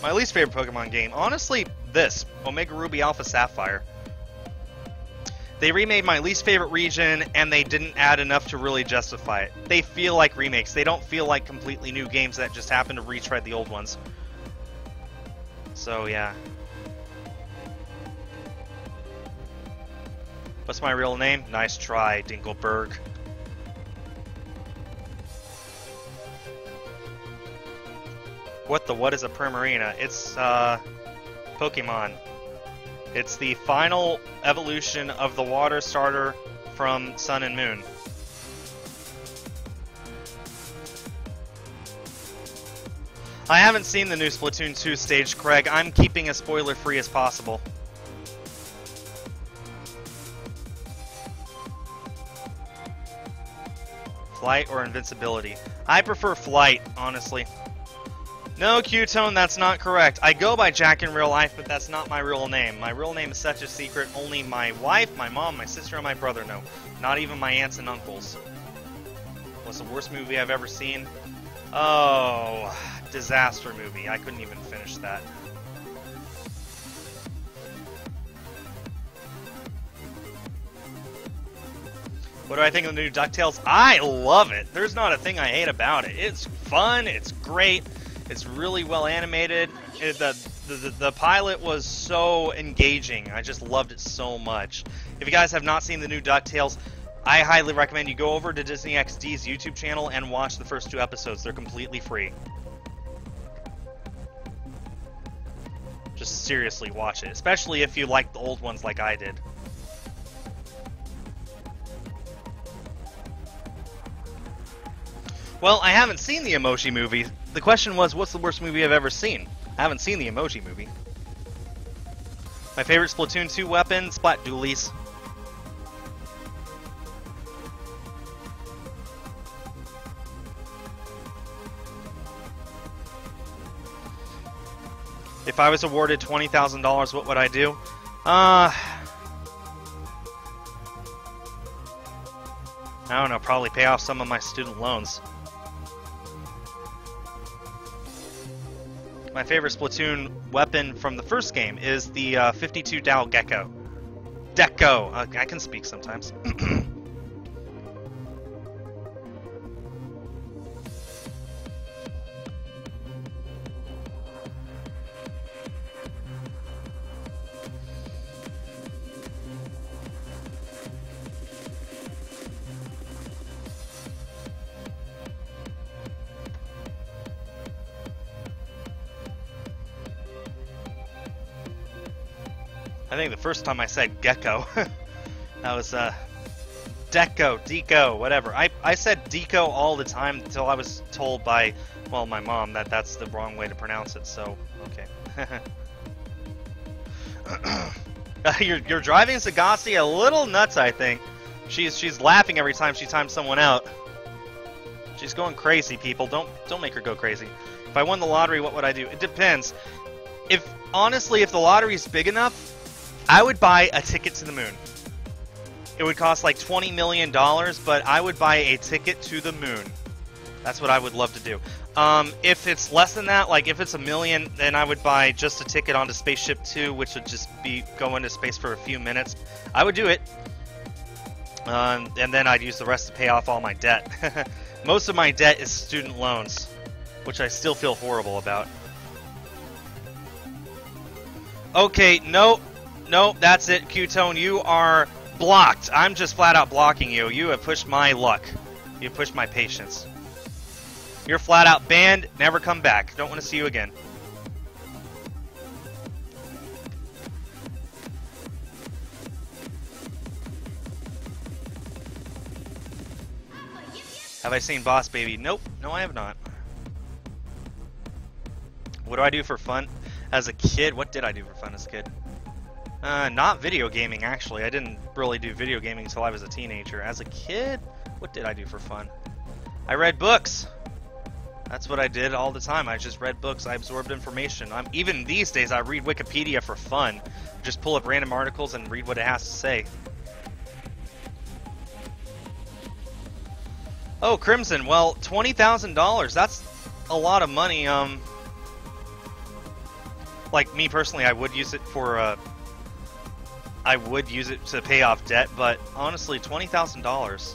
My least favorite Pokemon game, honestly, this OmegaRuby Alpha Sapphire. They remade my least favorite region, and they didn't add enough to really justify it. They feel like remakes. They don't feel like completely new games that just happen to retread the old ones. So, yeah. What's my real name? Nice try, Dinkelberg. What is a Primarina? It's, Pokemon. It's the final evolution of the water starter from Sun and Moon. I haven't seen the new Splatoon 2 stage, Craig. I'm keeping as spoiler-free as possible. Flight or invincibility? I prefer flight, honestly. No, Q-Tone, that's not correct. I go by Jack in real life, but that's not my real name. My real name is such a secret. Only my wife, my mom, my sister, and my brother know. Not even my aunts and uncles. What's the worst movie I've ever seen? Oh, disaster movie. I couldn't even finish that. What do I think of the new DuckTales? I love it. There's not a thing I hate about it. It's fun. It's great. It's really well animated. The pilot was so engaging. I just loved it so much. If you guys have not seen the new DuckTales, I highly recommend you go over to Disney XD's YouTube channel and watch the first 2 episodes. They're completely free. Just seriously watch it, especially if you like the old ones like I did. Well, I haven't seen the Emoji Movie. The question was, what's the worst movie I've ever seen? I haven't seen the Emoji Movie. My favorite Splatoon 2 weapon? Splat Dualies. If I was awarded $20,000, what would I do? I don't know, probably pay off some of my student loans. My favorite Splatoon weapon from the first game is the 52 Dao Gecko. Deco! I can speak sometimes. I think the first time I said gecko, that was deco, whatever. I said deco all the time until I was told by, well, my mom that that's the wrong way to pronounce it, so, okay. You're driving Sagasi a little nuts, I think. She's laughing every time she times someone out. She's going crazy, people. Don't make her go crazy. If I won the lottery, what would I do? It depends. Honestly, if the lottery's big enough, I would buy a ticket to the moon. It would cost like $20 million, but I would buy a ticket to the moon. That's what I would love to do. If it's less than that, like if it's $1 million, then I would buy just a ticket onto Spaceship 2, which would just be go into space for a few minutes. I would do it. And then I'd use the rest to pay off all my debt. Most of my debt is student loans, which I still feel horrible about. Okay, no, that's it, Q-Tone. You are blocked. I'm just flat out blocking you. You have pushed my luck. You pushed my patience. You're flat out banned. Never come back. Don't want to see you again. Have I seen Boss Baby? Nope. No, I have not. What do I do for fun as a kid? What did I do for fun as a kid? Not video gaming, actually. I didn't really do video gaming until I was a teenager. As a kid, what did I do for fun? I read books. That's what I did all the time. I just read books. I absorbed information. Even these days, I read Wikipedia for fun. Just pull up random articles and read what it has to say. Oh, Crimson. Well, $20,000. That's a lot of money. Like me personally, I would use it for. I would use it to pay off debt, but honestly, $20,000.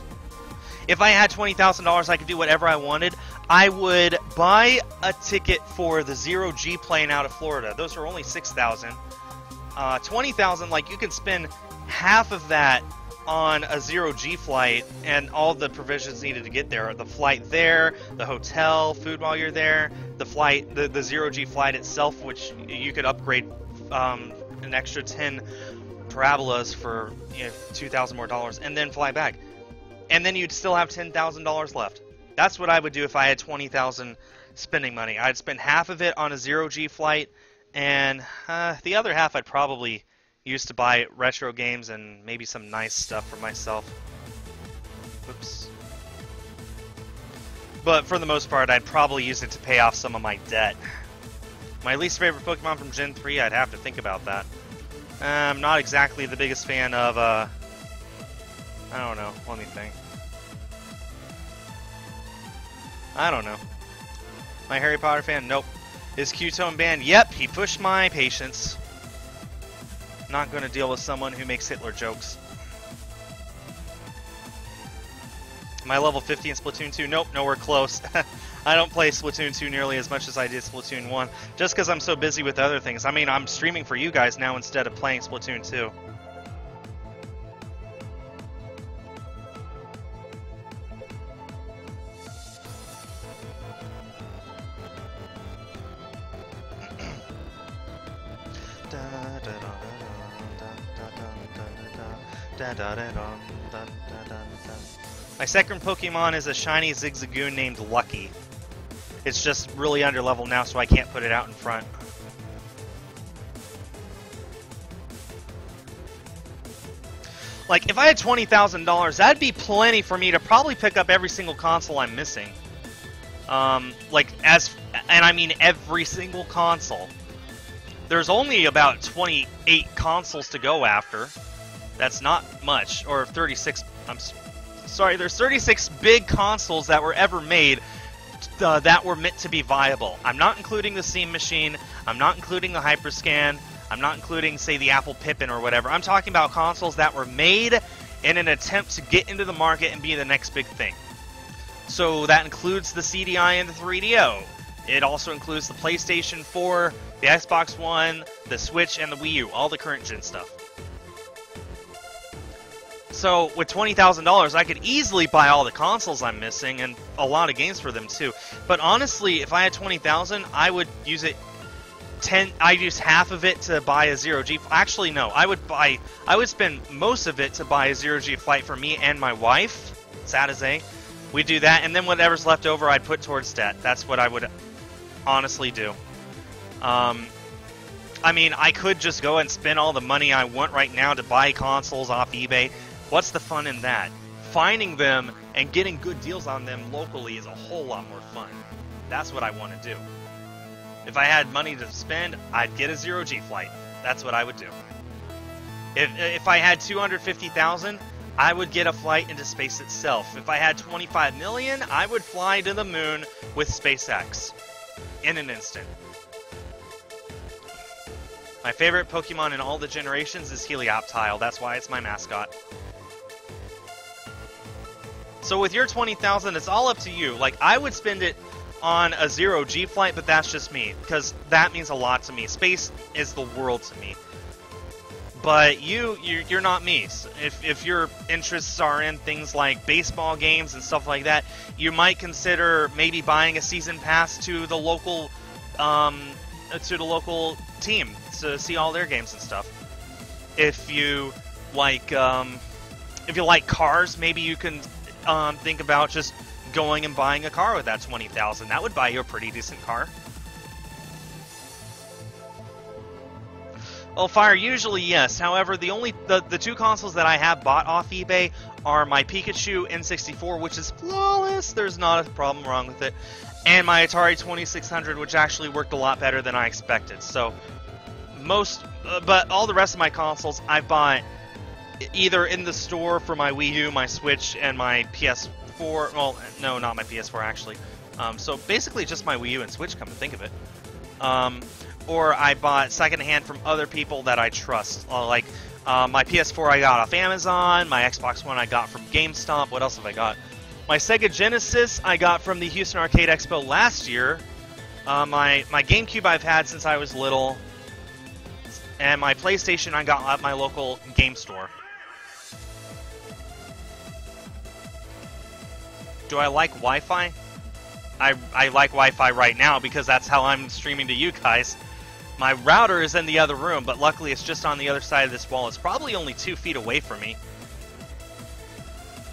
If I had $20,000, I could do whatever I wanted. I would buy a ticket for the 0G plane out of Florida. Those are only $6,000. $20,000, like you could spend half of that on a 0G flight and all the provisions needed to get there. The flight there, the hotel, food while you're there, the flight, the 0G flight itself, which you could upgrade an extra 10 parabolas for $2,000 more, and then fly back. And then you'd still have $10,000 left. That's what I would do if I had $20,000 spending money. I'd spend half of it on a 0G flight, and the other half I'd probably use to buy retro games and maybe some nice stuff for myself. Whoops. But for the most part, I'd probably use it to pay off some of my debt. My least favorite Pokemon from Gen 3, I'd have to think about that. I'm not exactly the biggest fan of, I don't know, let me think. I don't know. My Harry Potter fan? Nope. Is Q-Tone banned? Yep, he pushed my patience. Not going to deal with someone who makes Hitler jokes. Am I level 50 in Splatoon 2? Nope, nowhere close. I don't play Splatoon 2 nearly as much as I did Splatoon 1, just because I'm so busy with other things. I mean, I'm streaming for you guys now instead of playing Splatoon 2. My second Pokemon is a shiny Zigzagoon named Lucky. It's just really under level now, so I can't put it out in front. Like, if I had $20,000, that'd be plenty for me to probably pick up every single console I'm missing. And I mean every single console. There's only about 28 consoles to go after. That's not much. Or 36. I'm sorry, there's 36 big consoles that were ever made that were meant to be viable. I'm not including the Steam Machine. I'm not including the Hyperscan. I'm not including, say, the Apple Pippin or whatever. I'm talking about consoles that were made in an attempt to get into the market and be the next big thing. So that includes the CDI and the 3DO. It also includes the PlayStation 4, the Xbox One, the Switch, and the Wii U. All the current gen stuff. So with $20,000, I could easily buy all the consoles I'm missing and a lot of games for them too. But honestly, if I had $20,000, I would use it. I'd use half of it to buy a 0G. Actually, no. I would spend most of it to buy a 0G flight for me and my wife. Sad as A. We'd do that, and then whatever's left over, I'd put towards debt. That's what I would honestly do. I mean, I could just go and spend all the money I want right now to buy consoles off eBay. What's the fun in that? Finding them and getting good deals on them locally is a whole lot more fun. That's what I want to do. If I had money to spend, I'd get a 0G flight. That's what I would do. If I had $250,000, I would get a flight into space itself. If I had $25 million, I would fly to the moon with SpaceX in an instant. My favorite Pokemon in all the generations is Helioptile. That's why it's my mascot. So with your $20,000, it's all up to you. Like, I would spend it on a 0G flight, but that's just me, because that means a lot to me. Space is the world to me. But you're not me. If your interests are in things like baseball games and stuff like that, you might consider maybe buying a season pass to the local team to see all their games and stuff. If you like cars, maybe you can think about just going and buying a car with that 20,000. That would buy you a pretty decent car. Well, Fire, usually yes. However, the two consoles that I have bought off eBay are my Pikachu N64, which is flawless. There's not a problem wrong with it. And my Atari 2600, which actually worked a lot better than I expected. So, but all the rest of my consoles I bought either in the store for my Wii U, my Switch, and my PS4. Well, no, not my PS4, actually. So basically just my Wii U and Switch, come to think of it. Or I bought secondhand from other people that I trust. Like, my PS4 I got off Amazon, my Xbox One I got from GameStop. What else have I got? My Sega Genesis I got from the Houston Arcade Expo last year. My GameCube I've had since I was little. And my PlayStation I got at my local game store. Do I like Wi-Fi? I like Wi-Fi right now because that's how I'm streaming to you guys. My router is in the other room, but luckily it's just on the other side of this wall. It's probably only 2 feet away from me.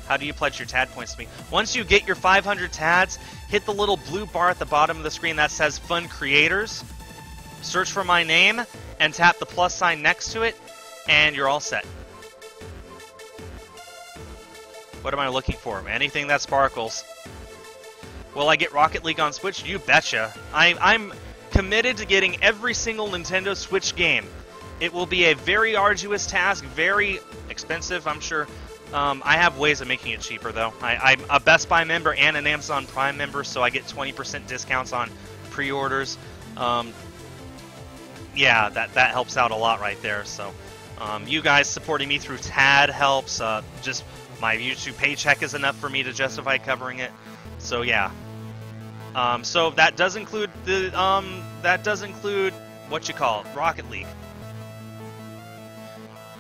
How do you pledge your TAD points to me? Once you get your 500 TADs, hit the little blue bar at the bottom of the screen that says Fund Creators. Search for my name and tap the plus sign next to it, and you're all set. What am I looking for? Anything that sparkles. Will I get Rocket League on Switch? You betcha. I'm committed to getting every single Nintendo Switch game. It will be a very arduous task, very expensive, I'm sure. I have ways of making it cheaper, though. I'm a Best Buy member and an Amazon Prime member, so I get 20% discounts on pre-orders. Yeah, that helps out a lot right there. So, you guys supporting me through TAD helps. Just my YouTube paycheck is enough for me to justify covering it. So yeah. So that does include what you call it, Rocket League.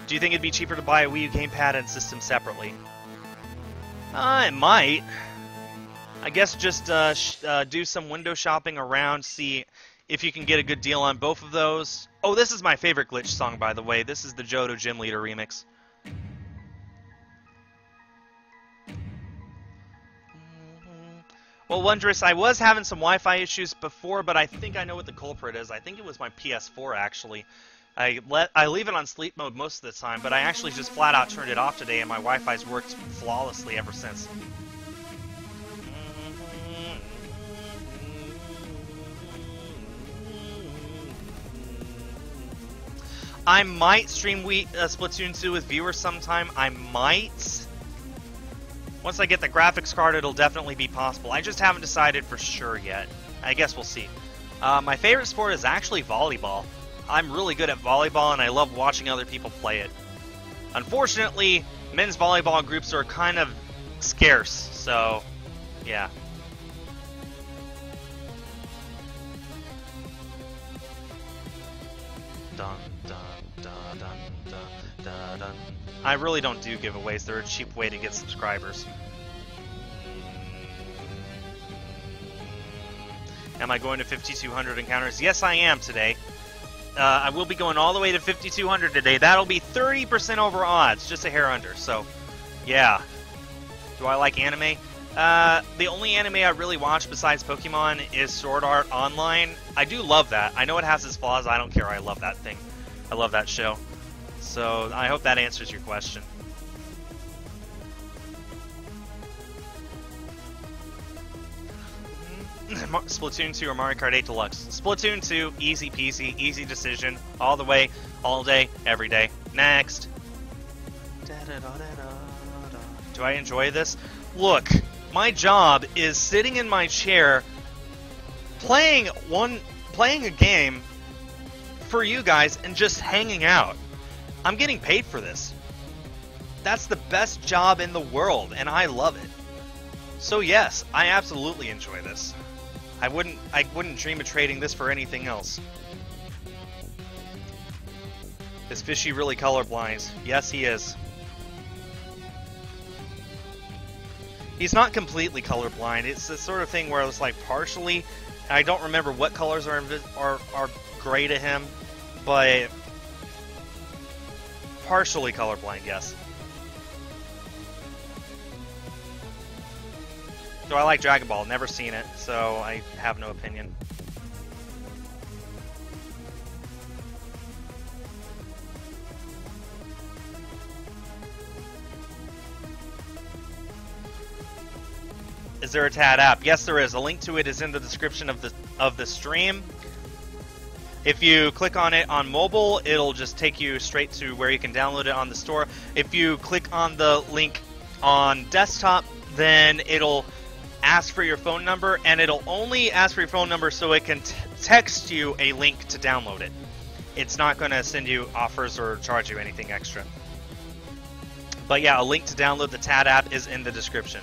Do you think it'd be cheaper to buy a Wii U gamepad and system separately? It might. I guess just do some window shopping around, see if you can get a good deal on both of those. Oh, this is my favorite Glitch song, by the way. This is the Johto Gym Leader remix. Well, Wondrous, I was having some Wi-Fi issues before, but I think I know what the culprit is. I think it was my PS4, actually. I leave it on sleep mode most of the time, but I actually just flat out turned it off today, and my Wi-Fi's worked flawlessly ever since. I might stream Splatoon 2 with viewers sometime. I might. Once I get the graphics card, it'll definitely be possible. I just haven't decided for sure yet. I guess we'll see. My favorite sport is actually volleyball. I'm really good at volleyball, and I love watching other people play it. Unfortunately, men's volleyball groups are kind of scarce, so yeah. Dun, dun, dun, dun, dun, dun, dun. I really don't do giveaways. They're a cheap way to get subscribers. Am I going to 5,200 encounters? Yes, I am today. I will be going all the way to 5,200 today. That'll be 30% over odds, just a hair under. So, yeah. Do I like anime? The only anime I really watch besides Pokemon is Sword Art Online. I do love that. I know it has its flaws. I don't care. I love that thing. I love that show. So, I hope that answers your question. Splatoon 2 or Mario Kart 8 Deluxe? Splatoon 2, easy peasy, easy decision, all the way, all day, every day. Next. Do I enjoy this? Look, my job is sitting in my chair, playing a game for you guys and just hanging out. I'm getting paid for this. That's the best job in the world, and I love it. So yes, I absolutely enjoy this. I wouldn't dream of trading this for anything else. Is Fishy really colorblind? Yes, he is. He's not completely colorblind. It's the sort of thing where it's like partially. I don't remember what colors are gray to him, but partially colorblind, yes. So I like Dragon Ball. Never seen it, so I have no opinion. Is there a TAD app? Yes, there is. A link to it is in the description of the stream. If you click on it on mobile, it'll just take you straight to where you can download it on the store. If you click on the link on desktop, then it'll ask for your phone number, and it'll only ask for your phone number so it can text you a link to download it. It's not going to send you offers or charge you anything extra. But yeah, a link to download the TAD app is in the description.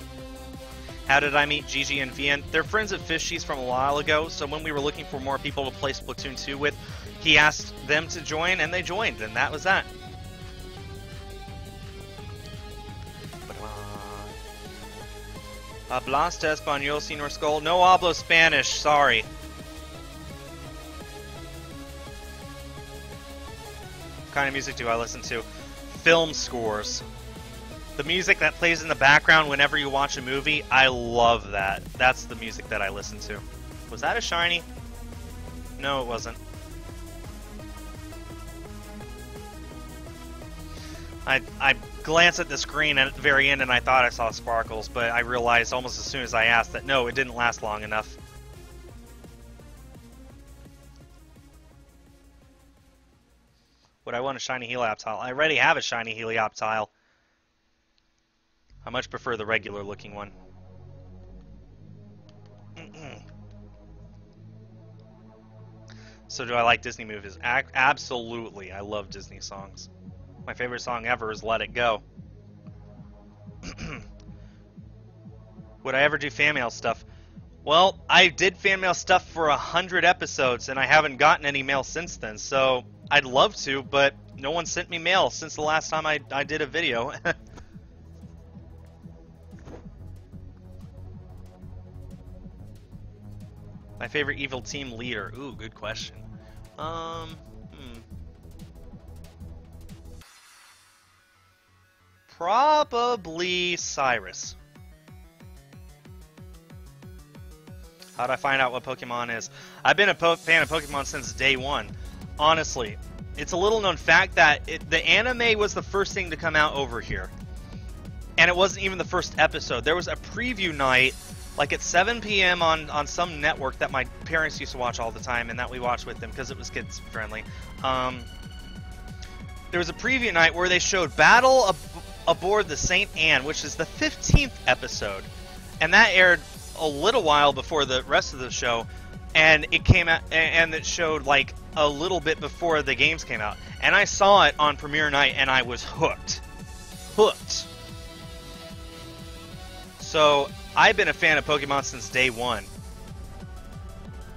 How did I meet Gigi and Vian? They're friends of Fishy's from a while ago, so when we were looking for more people to play Splatoon 2 with, he asked them to join, and they joined, and that was that. Hablasta Español, Señor Skul? No hablo Spanish, sorry. What kind of music do I listen to? Film scores. The music that plays in the background whenever you watch a movie, I love that. That's the music that I listen to. Was that a shiny? No, it wasn't. I glanced at the screen at the very end and I thought I saw sparkles, but I realized almost as soon as I asked that no, it didn't last long enough. Would I want a shiny Helioptile? I already have a shiny Helioptile. I much prefer the regular looking one. So do I like Disney movies? Absolutely. I love Disney songs. My favorite song ever is Let It Go. Would I ever do fan mail stuff? Well, I did fan mail stuff for 100 episodes and I haven't gotten any mail since then. So I'd love to, but no one sent me mail since the last time I did a video. My favorite evil team leader. Ooh, good question. Probably Cyrus. How'd I find out what Pokemon is? I've been a fan of Pokemon since day one. Honestly, it's a little known fact that the anime was the first thing to come out over here. And it wasn't even the first episode. There was a preview night like at 7 p.m. on some network that my parents used to watch all the time and that we watched with them because it was kids friendly. There was a preview night where they showed Battle Aboard the St. Anne, which is the 15th episode. And that aired a little while before the rest of the show. And it came out, and it showed like a little bit before the games came out. And I saw it on premiere night and I was hooked. Hooked. So I've been a fan of Pokemon since day one.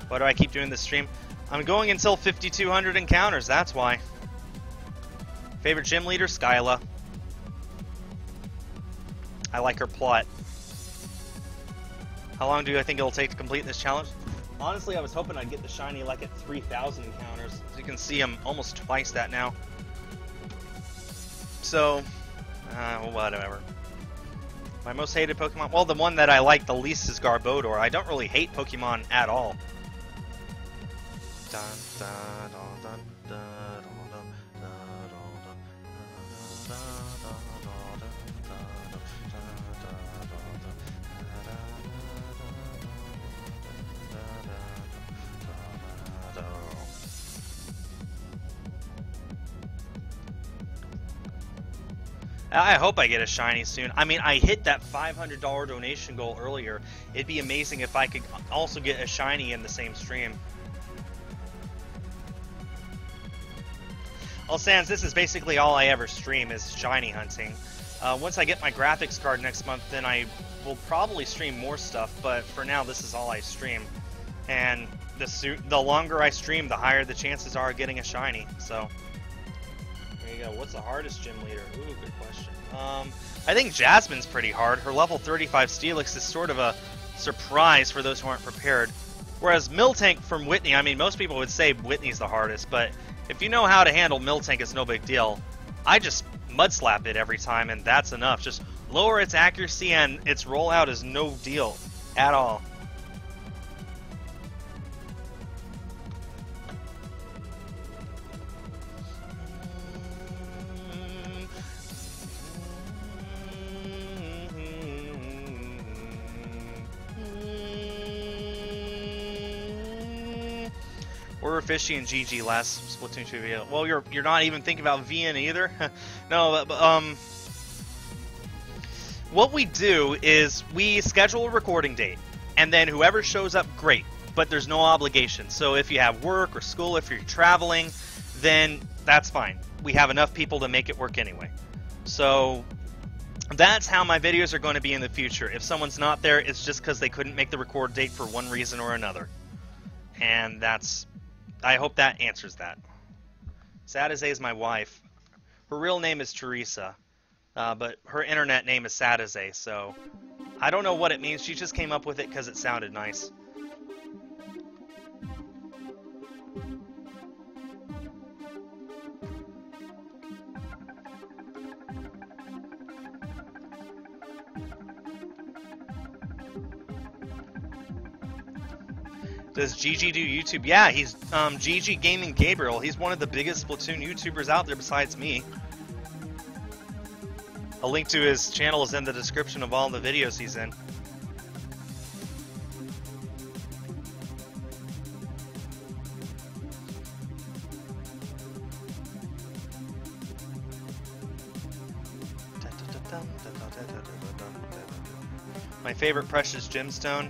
Why do I keep doing this stream? I'm going until 5,200 encounters, that's why. Favorite gym leader? Skyla. I like her plot. How long do I think it'll take to complete this challenge? Honestly, I was hoping I'd get the shiny like at 3,000 encounters. As you can see, I'm almost twice that now. So, whatever. My most hated Pokemon? Well, the one that I like the least is Garbodor. I don't really hate Pokemon at all. Dun, dun, dun, dun, dun, dun, I hope I get a shiny soon. I mean, I hit that $500 donation goal earlier. It'd be amazing if I could also get a shiny in the same stream. Well, Sans, this is basically all I ever stream is shiny hunting. Once I get my graphics card next month, then I will probably stream more stuff, but for now, this is all I stream. And the longer I stream, the higher the chances are of getting a shiny, so... There you go. What's the hardest gym leader? Ooh, good question. I think Jasmine's pretty hard. Her level 35 Steelix is sort of a surprise for those who aren't prepared. Whereas Miltank from Whitney, I mean, most people would say Whitney's the hardest, but if you know how to handle Miltank, it's no big deal. I just mud slap it every time, and that's enough. Just lower its accuracy, and its rollout is no deal at all. We're Fishy and GG last Splatoon 2 video. Well, you're not even thinking about VN either. No, but what we do is we schedule a recording date, and then whoever shows up, great. But there's no obligation. So if you have work or school, if you're traveling, then that's fine. We have enough people to make it work anyway. So that's how my videos are going to be in the future. If someone's not there, it's just because they couldn't make the record date for one reason or another. And that's... I hope that answers that. Sadaze is my wife. Her real name is Teresa, but her internet name is Sadaze, so I don't know what it means. She just came up with it because it sounded nice. Does GG do YouTube? Yeah, he's GG Gaming Gabriel. He's one of the biggest Splatoon YouTubers out there besides me. A link to his channel is in the description of all the videos he's in. My favorite precious gemstone?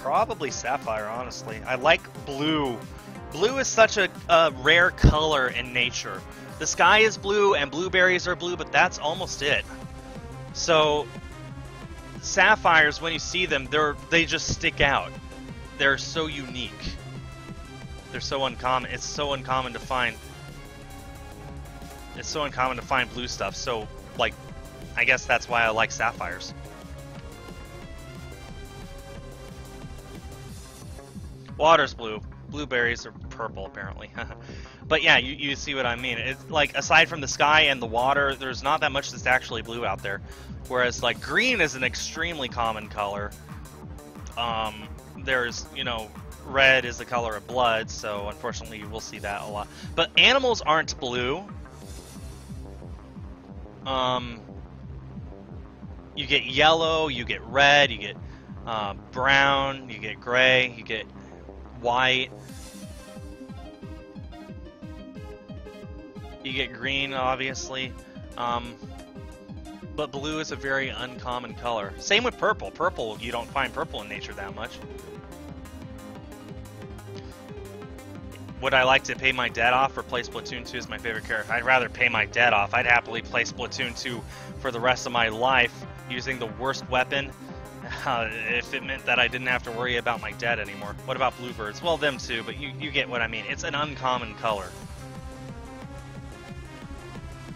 Probably Sapphire, honestly. I like blue. Blue is such a rare color in nature. The sky is blue and blueberries are blue, but that's almost it. So, sapphires, when you see them, they just stick out. They're so unique. They're so uncommon. It's so uncommon to find. It's so uncommon to find blue stuff. So, like, I guess that's why I like sapphires. Water's blue. Blueberries are purple, apparently. But yeah, you see what I mean. It's like, aside from the sky and the water, there's not that much that's actually blue out there. Whereas, like, green is an extremely common color. There's, you know, red is the color of blood, so unfortunately you will see that a lot. But animals aren't blue. You get yellow, you get red, you get brown, you get gray, you get white, you get green, obviously, but blue is a very uncommon color. Same with purple. Purple, you don't find purple in nature that much. Would I like to pay my debt off or play Splatoon 2 as my favorite character? I'd rather pay my debt off. I'd happily play Splatoon 2 for the rest of my life using the worst weapon. If it meant that I didn't have to worry about my debt anymore. What about bluebirds? Well, them too, but you get what I mean. It's an uncommon color.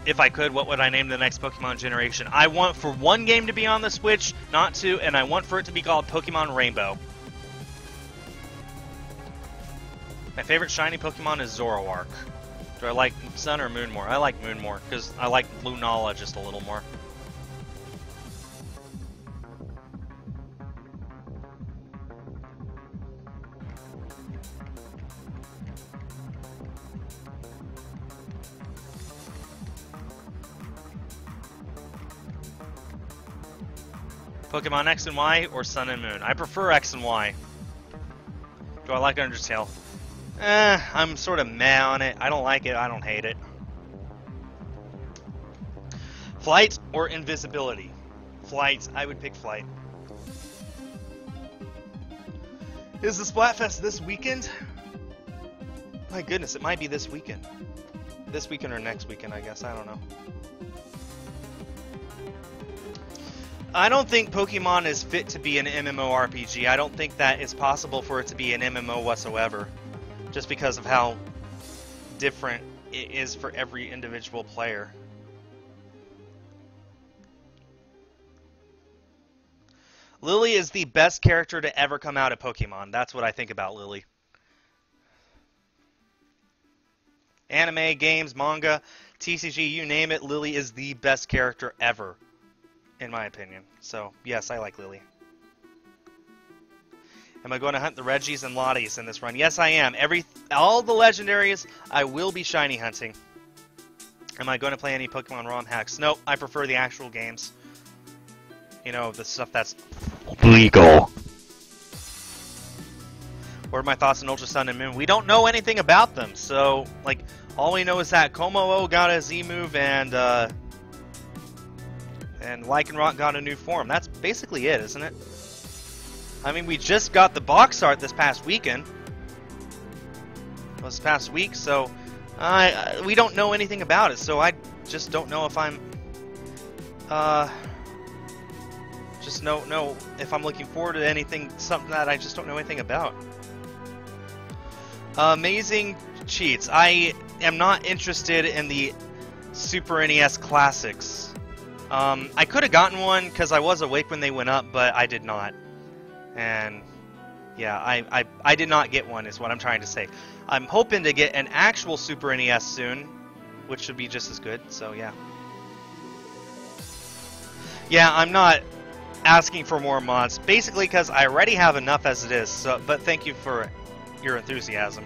If I could, what would I name the next Pokemon generation? I want for one game to be on the Switch, not two, and I want for it to be called Pokemon Rainbow. My favorite shiny Pokemon is Zoroark. Do I like Sun or Moon more? I like Moon more, because I like Lunala just a little more. Pokemon X and Y or Sun and Moon? I prefer X and Y. Do I like Undertale? I'm sort of meh on it. I don't like it, I don't hate it. Flight or invisibility? Flight. I would pick Flight. Is the Splatfest this weekend? My goodness, it might be this weekend. This weekend or next weekend, I guess. I don't know. I don't think Pokemon is fit to be an MMORPG. I don't think that it's possible for it to be an MMO whatsoever. Just because of how different it is for every individual player. Lily is the best character to ever come out of Pokemon. That's what I think about Lily. Anime, games, manga, TCG, you name it, Lily is the best character ever, in my opinion. So, yes, I like Lily. Am I going to hunt the Reggies and Lotties in this run? Yes, I am. All the legendaries, I will be shiny hunting. Am I going to play any Pokemon ROM hacks? Nope, I prefer the actual games. You know, the stuff that's legal. What are my thoughts on Ultra Sun and Moon? We don't know anything about them, so, like, all we know is that Komo-o got a Z-move and Lycanroc got a new form. That's basically it, isn't it? I mean, we just got the box art this past weekend. This past week, so we don't know anything about it, so I just don't know if I'm just know if I'm looking forward to anything, something that I just don't know anything about. Amazing cheats. I am not interested in the Super NES classics. I could have gotten one because I was awake when they went up, but I did not. And yeah, I did not get one is what I'm trying to say. I'm hoping to get an actual Super NES soon, which should be just as good, so yeah. Yeah, I'm not asking for more mods, basically because I already have enough as it is, so, but thank you for your enthusiasm.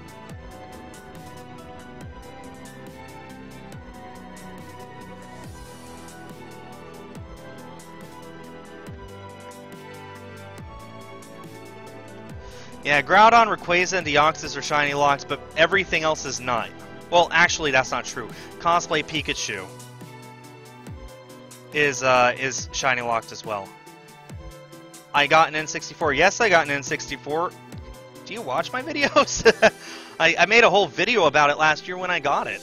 Yeah, Groudon, Rayquaza, and Deoxys are shiny locks, but everything else is not. Well, actually, that's not true. Cosplay Pikachu is shiny locked as well. I got an N64. Yes, I got an N64. Do you watch my videos? I made a whole video about it last year when I got it.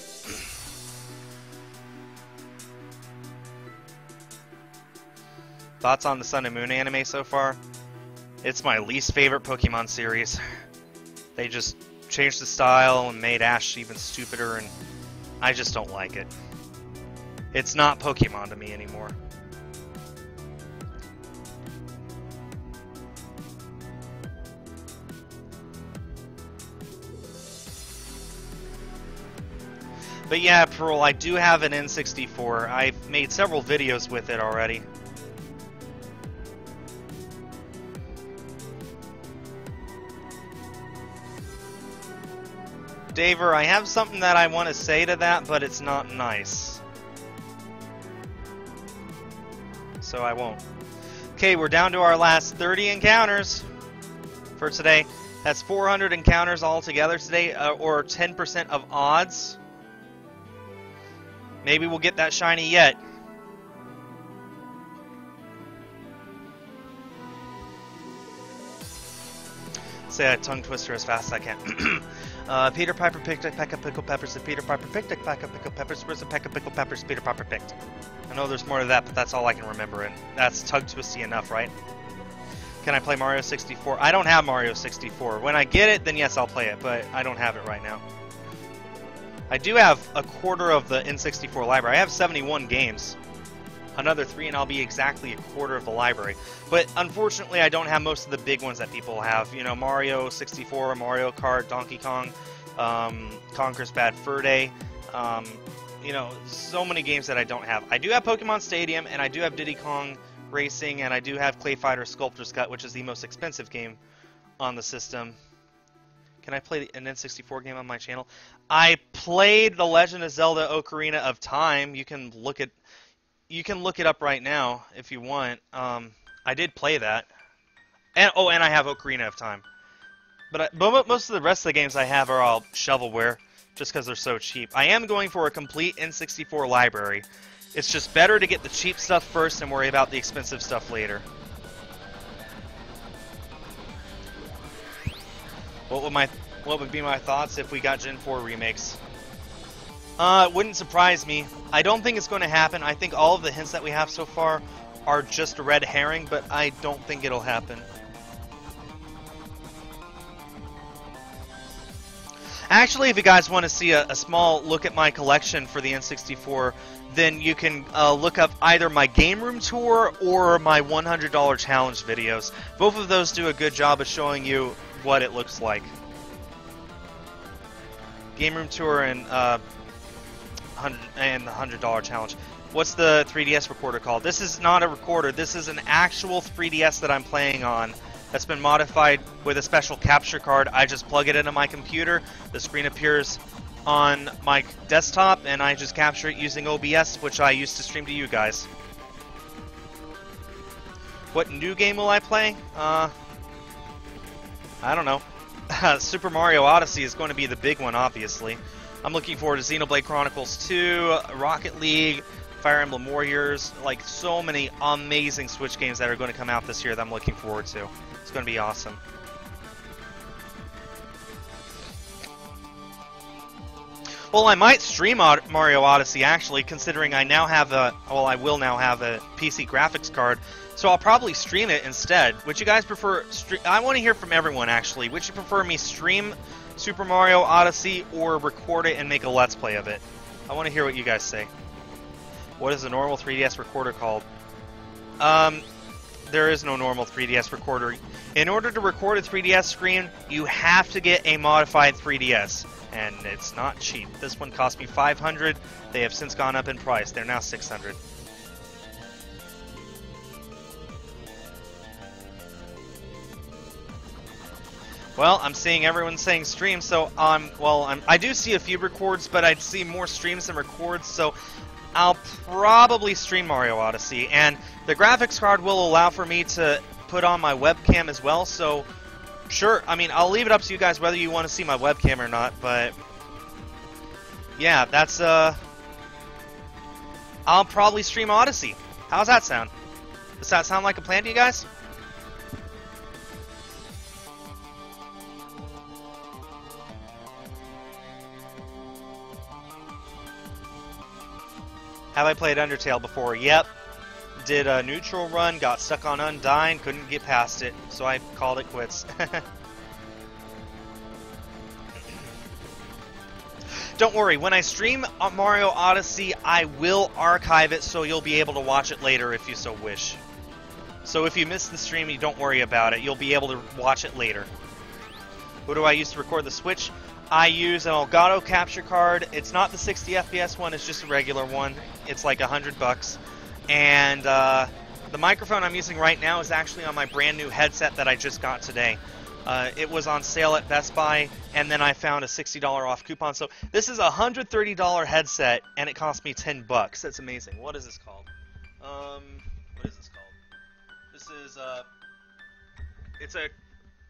Thoughts on the Sun and Moon anime so far? It's my least favorite Pokemon series. They just changed the style and made Ash even stupider, and I just don't like it. It's not Pokemon to me anymore. But yeah, Pearl, I do have an N64. I've made several videos with it already. Daver, I have something that I want to say to that, but it's not nice. So I won't. Okay, we're down to our last 30 encounters for today. That's 400 encounters altogether today, or 10% of odds. Maybe we'll get that shiny yet. Say a tongue twister as fast as I can. Peter Piper picked a peck of pickled peppers, and Peter Piper picked a peck of pickled peppers. Where's a peck of pickled peppers Peter Piper picked? I know there's more to that, but that's all I can remember, and that's tongue twisty enough, right? Can I play Mario 64? I don't have Mario 64. When I get it, then yes, I'll play it, but I don't have it right now. I do have a quarter of the N64 library. I have 71 games. Another 3 and I'll be exactly a quarter of the library. But unfortunately, I don't have most of the big ones that people have. You know, Mario 64, Mario Kart, Donkey Kong, Conker's Bad Fur Day. You know, so many games that I don't have. I do have Pokemon Stadium, and I do have Diddy Kong Racing, and I do have Clay Fighter Sculptor's Cut, which is the most expensive game on the system. Can I play an N64 game on my channel? I played The Legend of Zelda Ocarina of Time. You can look it up right now if you want. I did play that. And I have Ocarina of Time. But most of the rest of the games I have are all shovelware, just because they're so cheap. I am going for a complete N64 library. It's just better to get the cheap stuff first and worry about the expensive stuff later. What would be my thoughts if we got Gen 4 remakes? It wouldn't surprise me. I don't think it's going to happen. I think all of the hints that we have so far are just a red herring, but I don't think it'll happen. Actually, if you guys want to see a small look at my collection for the N64, then you can look up either my Game Room Tour or my $100 Challenge videos. Both of those do a good job of showing you what it looks like. Game Room Tour and the $100 Challenge. What's the 3DS recorder called? This is not a recorder. This is an actual 3DS that I'm playing on. That's been modified with a special capture card. I just plug it into my computer. The screen appears on my desktop, and I just capture it using OBS, which I used to stream to you guys. What new game will I play? I don't know. Super Mario Odyssey is going to be the big one, obviously. I'm looking forward to Xenoblade Chronicles 2, Rocket League, Fire Emblem Warriors, like so many amazing Switch games that are going to come out this year that I'm looking forward to. It's going to be awesome. Well, I might stream Mario Odyssey, actually, considering I now have I will now have a PC graphics card, so I'll probably stream it instead. Would you guys prefer, I want to hear from everyone, actually. Would you prefer me stream Super Mario Odyssey or record it and make a Let's Play of it? I want to hear what you guys say. What is a normal 3DS recorder called? There is no normal 3DS recorder. In order to record a 3DS screen, you have to get a modified 3DS. And it's not cheap. This one cost me $500. They have since gone up in price. They're now $600. Well, I'm seeing everyone saying stream, so I do see a few records, but I'd see more streams than records, so I'll probably stream Mario Odyssey. And the graphics card will allow for me to put on my webcam as well, so sure, I mean, I'll leave it up to you guys whether you want to see my webcam or not, but yeah, that's, I'll probably stream Odyssey. How's that sound? Does that sound like a plan to you guys? Have I played Undertale before? Yep. Did a neutral run, got stuck on Undyne, couldn't get past it, so I called it quits. Don't worry, when I stream Mario Odyssey, I will archive it so you'll be able to watch it later if you so wish. So if you miss the stream, you don't worry about it. You'll be able to watch it later. What do I use to record the Switch? I use an Elgato capture card. It's not the 60 FPS one, it's just a regular one. It's like $100. And the microphone I'm using right now is actually on my brand new headset that I just got today. It was on sale at Best Buy, and then I found a $60 off coupon. So this is a $130 headset, and it cost me $10. That's amazing. What is this called? What is this called? This is it's a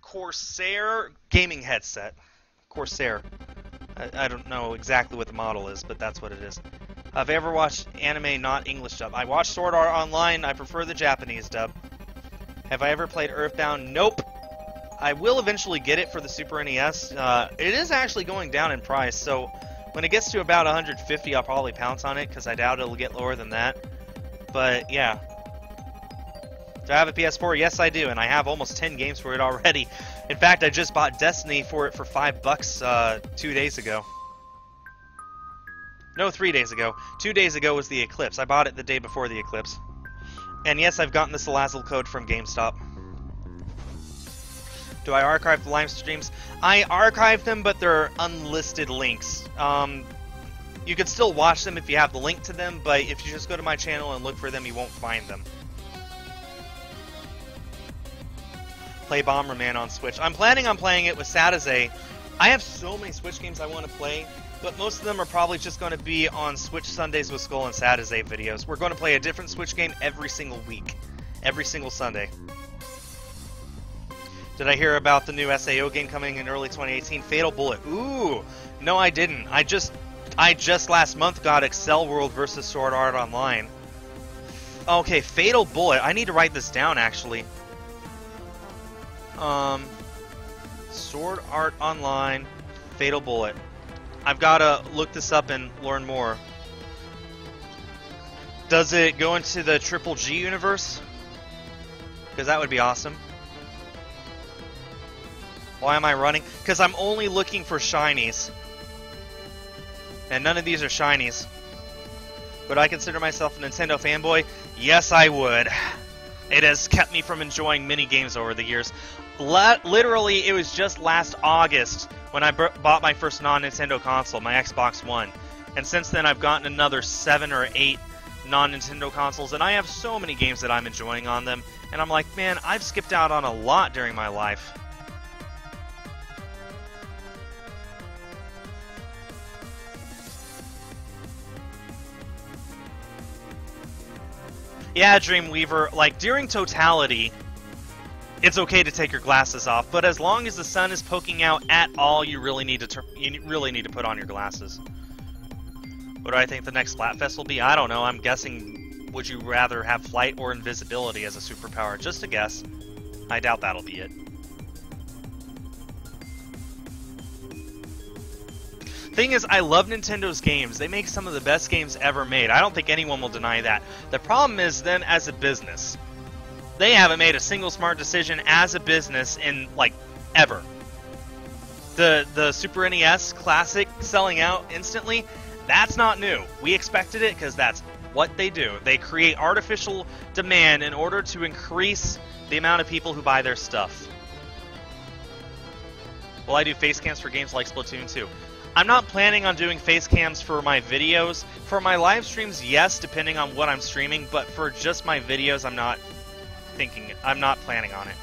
Corsair gaming headset. Corsair. I don't know exactly what the model is, but that's what it is. Have I ever watched anime not English dub? I watched Sword Art Online. I prefer the Japanese dub. Have I ever played Earthbound? Nope. I will eventually get it for the Super NES. It is actually going down in price, so when it gets to about $150, I'll probably pounce on it, because I doubt it'll get lower than that. But, yeah. Do I have a PS4? Yes, I do, and I have almost 10 games for it already. In fact, I just bought Destiny for it for $5 2 days ago. No, 3 days ago. 2 days ago was the Eclipse. I bought it the day before the Eclipse. And yes, I've gotten the Salazzle code from GameStop. Do I archive the live streams? I archive them, but they're unlisted links. You can still watch them if you have the link to them, but if you just go to my channel and look for them, you won't find them. Play Bomberman on Switch. I'm planning on playing it with Sataze. I have so many Switch games I want to play, but most of them are probably just going to be on Switch Sundays with Skul and Sataze videos. We're going to play a different Switch game every single week. Every single Sunday. Did I hear about the new SAO game coming in early 2018? Fatal Bullet. Ooh! No, I didn't. I just last month got Excel World versus Sword Art Online. Okay, Fatal Bullet. I need to write this down, actually. Sword Art Online, Fatal Bullet. I've got to look this up and learn more. Does it go into the Triple G universe? Because that would be awesome. Why am I running? Because I'm only looking for shinies. And none of these are shinies. Would I consider myself a Nintendo fanboy? Yes, I would. It has kept me from enjoying mini games over the years. Literally, it was just last August when I bought my first non-Nintendo console, my Xbox One. And since then, I've gotten another 7 or 8 non-Nintendo consoles, and I have so many games that I'm enjoying on them. And I'm like, man, I've skipped out on a lot during my life. Yeah, Dreamweaver, like, during totality, it's okay to take your glasses off, but as long as the sun is poking out at all, you really need to put on your glasses. What do I think the next Splatfest will be? I don't know. I'm guessing, would you rather have flight or invisibility as a superpower? Just a guess. I doubt that'll be it. Thing is, I love Nintendo's games. They make some of the best games ever made. I don't think anyone will deny that. The problem is then as a business. They haven't made a single smart decision as a business in, like, ever. The Super NES Classic selling out instantly, that's not new. We expected it because that's what they do. They create artificial demand in order to increase the amount of people who buy their stuff. Will I do face cams for games like Splatoon 2? I'm not planning on doing face cams for my videos. For my live streams, yes, depending on what I'm streaming, but for just my videos, I'm not planning on it.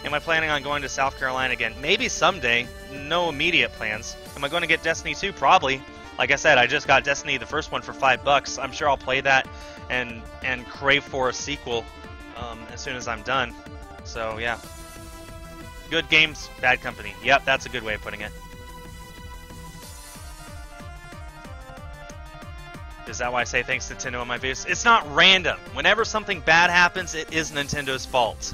Am I planning on going to South Carolina again? Maybe someday. No immediate plans. Am I going to get Destiny 2? Probably. Like I said, I just got Destiny, the first one, for $5. I'm sure I'll play that and crave for a sequel as soon as I'm done. So, yeah. Good games, bad company. Yep, that's a good way of putting it. Is that why I say thanks to Nintendo on my videos? It's not random. Whenever something bad happens, it is Nintendo's fault.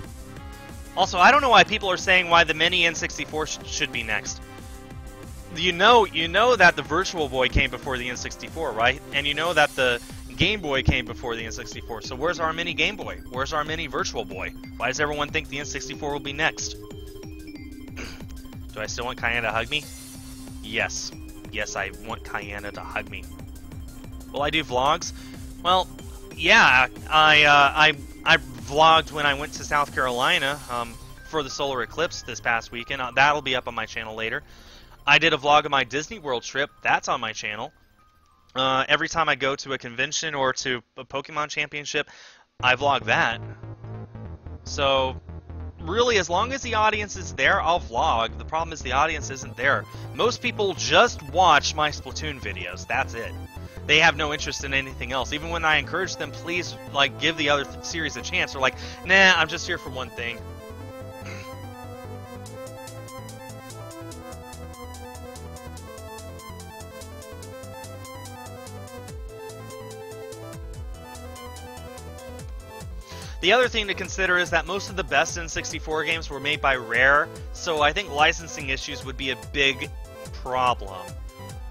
Also, I don't know why people are saying why the mini N64 should be next. You know that the Virtual Boy came before the N64, right? And you know that the Game Boy came before the N64. So where's our mini Game Boy? Where's our mini Virtual Boy? Why does everyone think the N64 will be next? Do I still want Kayana to hug me? Yes. Yes, I want Kayana to hug me. Will I do vlogs? Well, yeah, I vlogged when I went to South Carolina for the solar eclipse this past weekend. That'll be up on my channel later. I did a vlog of my Disney World trip. That's on my channel. Every time I go to a convention or to a Pokemon Championship, I vlog that. So, really, as long as the audience is there, I'll vlog. The problem is the audience isn't there. Most people just watch my Splatoon videos. That's it. They have no interest in anything else. Even when I encourage them, please, like, give the other series a chance. They're like, nah, I'm just here for one thing. The other thing to consider is that most of the best N64 games were made by Rare, so I think licensing issues would be a big problem.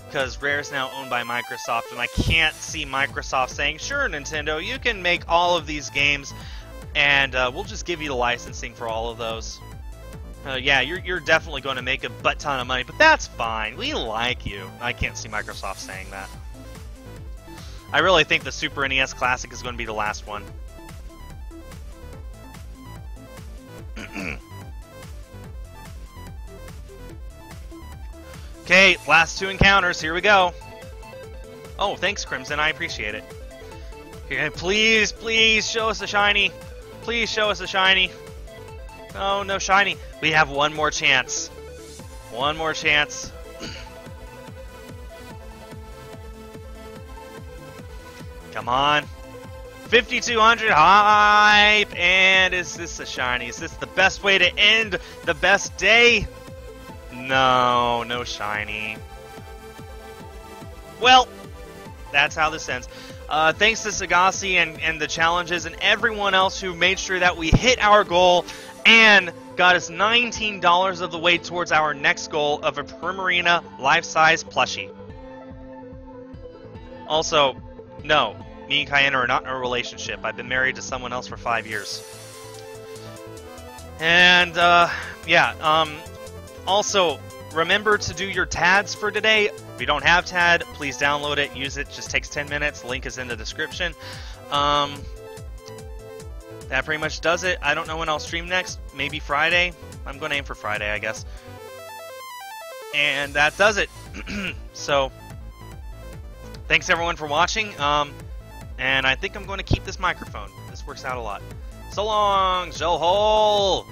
Because Rare is now owned by Microsoft, and I can't see Microsoft saying, sure, Nintendo, you can make all of these games, and we'll just give you the licensing for all of those. Yeah, you're definitely going to make a butt ton of money, but that's fine. We like you. I can't see Microsoft saying that. I really think the Super NES Classic is going to be the last one. Okay, last 2 encounters. Here we go. Oh, thanks, Crimson. I appreciate it. Okay, please, please show us a shiny. Please show us a shiny. Oh, no shiny. We have one more chance. One more chance. Come on. 5,200 hype. And is this a shiny? Is this the best way to end the best day? No, no shiny. Well, that's how this ends. Thanks to Sagasi and the challenges and everyone else who made sure that we hit our goal and got us $19 of the way towards our next goal of a Primarina life-size plushie. Also, no, me and Kayana are not in a relationship. I've been married to someone else for 5 years. And, yeah, Also, remember to do your TADs for today. If you don't have TAD, please download it, use it. Just takes 10 minutes. Link is in the description. That pretty much does it. I don't know when I'll stream next. Maybe Friday. I'm going to aim for Friday, I guess. And that does it. So, thanks everyone for watching. And I think I'm going to keep this microphone. This works out a lot. So long, Joe Hole!